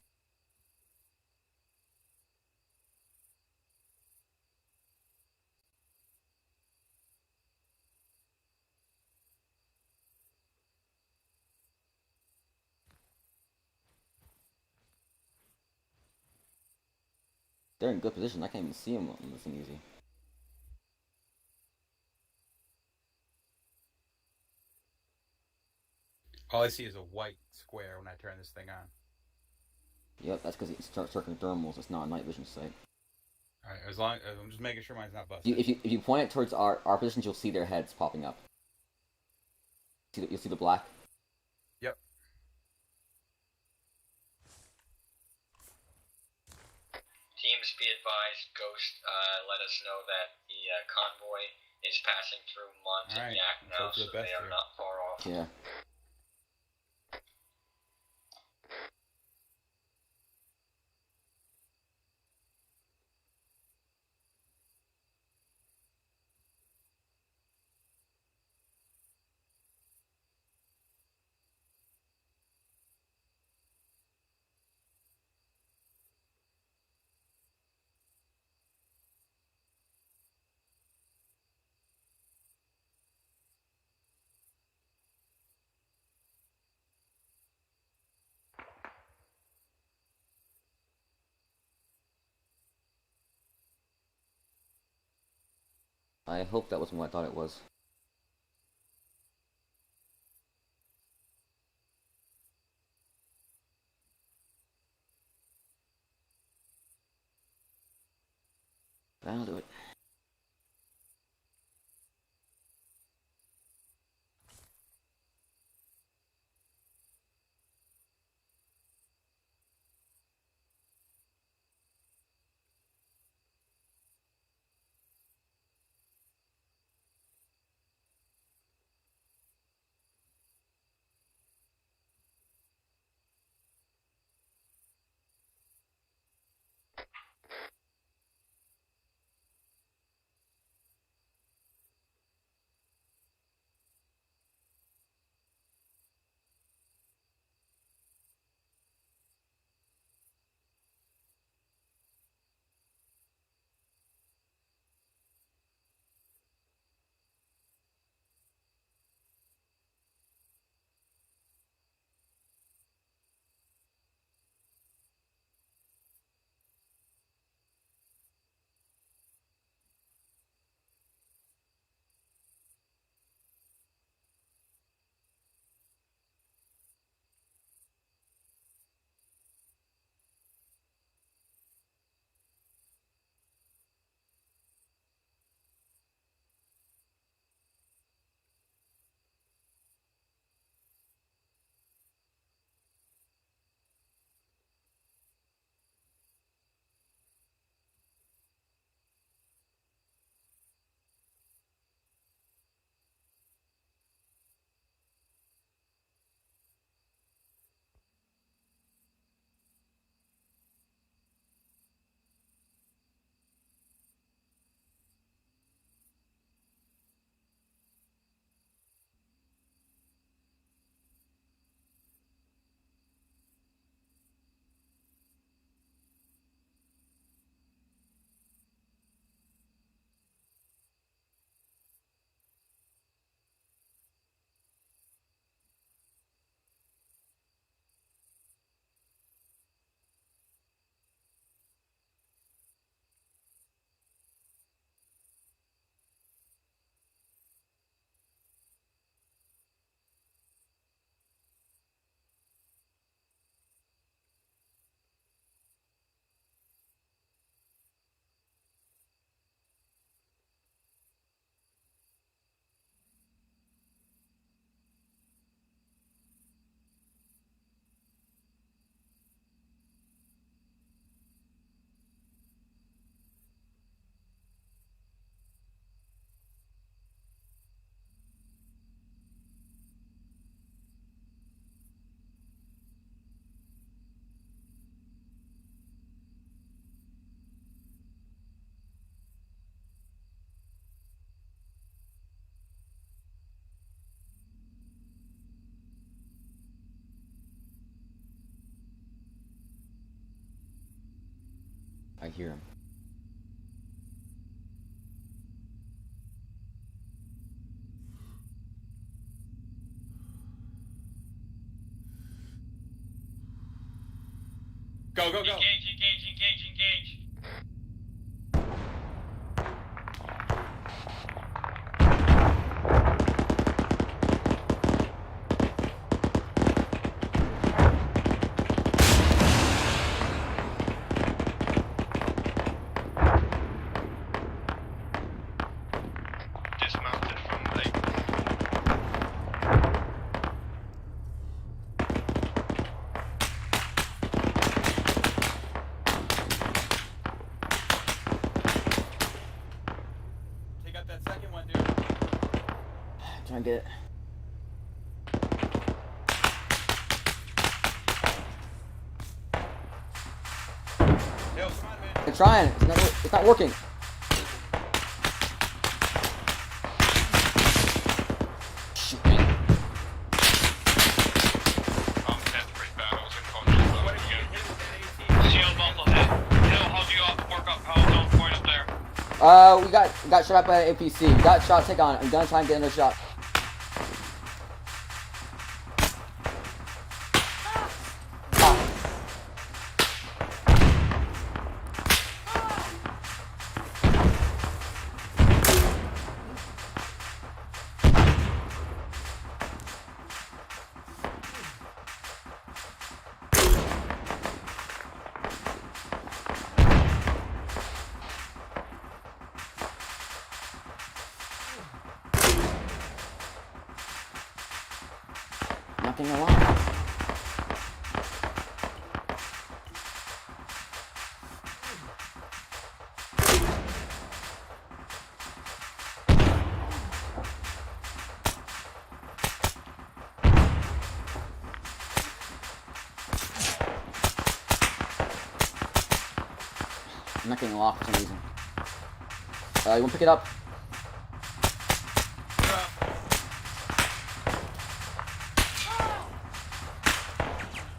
They're in good position. I can't even see them on this thing easy. All I see is a white square when I turn this thing on. Yep, that's because it's circling thermals. It's not a night vision sight. All right, as long I'm just making sure mine's not busted. If you point it towards our positions, you'll see their heads popping up. You'll see the black. Yep. Teams, be advised. Ghost, let us know that the convoy is passing through Montignac now, so they are not far off. Yeah. I hope that wasn't what I thought it was. That'll do it. I hear him. Go, go, go. Engage, engage, engage, engage. Dismounted from the Take out that second one, dude. Try and get it. Yo, come on, man. I'm trying. It's not working. Shoot me. I'm 10-3 battles and conscious of it again. Shield muscle hit. It'll hold you up, work up power zone point up there. We got shot up by an APC. We got shot. Take on it. I'm gonna try and get another shot. Nothing alive. I'm not getting locked for some reason. You wanna pick it up?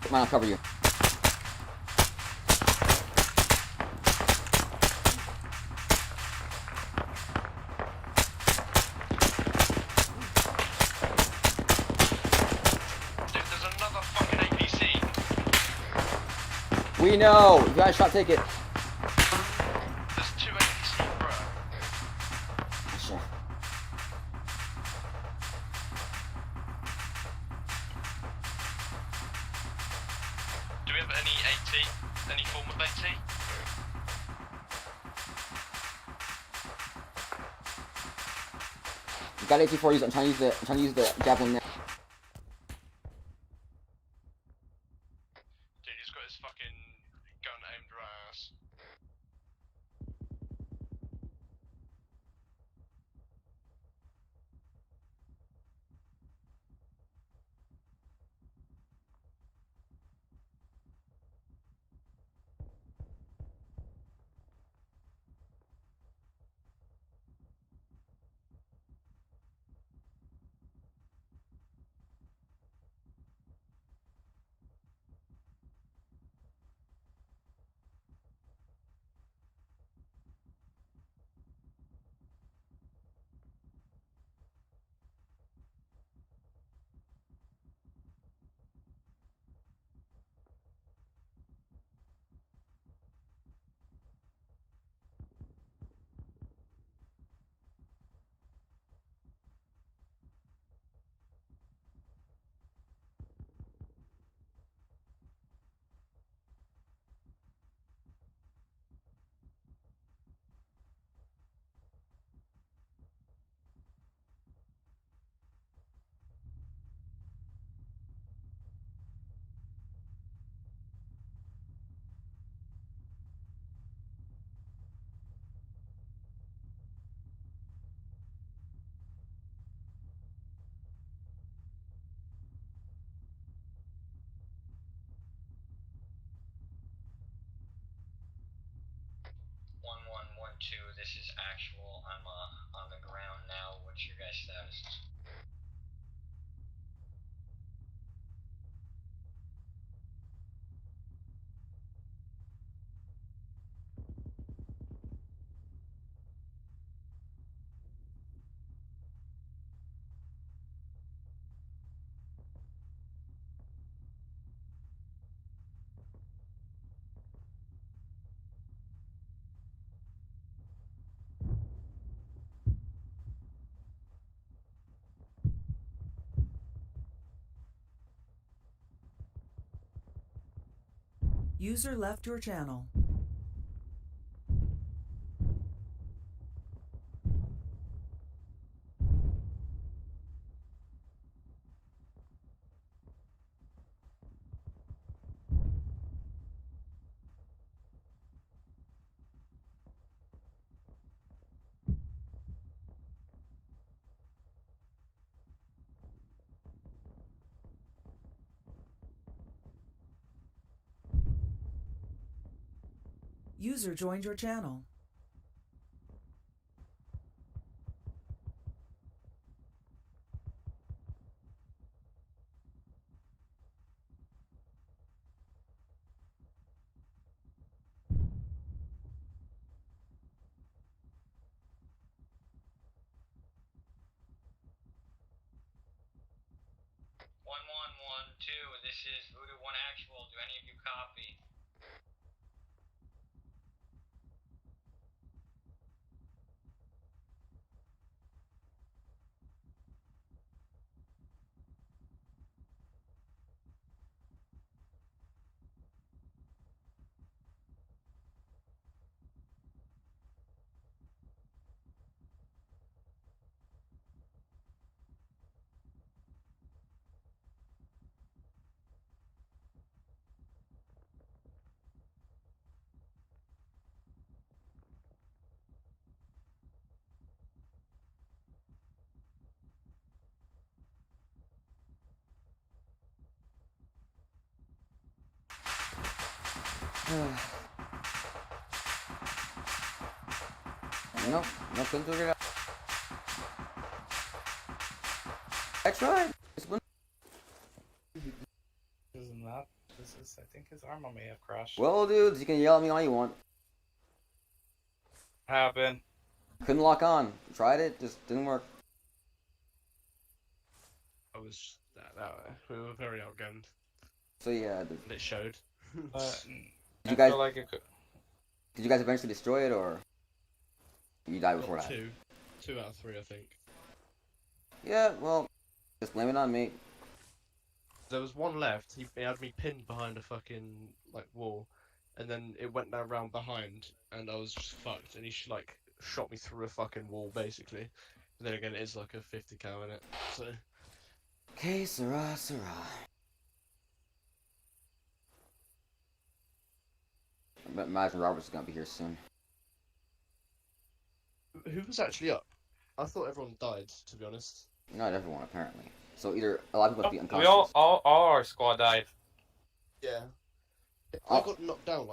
Come on, I'll cover you. There's another fucking APC. We know. You got a shot. Take it. There's two APC, bro. Sure. Do we have any AT? Any form of AT? You got AT-4s. I'm trying to use the javelin now. Dude, he's got his fucking gun aimed right at us. Two. This is actual. I'm on the ground now. What's your guys' status? User left your channel. User joined your channel. One one one two. This is Voodoo One Actual. Do any of you copy? No, couldn't figure it out. I tried. Isn't that? This is. I think his armor may have crashed. Well, dudes, you can yell at me all you want. Happened. Couldn't lock on. Tried it, just didn't work. I was we were very outgunned. So yeah, And it showed. did you guys feel like it could... did you guys eventually destroy it, or you died before that? Two out of 3, I think. Yeah, well, just blame it on me. There was one left. He had me pinned behind a fucking wall, and then it went down round behind, and I was just fucked. And he shot me through a fucking wall, basically. And then again, it is like a 50 cal in it. So. Okay, Sarah. I imagine Robert's is gonna be here soon. Who was actually up? I thought everyone died, to be honest. Not everyone, apparently. So either a lot of people must be unconscious. We all our squad died. Yeah. I got knocked down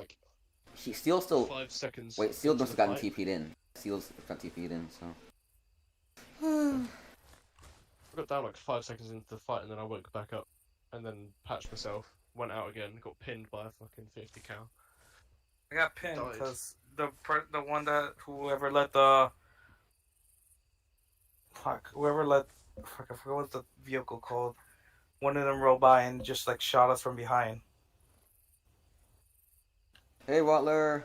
Steel's still 5 seconds. Wait, Steel must have gotten fight. TP'd in. Steel's got TP'd in, so. I got down 5 seconds into the fight, and then I woke back up, and then patched myself, went out again, got pinned by a fucking 50 cal. I got pinned Died. because the one that whoever let the I forgot what the vehicle called. One of them rolled by and just shot us from behind. Hey, Watler.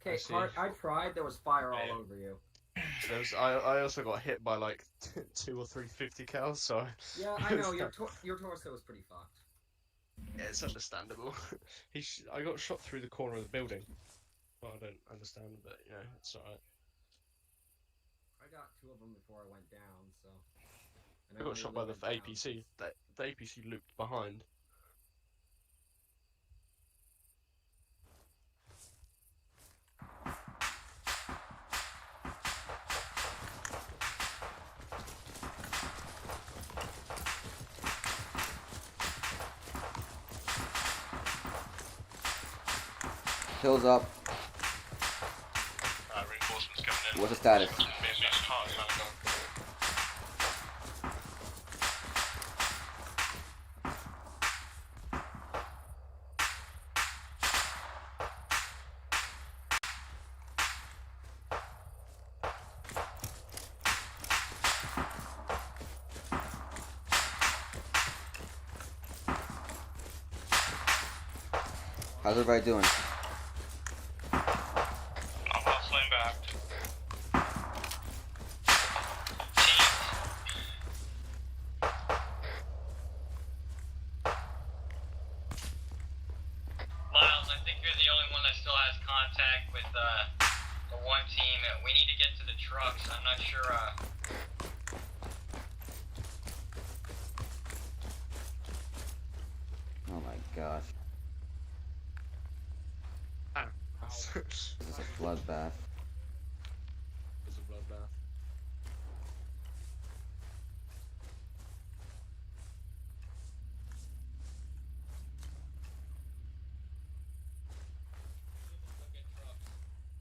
Okay, I tried. There was fire all over you. I also got hit by 2 or 3 50 cals, so. Yeah, I know your torso was pretty fucked. Yeah, it's understandable. I got shot through the corner of the building. Well, I don't understand, but yeah, it's alright. I got 2 of them before I went down, so. I got shot by the APC. The APC looped behind. Hills up. Reinforcements coming in. What's the status? How's everybody doing? I'm well slaying back. contact with the one team. We need to get to the trucks. I'm not sure. Oh my gosh. This is a bloodbath. It's a bloodbath.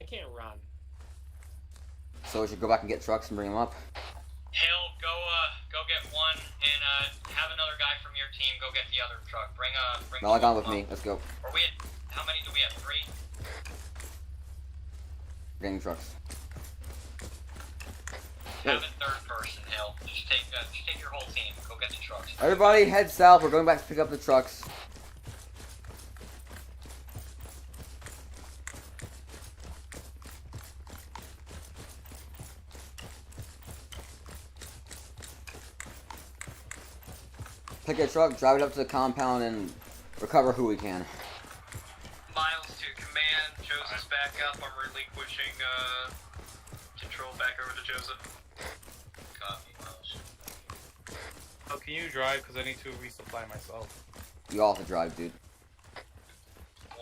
I can't run. So we should go back and get trucks and bring them up. Hill, go get one, and have another guy from your team go get the other truck. Bring Log on with me. Let's go. Are we at, how many do we have? 3? Getting trucks. Have a third person, Hill. Just take your whole team. Go get the trucks. Everybody head south. We're going back to pick up the trucks. Pick a truck, drive it up to the compound, and recover who we can. Miles to command. Joseph's back up. I'm relinquishing control back over to Joseph. Copy, Miles. Oh, can you drive? Because I need to resupply myself. You all have to drive, dude. 1,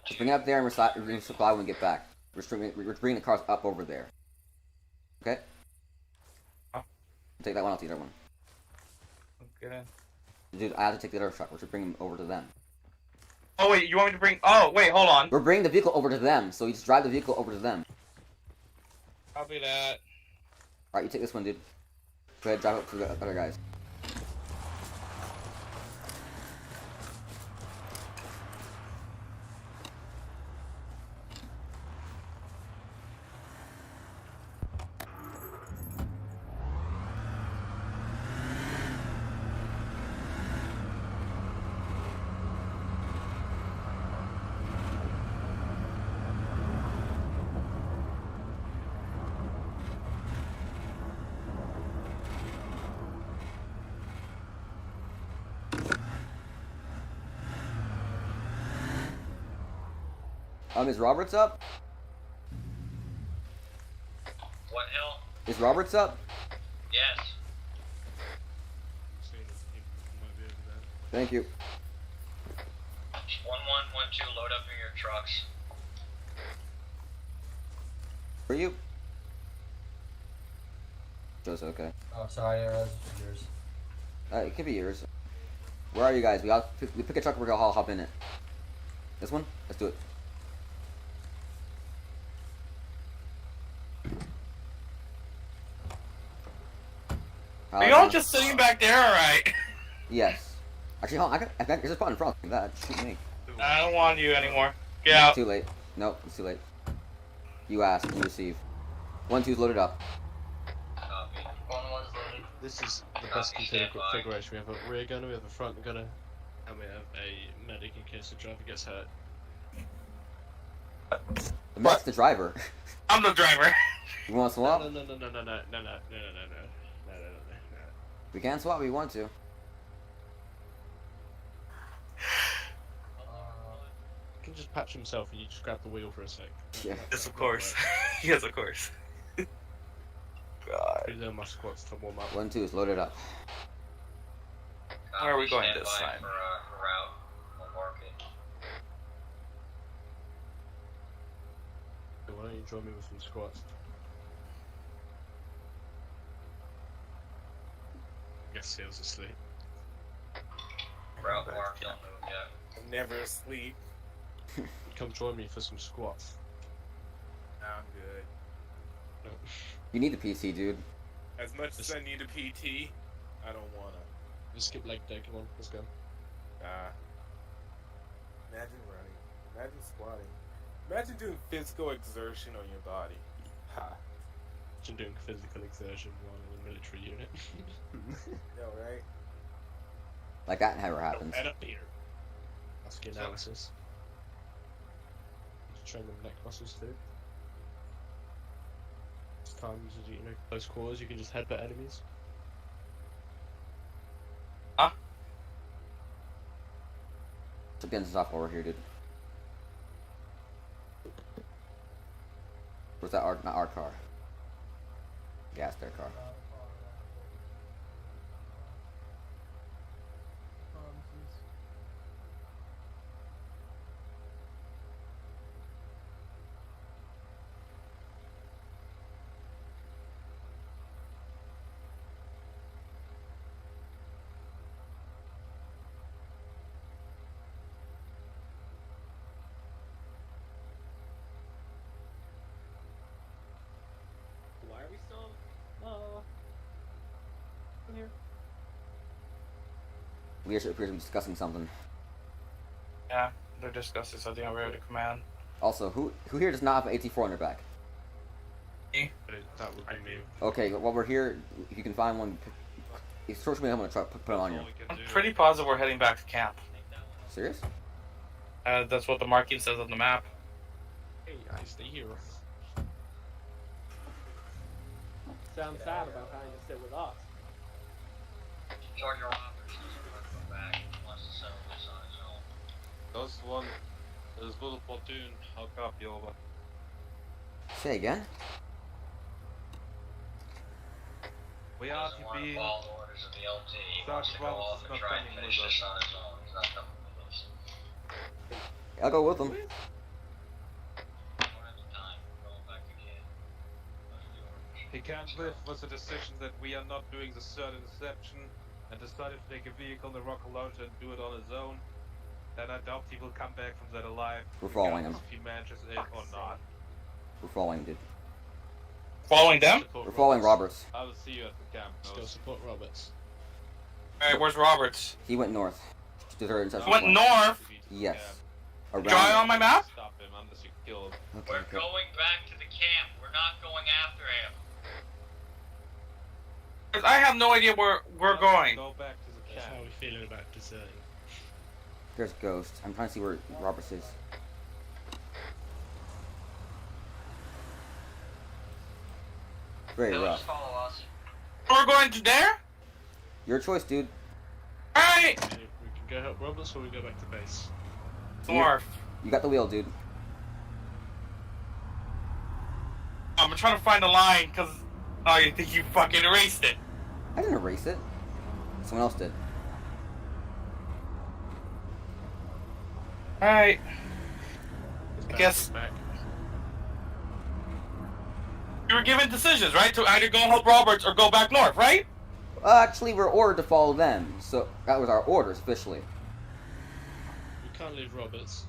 2. Bring it up there and resupply when we get back. We're bringing the cars up over there. Okay? Take that one, I'll take that one. Okay. Dude, I have to take the other truck. We should bring them over to them. Oh wait, you want me to bring? Oh wait, hold on. We're bringing the vehicle over to them, so you just drive the vehicle over to them. Copy that. Alright, you take this one, dude. Go ahead, drive up to the other guys. Is Roberts up? What, Hill? Is Roberts up? Yes. Thank you. 1112, load up in your trucks. For you? Joe's okay. Oh, sorry, that's yours. It could be yours. Where are you guys? We pick a truck. We're gonna all hop in it. This one? Let's do it. Are you all just sitting back there, alright? Yes. Actually, hold on. I got there's a spot in front of me. That shoot me. I don't want you anymore. Get out. Too late. Nope, it's too late. You ask, you receive. 1-2's loaded up. Copy. 1-1's loaded. This is the best configuration. We have a rear gunner, we have a front gunner, and we have a medic in case the driver gets hurt. The medic's the driver. I'm the driver. You want to swap? No. We can swap if we want to. You can just patch himself and you just grab the wheel for a sec. Yeah. Yes, of course. Yes, of course. God. Do my squats to warm up. 1-2 is loaded up. Where are we going this time? For route. We'll mark it. Why don't you join me with some squats? I guess Seal's asleep. Route mark, don't move yet. I'm never asleep. Come join me for some squats. Nah, I'm good. No. You need the PC, dude. As much as I need a PT, I don't wanna. Just skip leg day, come on, let's go. Imagine running. Imagine squatting. Imagine doing physical exertion on your body. Ha. Imagine doing physical exertion while in a military unit. No, right? Like that never happens. Head up here. That's the analysis. You train them neck muscles too. Times, you know, close quarters, you can just headbutt enemies. So getting stuff over here, dude. Was that our not our car? Yeah, it's their car. Why are we still in here? Leadership appears to be discussing something. Yeah, they're discussing something on road to command. Also, who here does not have an AT4 on their back? Me. That would be me. Okay, while we're here, if you can find one, search me. I'm gonna try to put it on you. I'm pretty positive we're heading back to camp. Serious? That's what the marking says on the map. Hey, I stay here. Sounds sad about having to sit with us. Sergeant Roberts doesn't want to go back. He wants to settle this on his own. Those one, there's little platoon. I'll copy over. Say again? He doesn't want to follow the orders of the LT. He wants to go off and try and finish this on his own. He's not coming with us. I'll go with them. One at a time. We're going back to camp. Those are the orders. He can't live with the decision that we are not doing the third interception and decided to take a vehicle in the rocket launcher and do it on his own. Then I doubt he will come back from that alive. We're following him. If he manages it or not. We're following, dude. Following them? We're following Roberts. I will see you at the camp. Still support Roberts. Alright, where's Roberts? He went north. To third interception Went point. north? Yes. Drawing on my map? Stop him unless you kill him. Okay, We're okay. going back to the camp. We're not going after him. I have no idea where we're going. Go back to the That's camp. how we feeling about deserting. There's Ghost. I'm trying to see where Roberts is. Very They'll rough. just follow us. We're going to there? Your choice, dude. Alright! We can go help Roberts or we go back to base. North. You got the wheel, dude. I'm trying to find a line, cause I think you fucking erased it. I didn't erase it. Someone else did. Alright. I guess you were given decisions, right? To either go help Roberts or go back north, right? Actually, we're ordered to follow them, so that was our orders officially. We can't leave Roberts.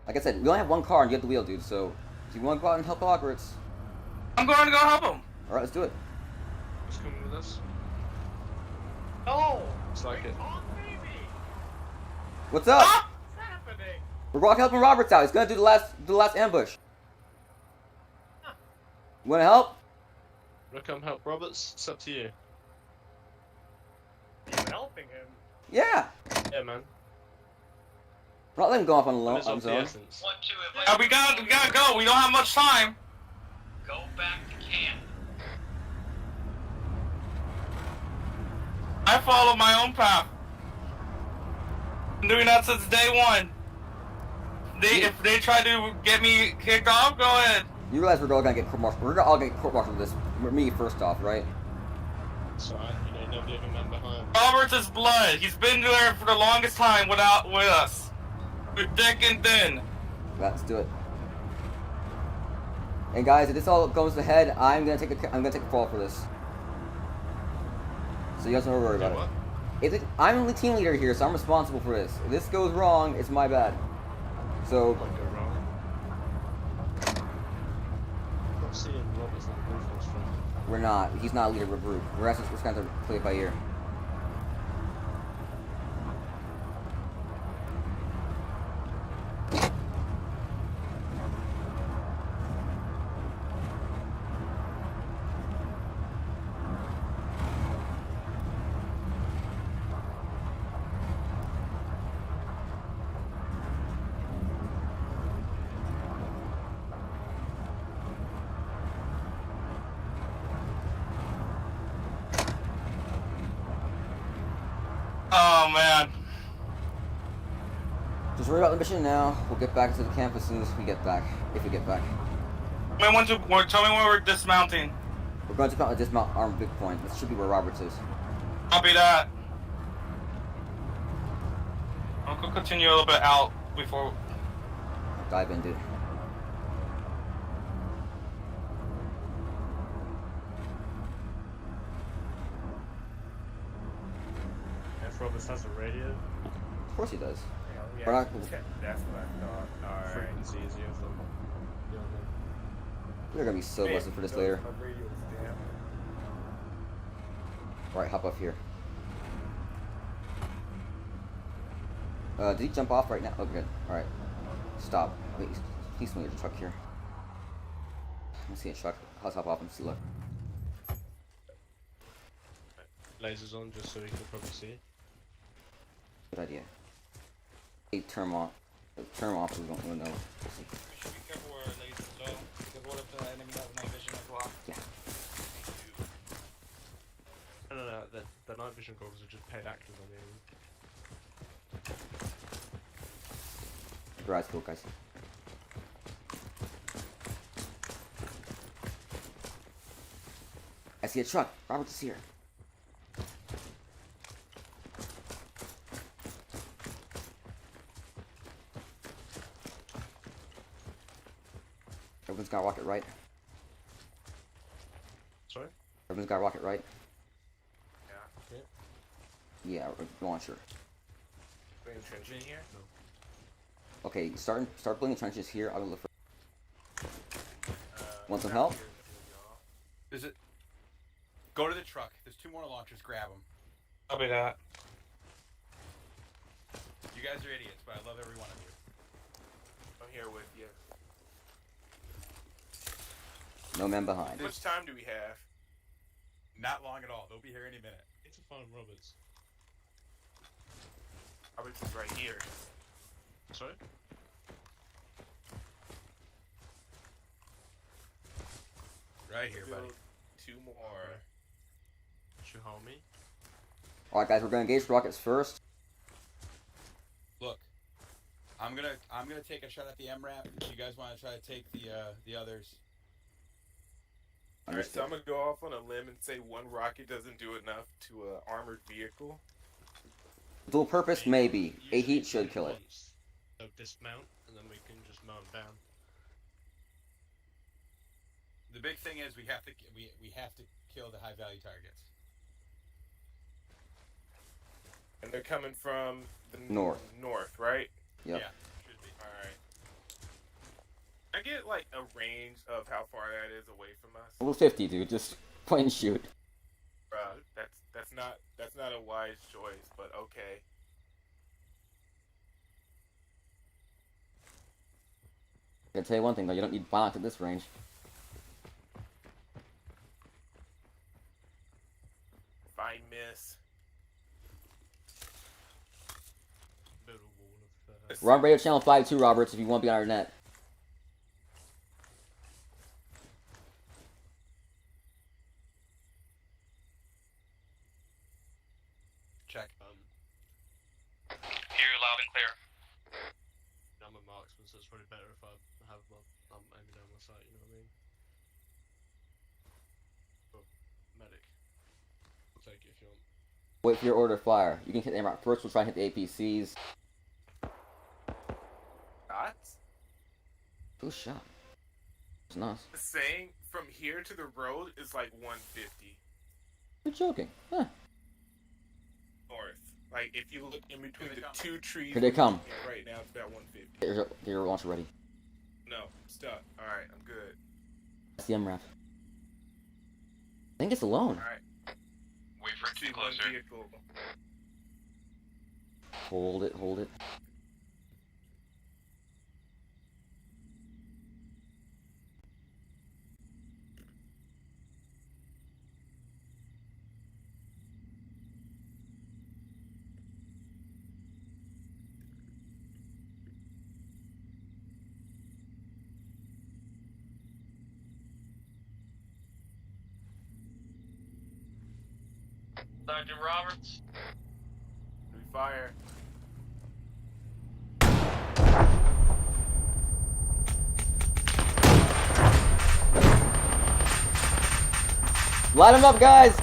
Like I said, we only have one car and you have the wheel, dude. So if you want to go out and help Roberts, I'm going to go help him. all right, let's do it. Who's coming with us? No! Looks like it. What's up? What's happening? We're going helping Roberts out. He's gonna do the last ambush. You wanna help? Wanna come help Roberts? It's up to you. You're helping him. Yeah. Yeah, man. We're not letting him go off on Time is on of his the own. essence. We gotta go. We don't have much time. Go back to camp. I follow my own path. I'm doing that since day one. If they try to get me kicked off, go ahead. You realize we're all gonna get court-martialed. We're all gonna get court-martialed for this. Me first off, right? It's alright, you know, nobody ever man behind. Roberts is blood. He's been there for the longest time with us. We're thick and thin. Let's do it. And guys, if this all goes ahead, I'm gonna take a fall for this. So you guys don't worry about it. I'm the team leader here, so I'm responsible for this. If this goes wrong, it's my bad. So. Might go wrong. I'm not seeing Roberts on the roof on strong. We're not. He's not a leader of a group. We're just going to play it by ear. Oh man. Just worry about the mission now. We'll get back to the camp as soon as we get back. If we get back. Tell me when we're dismounting. We're going to dismount armed big point. This should be where Roberts is. Copy that. I'll go continue a little bit out before. Dive in, dude. If Roberts has a radio. Of course he does. Yeah, We're not. that's what I thought. Alright. Frequency easy of them. You know what I mean? We're gonna be so busted for this later. My radio was down. Alright, hop up here. Did he jump off right now? Oh, good. Alright. Stop. Wait, please swing your truck here. Let's see a truck. Let's hop off and see. Look. Lasers on just so we can probably see. Good idea. Hey, turn off. Turn off. We don't know. We should be careful where lasers low, because what if the enemy has night vision as well? Yeah. No, the night vision goggles are just paid actors, I mean. Your eyes cool, guys. I see a truck. Roberts is here. Everyone's got rocket right. Sorry? Everyone's got rocket right. Yeah. Yeah, launcher. Bring a trench in here? No. Okay, start building trenches here. I'll look for. Want some help? Is it? Go to the truck. There's 2 more launchers. Grab them. Copy that. You guys are idiots, but I love every one of you. I'm here with you. No man behind. How much time do we have? Not long at all. They'll be here any minute. It's a find Roberts. Roberts is right here. Sorry? Right here, buddy. 2 more. Should you hold me? Alright guys, we're gonna engage rockets first. Look, I'm gonna take a shot at the MRAP. If you guys want to try to take the others. Alright, so I'm gonna go off on a limb and say 1 rocket doesn't do enough to an armored vehicle. Dual purpose, maybe. A heat should kill it. So dismount, and then we can just mount down. The big thing is we have to kill the high value targets. And they're coming from the North. North, right? Yep. Yeah, should be. Alright. I get like a range of how far that is away from us. Well, 50, dude. Just point and shoot. Bruh, that's not a wise choice, but okay. I can tell you one thing though, you don't need box at this range. If I miss. Build a wall of. We're on radio channel 5-2, Roberts, if you want to be on our net. Check. Hear you loud and clear. I'm a marksman, so it's probably better if I have I'm aiming down my sight, you know what I mean? Well, medic. I'll take it if you want. Wait for your order to fire. You can hit the AMRAP first, we'll try and hit the APCs. Shots? Who shot? It's nice. Saying from here to the road is like 150 You're joking. Huh. north. Like if you look in between the 2 trees. Here they come. Right now it's about 150. Get your launcher ready. No, stuck. Alright, I'm good. That's the MRAP. I think it's alone. Alright. Wait for it to See get one closer. vehicle. Hold it, hold it. Sergeant Roberts. We fire. Light them up, guys!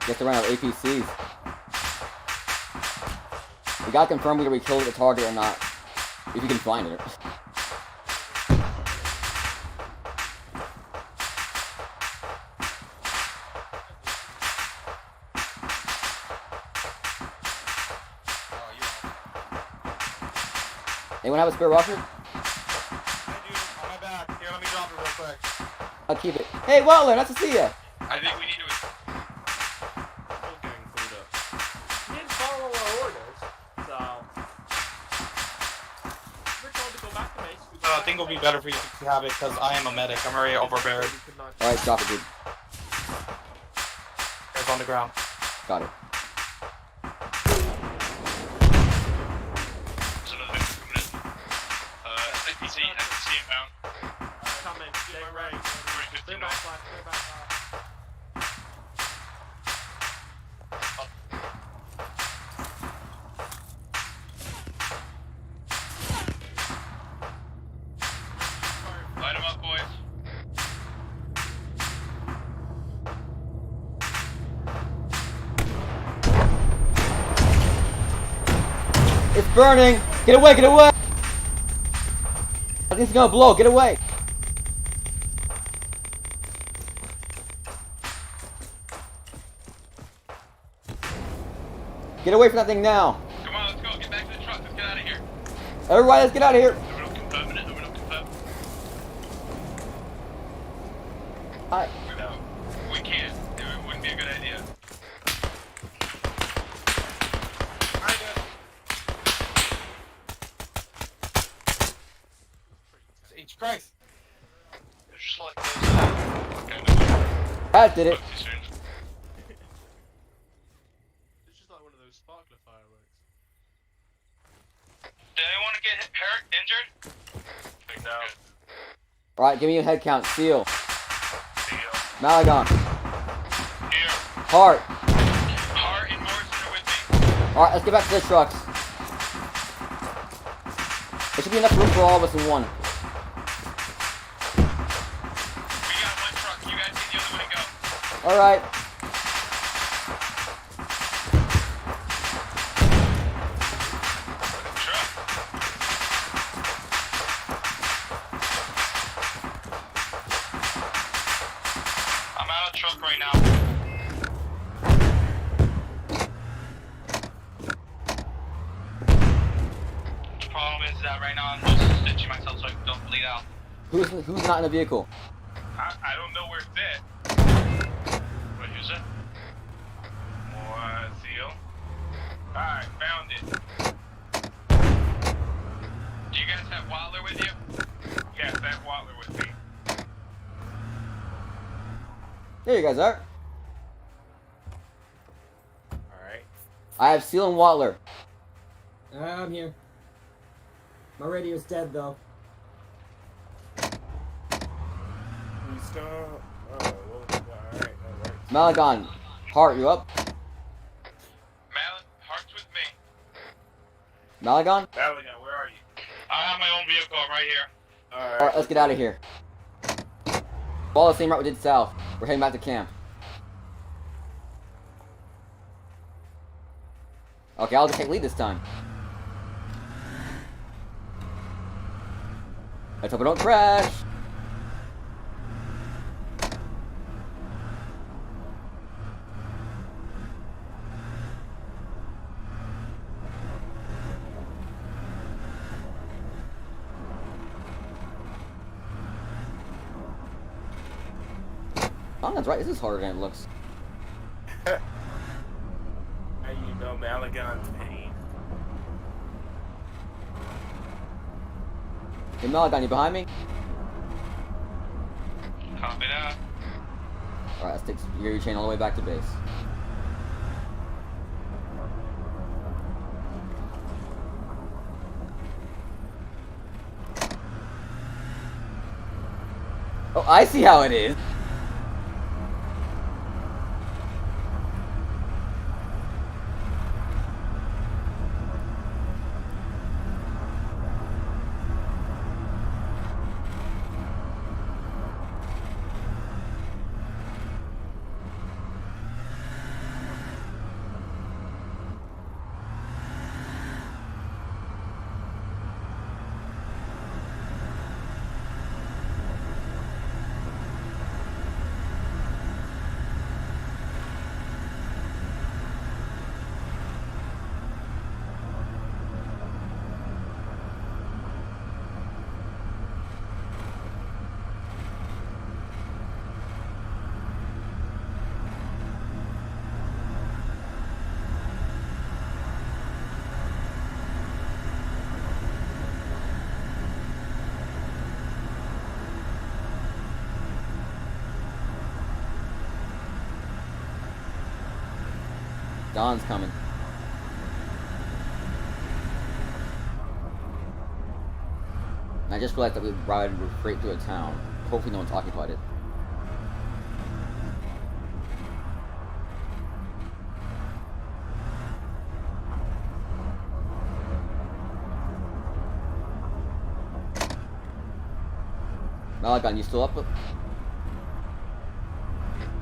Get to run out of APCs. We gotta confirm whether we killed the target or not. If you can find it. Anyone have a spare rocket? I do, on my back. Here, let me drop it real quick. I'll keep it. Hey, Waller, nice to see ya! I think we need to. We didn't follow our orders, so. We're told to go back to base. I think it'll be better for you to have it because I am a medic. I'm already overbearing. Alright, drop it, dude. It's on the ground. Got it. SAPC, inbound. Coming, stay right. Stay back, Black, stay back. Light them up, boys. It's burning! Get away, get away! I think it's gonna blow, get away! Get away from that thing now! Come on, let's go. Get back to the truck. Let's get out of here. Everybody, let's get out of here! Overlook confirm it. Overlook confirm. Hi. No, we can't. It wouldn't be a good idea. H. Christ. Just like those. That did it. It's just like one of those sparkler fireworks. Did anyone get hurt, injured? No. Alright, give me a head count. Seal. Malagon. Here. Hart. Hart and Morrison are with me. Alright, let's get back to the trucks. There should be enough room for all of us in one. We got one truck. You guys get the other one and go. Alright. I'm out of truck right now. The problem is that right now I'm just stitching myself so I don't bleed out. Who's not in the vehicle? I don't know where it's at. Wait, who's it? More seal. Alright, found it. Do you guys have Wattler with you? Yes, I have Wattler with me. There you guys are. Alright. I have Seal and Wattler. I'm here. My radio's dead though. We stop. Oh, well, alright. Malagon. Hart, you up? Hart's with me. Malagon? Malagon, where are you? I have my own vehicle. I'm right here. Alright, let's get out of here. Follow the same route we did south. We're heading back to camp. Okay, I'll just take lead this time. Let's hope I don't crash. Oh, that's right. This is harder than it looks. How you know Malagon's pain? Hey, Malagon, you behind me? Copy that. Alright, let's take your chain all the way back to base. I see how it is. Don's coming. And I just realized that we ride straight through a town. Hopefully no one's occupied it. Malagon, you still up?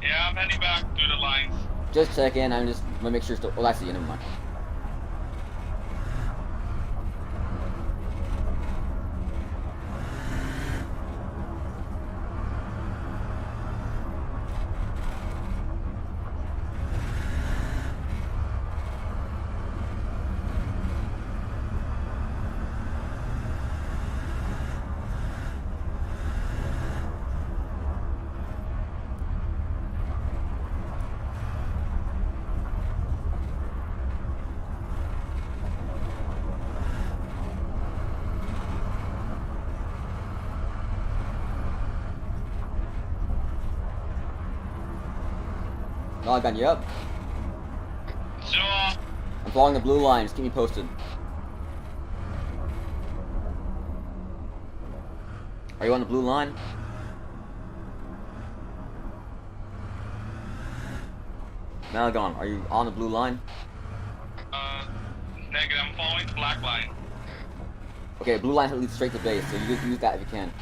Yeah, I'm heading back through the lines. Just check in, I'm just gonna make sure you're still. Oh, I see you, never mind. Malagon, you up? So, I'm following the blue line, just keep me posted. Are you on the blue line? Malagon, are you on the blue line? negative, I'm following the black line. Okay, blue line leads straight to base, so you use that if you can.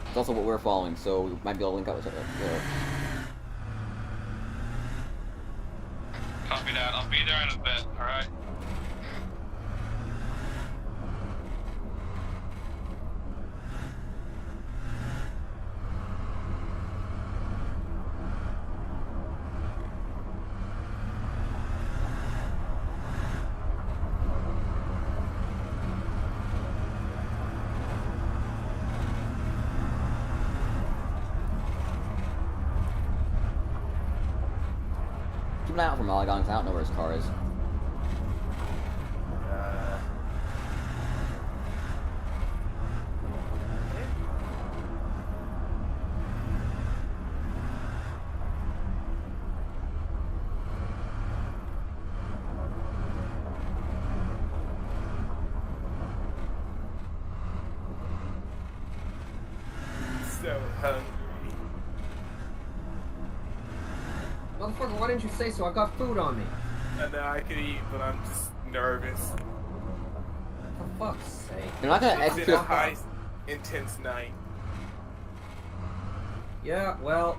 It's also what we're following, so we might be able to link up with each other. Copy that, I'll be there in a bit, alright? Keep an eye out for Malagon, because I don't know where his car is. So hungry. Motherfucker, why didn't you say so? I got food on me. I know I could eat, but I'm just nervous. For fuck's sake. You're not gonna It's execute been a high, intense night. Yeah, well.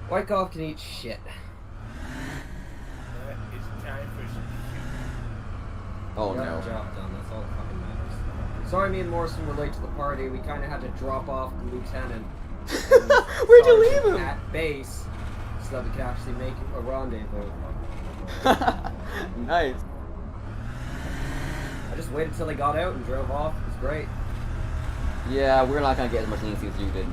Wyckoff can eat shit. It's time for some Oh Got no. the job done, that's all that fucking matters. Sorry me and Morrison were late to the party. We kinda had to drop off the lieutenant. Where'd you leave him? At base, so that we could actually make a rendezvous. Nice. I just waited till they got out and drove off. It was great. Yeah, we're not gonna get as much leniency as you did.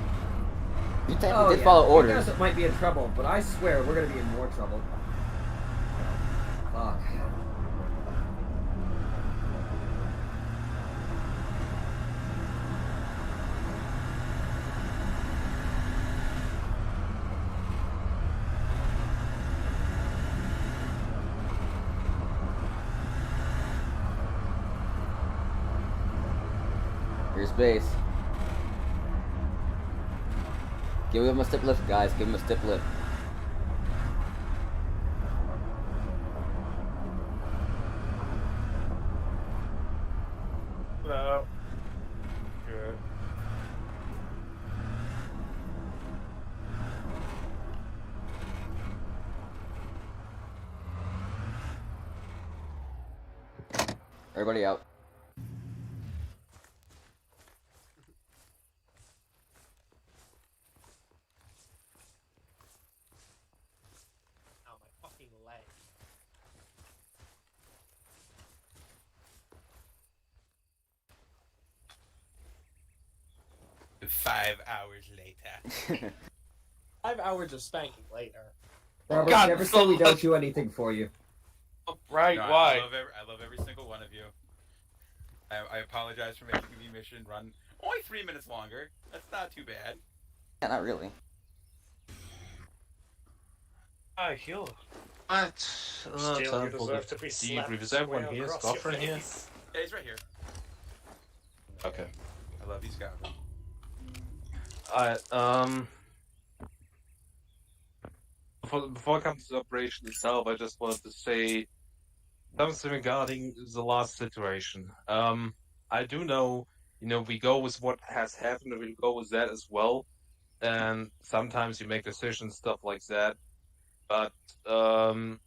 You technically did yeah. follow You orders. guys might be in trouble, but I swear we're gonna be in more trouble. Fuck. first base. Give him a stiff lift, guys. Give him a stiff lift. Hello. Good. Everybody out. Ow, my fucking leg. Five hours later. 5 hours of spanking later. Robert, God, never so say we don't much. do anything for you. Right, No, why? I love every single one of you. I apologize for making the mission run only 3 minutes longer. That's not too bad. Yeah, not really. I heal. What? Still, you deserve to be slapped Is everyone square here? across your Scoffer here? face. Yeah, he's right here. Okay. I love you, Scott. Alright, before I come to the operation itself, I just wanted to say something regarding the last situation. I do know, we go with what has happened, and we go with that as well. And sometimes you make decisions, stuff like that. But, the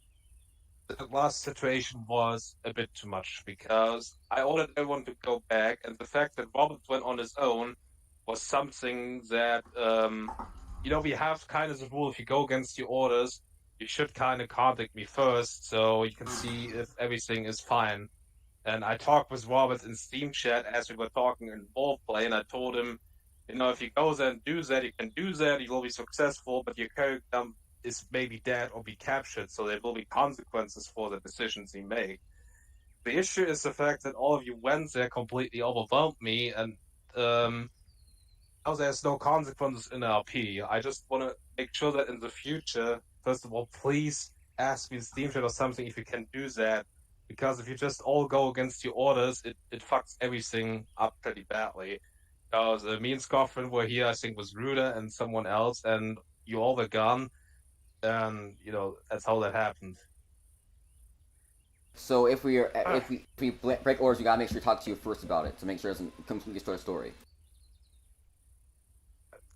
last situation was a bit too much because I ordered everyone to go back, and the fact that Robert went on his own was something that, we have kind of the rule: if you go against your orders, you should kind of contact me first so you can see if everything is fine. And I talked with Robert in Steam chat as we were talking in ball play, and I told him, if you go there and do that, you can do that, you will be successful, but your character is maybe dead or be captured, so there will be consequences for the decisions you make. The issue is the fact that all of you went there, completely overwhelmed me, and now there's no consequences in RP. I just want to make sure that in the future, first of all, please ask me in Steam chat or something if you can do that, because if you just all go against your orders, it fucks everything up pretty badly. Because me and Scoffin were here, I think, with Ruder and someone else, and you all were gone. And that's how that happened. So if we break orders, we gotta make sure to talk to you first about it to make sure it doesn't completely destroy the story.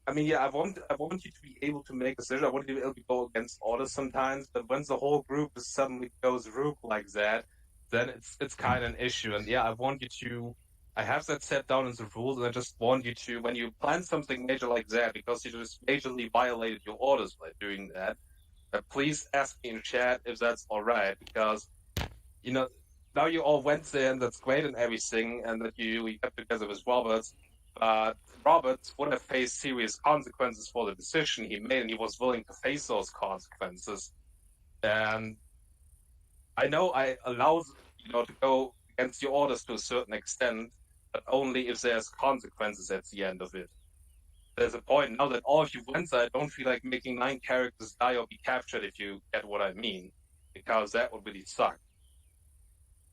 I mean, yeah, I want you to be able to make a decision. I want you to be able to go against orders sometimes, but when the whole group suddenly goes rogue like that, then it's kind of an issue. And yeah, I want you to. I have that set down in the rules, and I just want you to, when you plan something major like that, because you just majorly violated your orders by doing that, please ask me in chat if that's all right, because now you all went there and that's great and everything, and that you got together with Roberts, but Roberts would have faced serious consequences for the decision he made, and he was willing to face those consequences. And I know I allow to go against your orders to a certain extent, but only if there's consequences at the end of it. There's a point now that all of you went there, I don't feel like making 9 characters die or be captured, if you get what I mean, because that would really suck.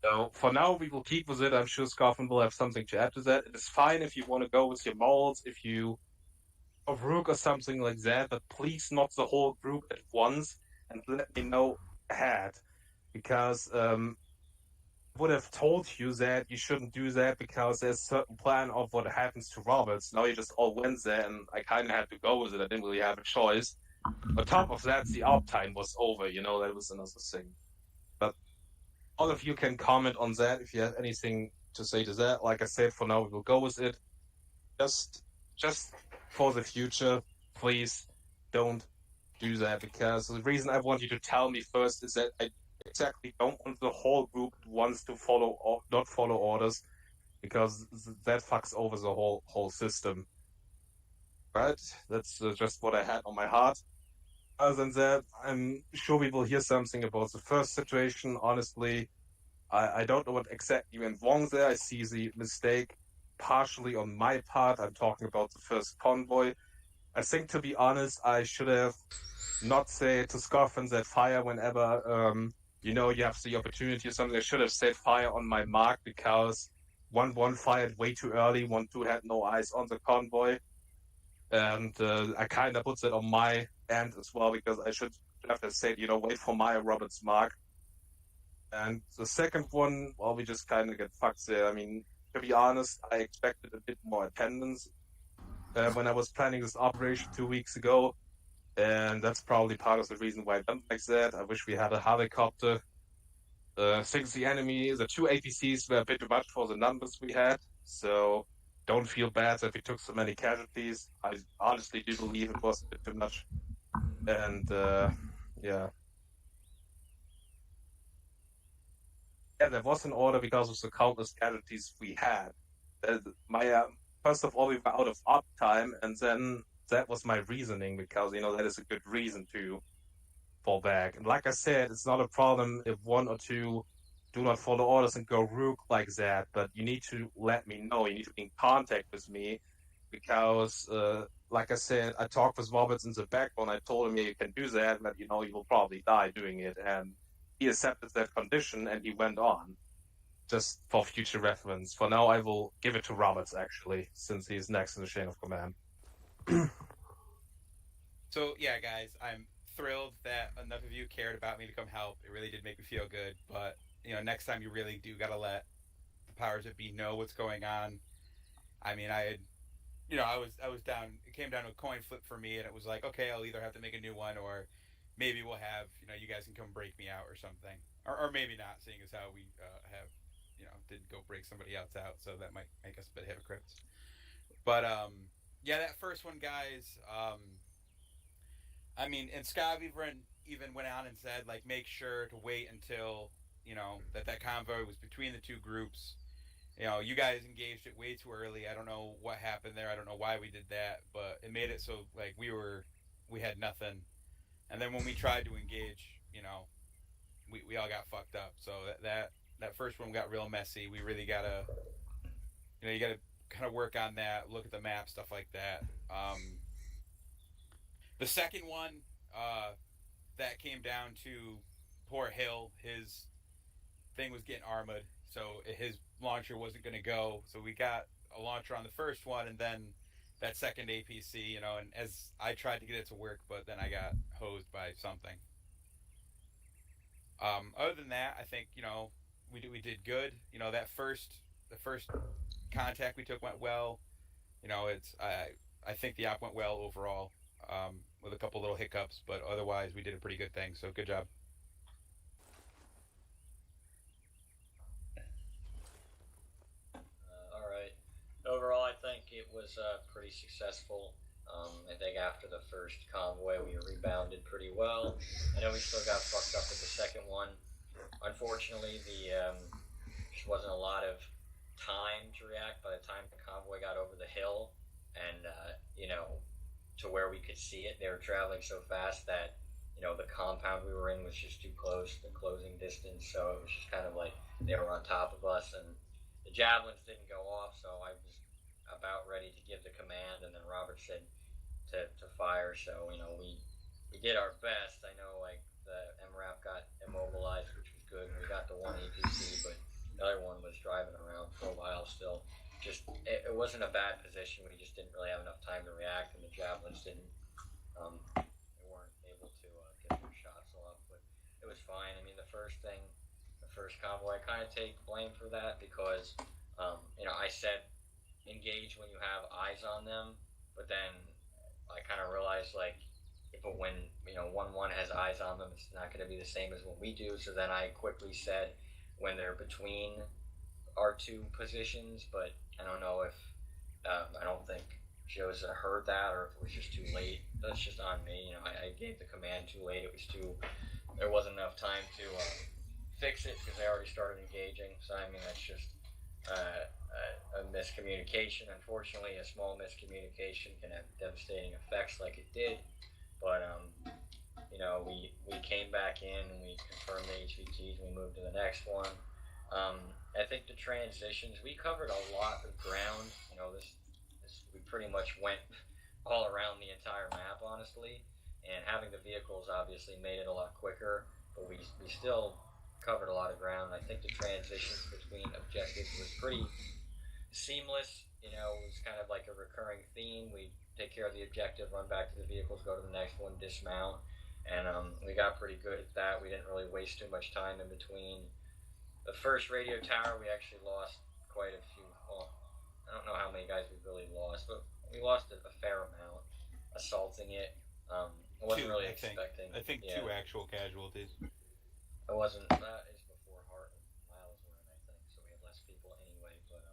So for now, we will keep with it. I'm sure Scoffin will have something to add to that. It is fine if you want to go with your molds, if you of Rook or something like that, but please not the whole group at once, and let me know ahead, because I would have told you that you shouldn't do that because there's a certain plan of what happens to Roberts. Now you just all went there, and I kind of had to go with it. I didn't really have a choice. On top of that, the uptime was over. That was another thing. But all of you can comment on that if you have anything to say to that. Like I said, for now we will go with it. Just for the future, please don't do that, because the reason I want you to tell me first is that I exactly don't want the whole group at once to follow or not follow orders, because that fucks over the whole system. Right? That's just what I had on my heart. Other than that, I'm sure we will hear something about the first situation. Honestly, I don't know what exactly went wrong there. I see the mistake partially on my part. I'm talking about the first convoy. I think, to be honest, I should have not said to Scoffin that fire whenever you have the opportunity or something. I should have said fire on my mark, because 1-1 fired way too early, 1-2 had no eyes on the convoy. And I kind of put that on my end as well, because I should have said, wait for my Robert's mark. And the second one, well, we just kind of get fucked there. I mean, to be honest, I expected a bit more attendance when I was planning this operation 2 weeks ago. And that's probably part of the reason why I done like that. I wish we had a helicopter. Since the enemy, the 2 APCs were a bit much for the numbers we had. So don't feel bad that we took so many casualties. I honestly do believe it was a bit too much. And yeah. Yeah, there was an order because of the countless casualties we had. First of all, we were out of op time, and then that was my reasoning, because that is a good reason to fall back. And like I said, it's not a problem if 1 or 2 do not follow orders and go rogue like that, but you need to let me know. You need to be in contact with me, because like I said, I talked with Roberts in the backbone. I told him, yeah, you can do that, but you will probably die doing it. And he accepted that condition, and he went on. Just for future reference. For now, I will give it to Roberts, actually, since he's next in the chain of command. So, yeah, guys, I'm thrilled that enough of you cared about me to come help. It really did make me feel good. But, next time you really do got to let the powers that be know what's going on. I mean, I was down, it came down to a coin flip for me, and it was like, okay, I'll either have to make a new one, or maybe we'll have, you guys can come break me out or something. Or maybe not, seeing as how we have, didn't go break somebody else out, so that might make us a bit hypocrites. But, yeah, that first one, guys, I mean, and Scott even went on and said, like, make sure to wait until, that convoy was between the 2 groups. You guys engaged it way too early. I don't know what happened there. I don't know why we did that, but it made it so, like, we had nothing. And then when we tried to engage, we all got fucked up. So that first one got real messy. We really gotta, you gotta kind of work on that, look at the map, stuff like that. The second one, that came down to poor Hill. His thing was getting armored, so his launcher wasn't going to go. So we got a launcher on the first one, and then that second APC, and as I tried to get it to work, but then I got hosed by something. Other than that, I think, we did good. The first contact we took went well. I think the op went well overall, with a couple little hiccups, but otherwise we did a pretty good thing. So good job. All right. Overall, I think it was pretty successful. I think after the first convoy, we rebounded pretty well. I know we still got fucked up with the second one. Unfortunately, just wasn't a lot of time to react by the time the convoy got over the hill, and to where we could see it. They were traveling so fast that the compound we were in was just too close, the closing distance. So it was just kind of like they were on top of us, and the javelins didn't go off. So I was about ready to give the command, and then Robert said to fire. So we did our best. I know, like, the MRAP got immobilized, which was good, and we got the 1 APC, but the other one was driving around for a while still. Just it wasn't a bad position. We just didn't really have enough time to react, and the javelins didn't. They weren't able to get their shots off, but it was fine. I mean, the first convoy, I kind of take blame for that, because I said engage when you have eyes on them, but then I kind of realized, like, when 1-1 has eyes on them, it's not going to be the same as when we do. So then I quickly said when they're between our 2 positions, but I don't know if I don't think Josa heard that, or if it was just too late. That's just on me. I gave the command too late. There wasn't enough time to fix it, because they already started engaging. So I mean, that's just a miscommunication. Unfortunately, a small miscommunication can have devastating effects, like it did. But we came back in, and we confirmed the HVTs, and we moved to the next one. I think the transitions, we covered a lot of ground. We pretty much went all around the entire map, honestly. And having the vehicles obviously made it a lot quicker, but we still covered a lot of ground. I think the transitions between objectives was pretty seamless. You know, it was kind of like a recurring theme. We take care of the objective, run back to the vehicles, go to the next one, dismount, and we got pretty good at that. We didn't really waste too much time in between. The first radio tower, we actually lost quite a few. Well, I don't know how many guys we really lost, but we lost a fair amount assaulting it. I wasn't really expecting. I think 2 actual casualties. It wasn't. That is before Hart and Miles were in, I think, so we had less people anyway. But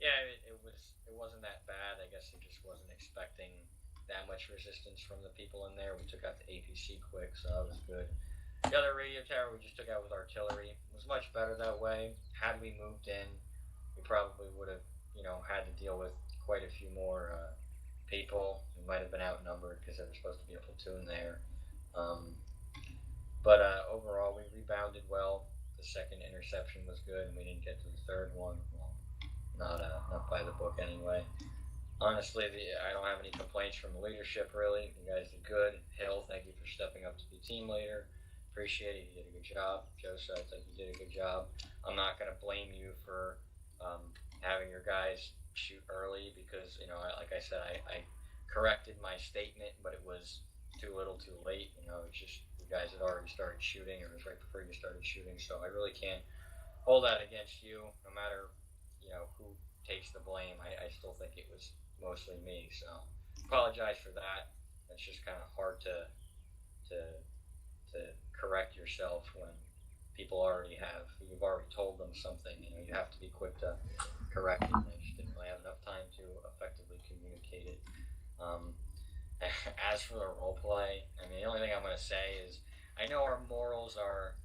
yeah, it wasn't that bad. I guess he just wasn't expecting that much resistance from the people in there. We took out the APC quick, so that was good. The other radio tower we just took out with artillery. It was much better that way. Had we moved in, we probably would have, had to deal with quite a few more people. We might have been outnumbered because there was supposed to be a platoon there. But overall, we rebounded well. The second interception was good, and we didn't get to the third one. Well, not by the book anyway. Honestly, I don't have any complaints from the leadership, really. You guys did good. Hill, thank you for stepping up to be team leader. Appreciate it. You did a good job. Joseph, I think you did a good job. I'm not going to blame you for having your guys shoot early because, like I said, I corrected my statement, but it was too little too late. It's just you guys had already started shooting, or it was right before you started shooting, so I really can't hold that against you, no matter, who takes the blame. I still think it was mostly me, so apologize for that. It's just kind of hard to correct yourself when people you've already told them something. You have to be quick to correct it. I just didn't really have enough time to effectively communicate it. As for the role play, the only thing I'm going to say is I know our morals are,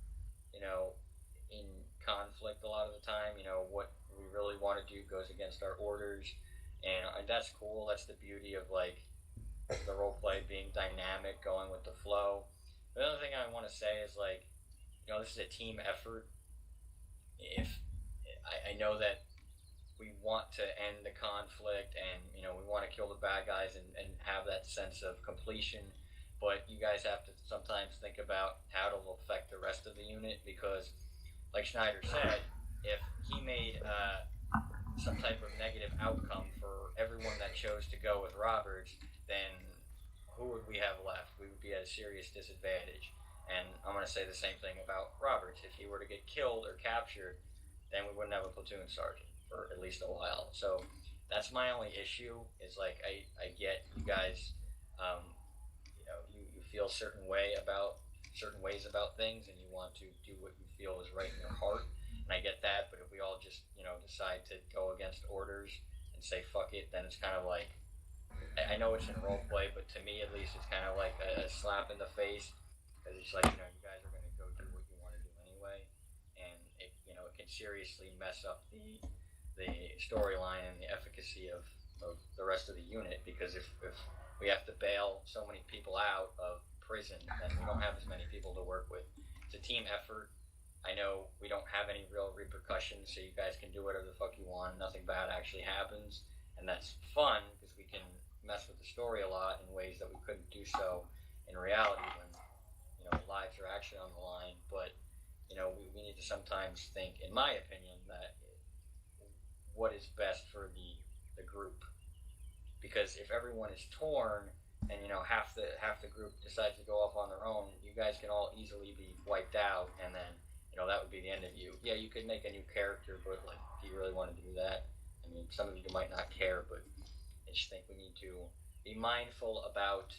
in conflict a lot of the time. What we really want to do goes against our orders, and that's cool. That's the beauty of the role play being dynamic, going with the flow. The other thing I want to say is this is a team effort. If I know that we want to end the conflict and we want to kill the bad guys and have that sense of completion, but you guys have to sometimes think about how it'll affect the rest of the unit, because like Schneider said, if he made some type of negative outcome for everyone that chose to go with Roberts, then who would we have left? We would be at a serious disadvantage. And I'm going to say the same thing about Roberts. If he were to get killed or captured, then we wouldn't have a platoon sergeant for at least a while. So that's my only issue, is I get you guys, you feel certain ways about things, and you want to do what you feel is right in your heart. And I get that, but if we all just, decide to go against orders and say fuck it, then it's kind of like, I know it's in role play, but to me at least, it's kind of like a slap in the face, because it's like, you guys are going to go do what you want to do anyway, and it can seriously mess up the storyline and the efficacy of the rest of the unit, because if we have to bail so many people out of prison, then we don't have as many people to work with. It's a team effort. I know we don't have any real repercussions, so you guys can do whatever the fuck you want. Nothing bad actually happens, and that's fun because we can mess with the story a lot in ways that we couldn't do so in reality when lives are actually on the line. But we need to sometimes think, in my opinion, that what is best for the group, because if everyone is torn and half the group decides to go off on their own, you guys can all easily be wiped out, and then that would be the end of you. Yeah, you could make a new character, but do you really want to do that? Some of you might not care, but I just think we need to be mindful about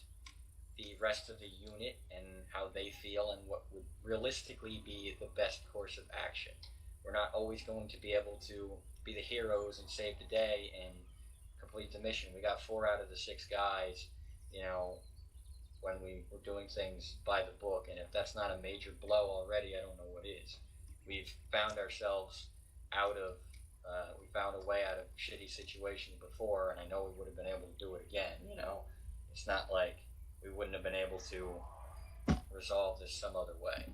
the rest of the unit and how they feel and what would realistically be the best course of action. We're not always going to be able to be the heroes and save the day and complete the mission. We got 4 out of the 6 guys, when we were doing things by the book, and if that's not a major blow already, I don't know what is. We've found ourselves we found a way out of shitty situations before, and I know we would have been able to do it again. It's not like we wouldn't have been able to resolve this some other way.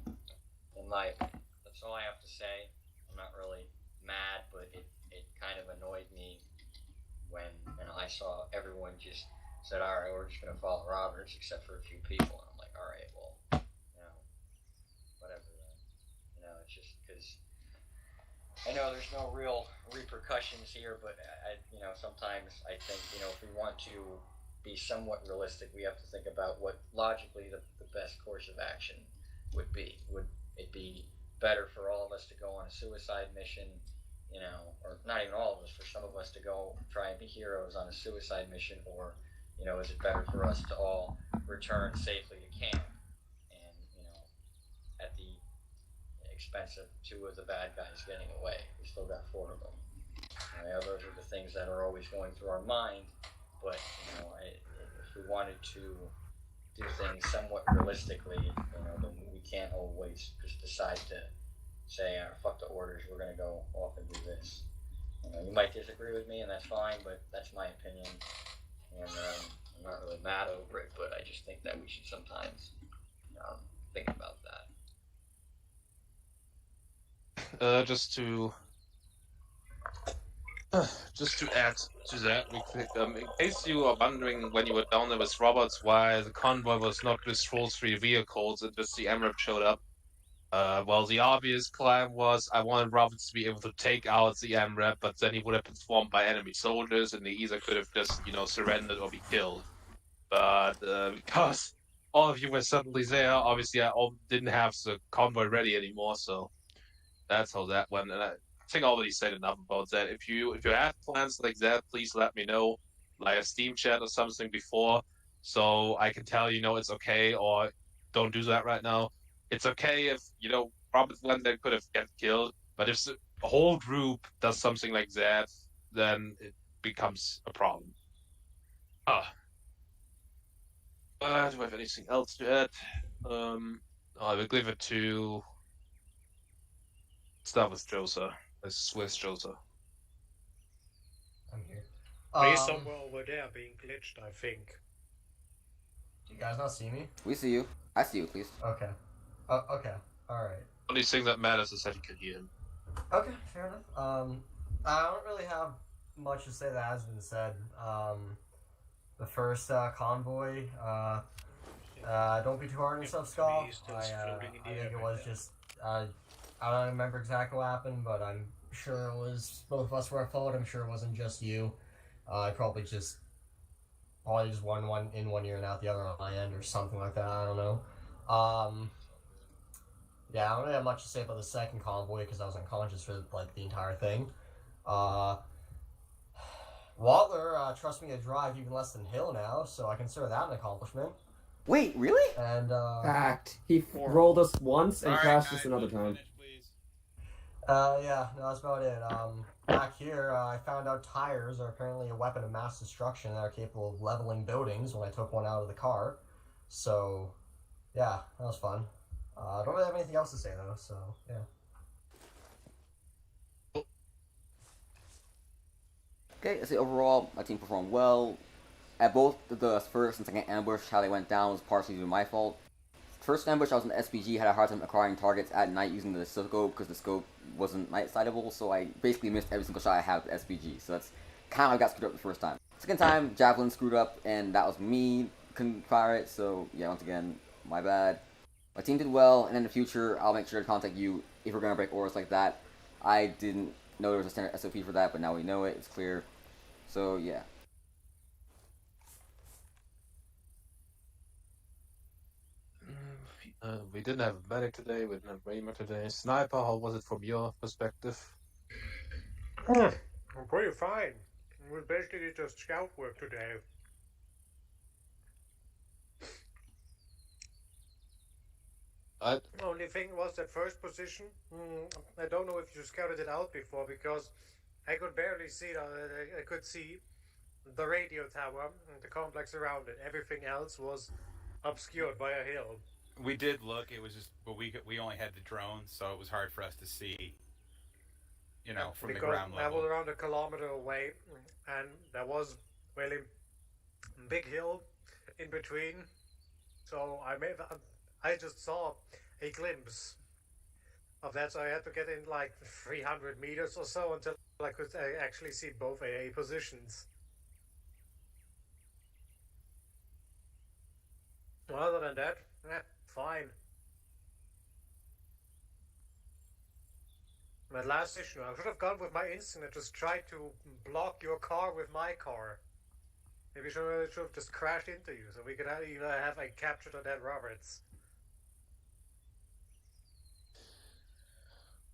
That's all I have to say. I'm not really mad, but it kind of annoyed me when I saw everyone just said, all right, we're just going to follow Roberts, except for a few people. And I'm like, all right, well, whatever then. It's just because I know there's no real repercussions here, but sometimes I think, if we want to be somewhat realistic, we have to think about what logically the best course of action would be. Would it be better for all of us to go on a suicide mission, or not even all of us, for some of us to go try and be heroes on a suicide mission, or, is it better for us to all return safely to camp and, at the expense of 2 of the bad guys getting away? We still got 4 of them. Those are the things that are always going through our mind, but, if we wanted to do things somewhat realistically, then we can't always just decide to say, fuck the orders, we're going to go off and do this. You might disagree with me, and that's fine, but that's my opinion, and I'm not really mad over it, but I just think that we should sometimes think about that. Just to add to that, in case you are wondering when you were down there with Roberts why the convoy was not with all 3 vehicles and just the MRAP showed up, well, the obvious plan was I wanted Roberts to be able to take out the MRAP, but then he would have been swarmed by enemy soldiers, and they either could have just, surrendered or be killed. But because all of you were suddenly there, obviously I didn't have the convoy ready anymore, so that's how that went. And I think I already said enough about that. If you have plans like that, please let me know, like a Steam chat or something before, so I can tell it's okay, or don't do that right now. It's okay if Robert London could have get killed, but if the whole group does something like that, then it becomes a problem. Do I have anything else to add? I will give it to start with Josa. Let's with Josa. I'm here. He's somewhere over there being glitched, I think. Do you guys not see me? We see you. I see you, please. Okay. Okay. Alright. Only thing that matters is that you can hear him. Okay, fair enough. I don't really have much to say that has been said. The first convoy, don't be too hard on yourself, Skull. I think it was just, I don't remember exactly what happened, but I'm sure it was, both of us were at fault. I'm sure it wasn't just you. I probably just one in one ear and out the other on my end or something like that. I don't know. Yeah, I don't really have much to say about the second convoy because I was unconscious for like the entire thing. Waltler trusts me to drive even less than Hill now, so I consider that an accomplishment. Wait, really? And Fact. He rolled us once and crashed us another time. Yeah, no, that's about it. Back here, I found out tires are apparently a weapon of mass destruction that are capable of leveling buildings when I took one out of the car. So, yeah, that was fun. I don't really have anything else to say, though, so, yeah. Okay, I say overall, my team performed well. At both the first and second ambush, how they went down was partially due to my fault. First ambush, I was in the SPG, had a hard time acquiring targets at night using the scope because the scope wasn't night-sightable, so I basically missed every single shot I had with the SPG, so that's kind of how I got screwed up the first time. Second time, Javelin screwed up, and that was me, couldn't fire it, so yeah, once again, my bad. My team did well, and in the future, I'll make sure to contact you if we're going to break orders like that. I didn't know there was a standard SOP for that, but now we know it, it's clear. So, yeah. We didn't have a medic today, we didn't have Raymer today. Sniper, how was it from your perspective? I'm pretty fine. It was basically just scout work today. The only thing was that first position. I don't know if you scouted it out before because I could barely see it. I could see the radio tower and the complex around it. Everything else was obscured by a hill. We did look. It was just, but we only had the drone, so it was hard for us to see. From the ground level. I was around 1 kilometer away, and there was really a big hill in between. So I just saw a glimpse of that. So I had to get in like 300 meters or so until I could actually see both AA positions. Other than that, fine. My last issue, I should have gone with my instinct and just tried to block your car with my car. Maybe should have just crashed into you so we could have like captured Odette Roberts.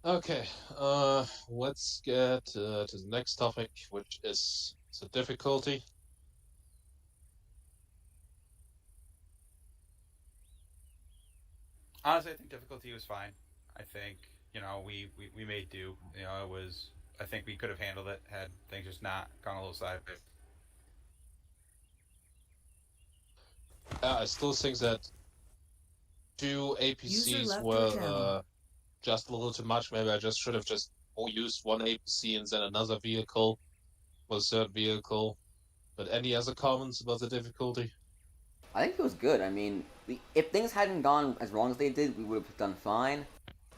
Okay, let's get to the next topic, which is the difficulty. Honestly, I think difficulty was fine. I think, we made do. It was. I think we could have handled it had things just not gone a little sideways. I still think that 2 APCs were just a little too much. Maybe I just should have just used one APC and then another vehicle for a third vehicle. But any other comments about the difficulty? I think it was good. I mean, if things hadn't gone as wrong as they did, we would have done fine.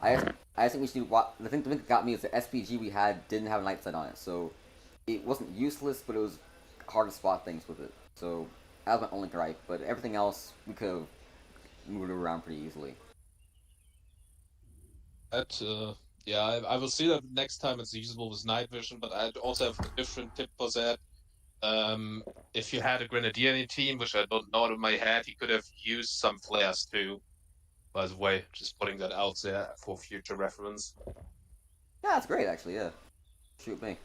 I just think we should. The thing that got me is the SPG we had didn't have a light set on it, so it wasn't useless, but it was hard to spot things with it. So that was my only gripe. But everything else, we could have moved it around pretty easily. Yeah, I will see that next time it's usable with night vision, but I also have a different tip for that. If you had a grenadier in your team, which I don't know out of my head, he could have used some flares too. By the way, just putting that out there for future reference. Yeah, that's great, actually. Yeah, shoot me.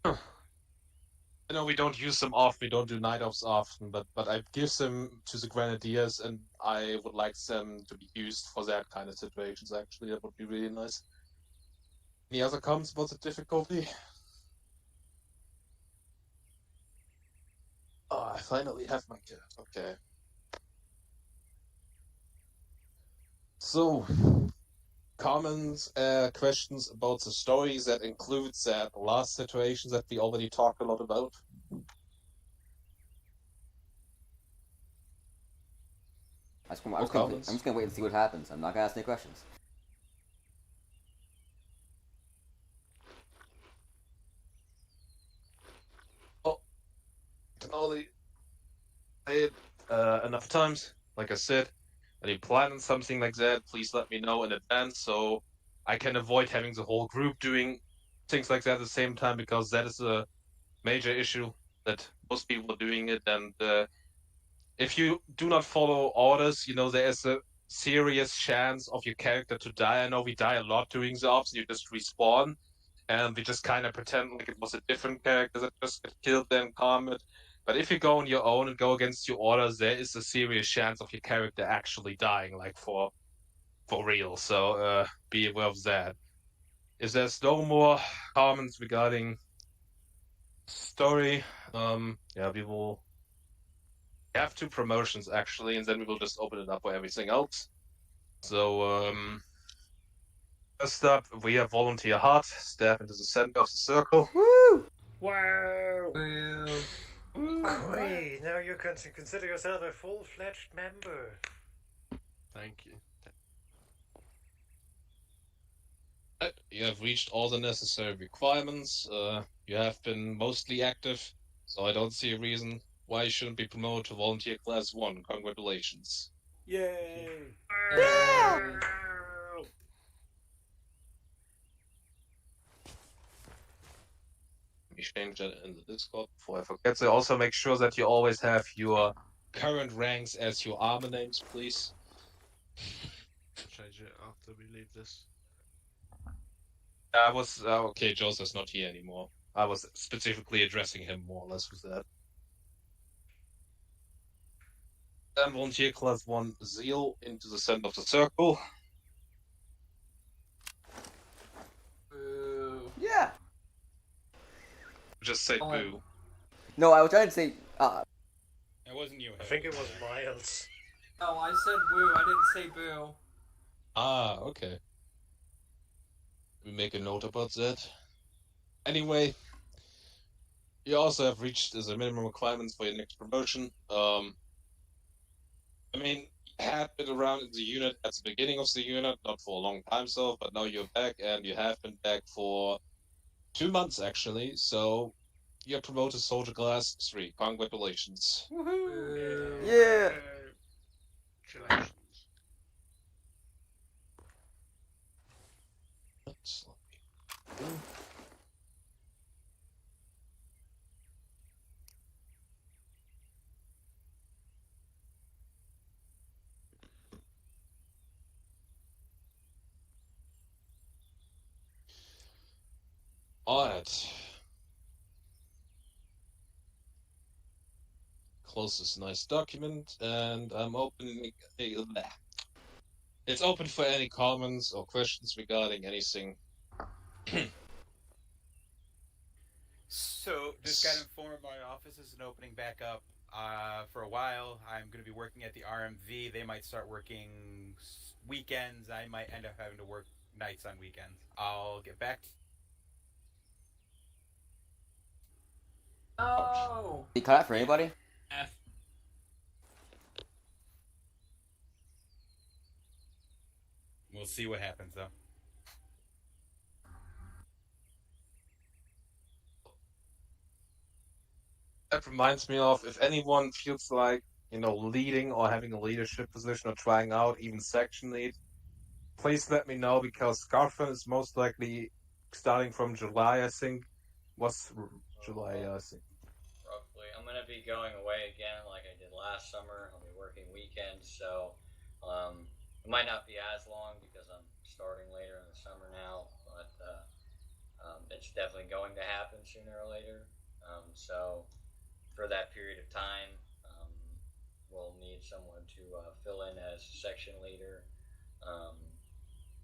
I know we don't use them often, we don't do night ops often, but I give them to the grenadiers, and I would like them to be used for that kind of situations. Actually, that would be really nice. Any other comments about the difficulty? Oh, I finally have my cat. Okay. So, comments, questions about the stories that includes that last situation that we already talked a lot about? I'm just gonna wait and see what happens. I'm not gonna ask any questions. Oh, I can only say it enough times. Like I said, when you plan on something like that, please let me know in advance so I can avoid having the whole group doing things like that at the same time, because that is a major issue that most people are doing it. And if you do not follow orders, there is a serious chance of your character to die. I know we die a lot doing the ops, and you just respawn, and we just kind of pretend like it was a different character that just got killed in combat. But if you go on your own and go against your orders, there is a serious chance of your character actually dying, like for real. So be aware of that. If there's no more comments regarding story, we will have 2 promotions actually, and then we will just open it up for everything else. So first up, we have Volunteer Heart, step into the center of the circle. Woo! Wow! Great! Now you can consider yourself a full-fledged member. Thank you. You have reached all the necessary requirements. You have been mostly active, so I don't see a reason why you shouldn't be promoted to Volunteer Class 1. Congratulations. Yay! Yeah! Let me change that in the Discord before I forget. So also make sure that you always have your current ranks as your armor names, please. Change it after we leave this. I was okay. Joseph's not here anymore. I was specifically addressing him more or less with that. Then Volunteer Class 1 Zeal into the center of the circle. Yeah. Just say boo. No, I was trying to say. It wasn't you. I think it was Miles. No, I said woo. I didn't say boo. Ah, okay. We make a note about that. Anyway, you also have reached the minimum requirements for your next promotion. I mean, you had been around in the unit at the beginning of the unit, not for a long time so, but now you're back, and you have been back for 2 months actually, so you're promoted Soldier Class 3. Congratulations. Woohoo! Yeah! Congratulations. Alright. Close this nice document, and I'm opening. It's open for any comments or questions regarding anything. So, just got informed my office isn't opening back up for a while. I'm going to be working at the RMV. They might start working weekends. I might end up having to work nights on weekends. I'll get back to Oh. Did you cut out for anybody? We'll see what happens, though. That reminds me of, if anyone feels like, leading or having a leadership position or trying out even section lead, please let me know, because Scarfin is most likely starting from July, I think. What's July, I think. Roughly. I'm going to be going away again like I did last summer. I'll be working weekends, so it might not be as long because I'm starting later in the summer now, but it's definitely going to happen sooner or later. So for that period of time, we'll need someone to fill in as section leader.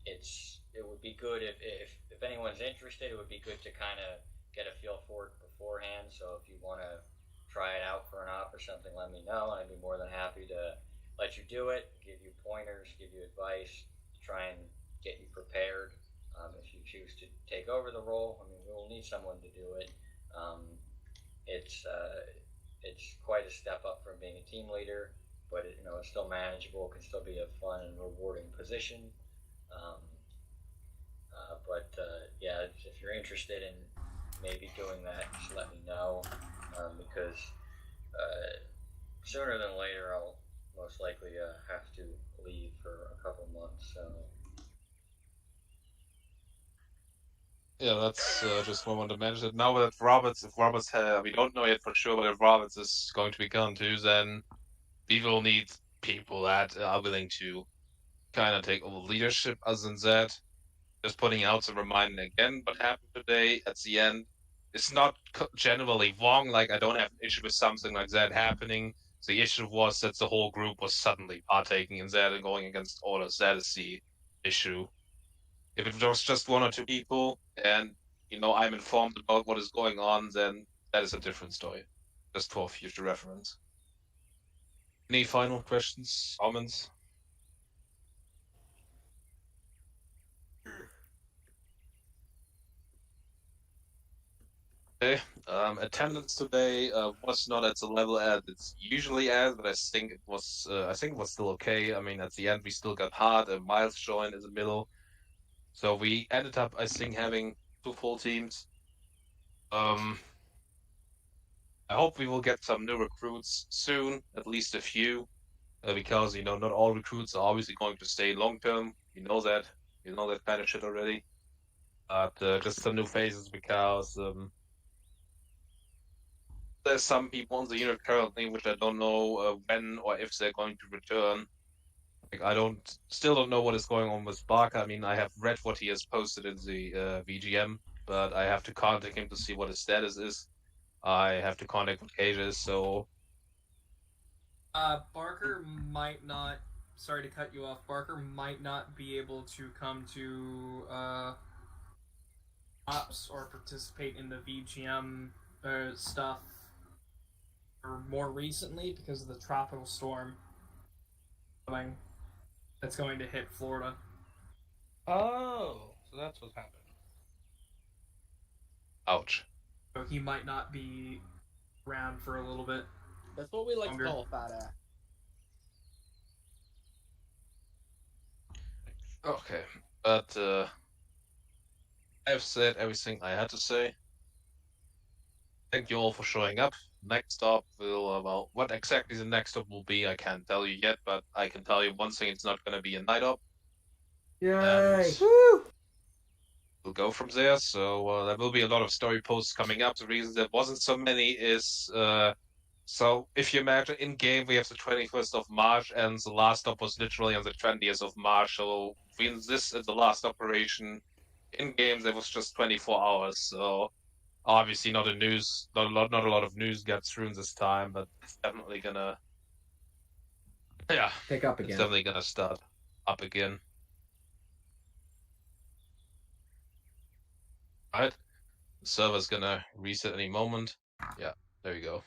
It would be good if anyone's interested. It would be good to kind of get a feel for it beforehand. So if you want to try it out for an op or something, let me know. I'd be more than happy to let you do it, give you pointers, give you advice, try and get you prepared. If you choose to take over the role, I mean, we'll need someone to do it. It's quite a step up from being a team leader, but it's still manageable. It can still be a fun and rewarding position. Yeah, if you're interested in maybe doing that, just let me know, because sooner than later I'll most likely have to leave for a couple months. So Yeah, that's just what I wanted to mention. Now that if Roberts we don't know yet for sure, but if Roberts is going to be gone too, then we will need people that are willing to kind of take over leadership. Other than that, just putting out some reminder again, what happened today at the end. It's not generally wrong, like I don't have an issue with something like that happening. The issue was that the whole group was suddenly partaking in that and going against orders. That is the issue. If it was just one or two people and, I'm informed about what is going on, then that is a different story. Just for future reference. Any final questions, comments? Okay. Attendance today was not at the level as it's usually at, but I think it was still okay. I mean, at the end we still got Hart and Miles joined in the middle, so we ended up, I think, having 2 full teams. I hope we will get some new recruits soon, at least a few, because not all recruits are obviously going to stay long term. You know that kind of shit already. But just some new faces, because there's some people on the unit currently which I don't know when or if they're going to return. Like, still don't know what is going on with Barker. I mean, I have read what he has posted in the VGM, but I have to contact him to see what his status is. I have to contact what Cage is, so... Barker might not... Sorry to cut you off. Barker might not be able to come to ops or participate in the VGM stuff or more recently because of the tropical storm coming that's going to hit Florida. Oh, so that's what's happening. Ouch. So he might not be around for a little bit. That's what we like longer. to call a fat ass. Okay, but I've said everything I had to say. Thank you all for showing up. Next stop will, what exactly the next stop will be, I can't tell you yet, but I can tell you one thing, it's not going to be a night op. Yay! Woo! will go from there. So there will be a lot of story posts coming up. The reason there wasn't so many is so if you imagine in game we have the 21st of March and the last stop was literally on the 20th of March. So between this and the last operation in game there was just 24 hours. So obviously not a lot of news got through in this time, but it's definitely gonna pick up it's again. definitely gonna start up again. Alright. The server's gonna reset any moment. Yeah, there you go.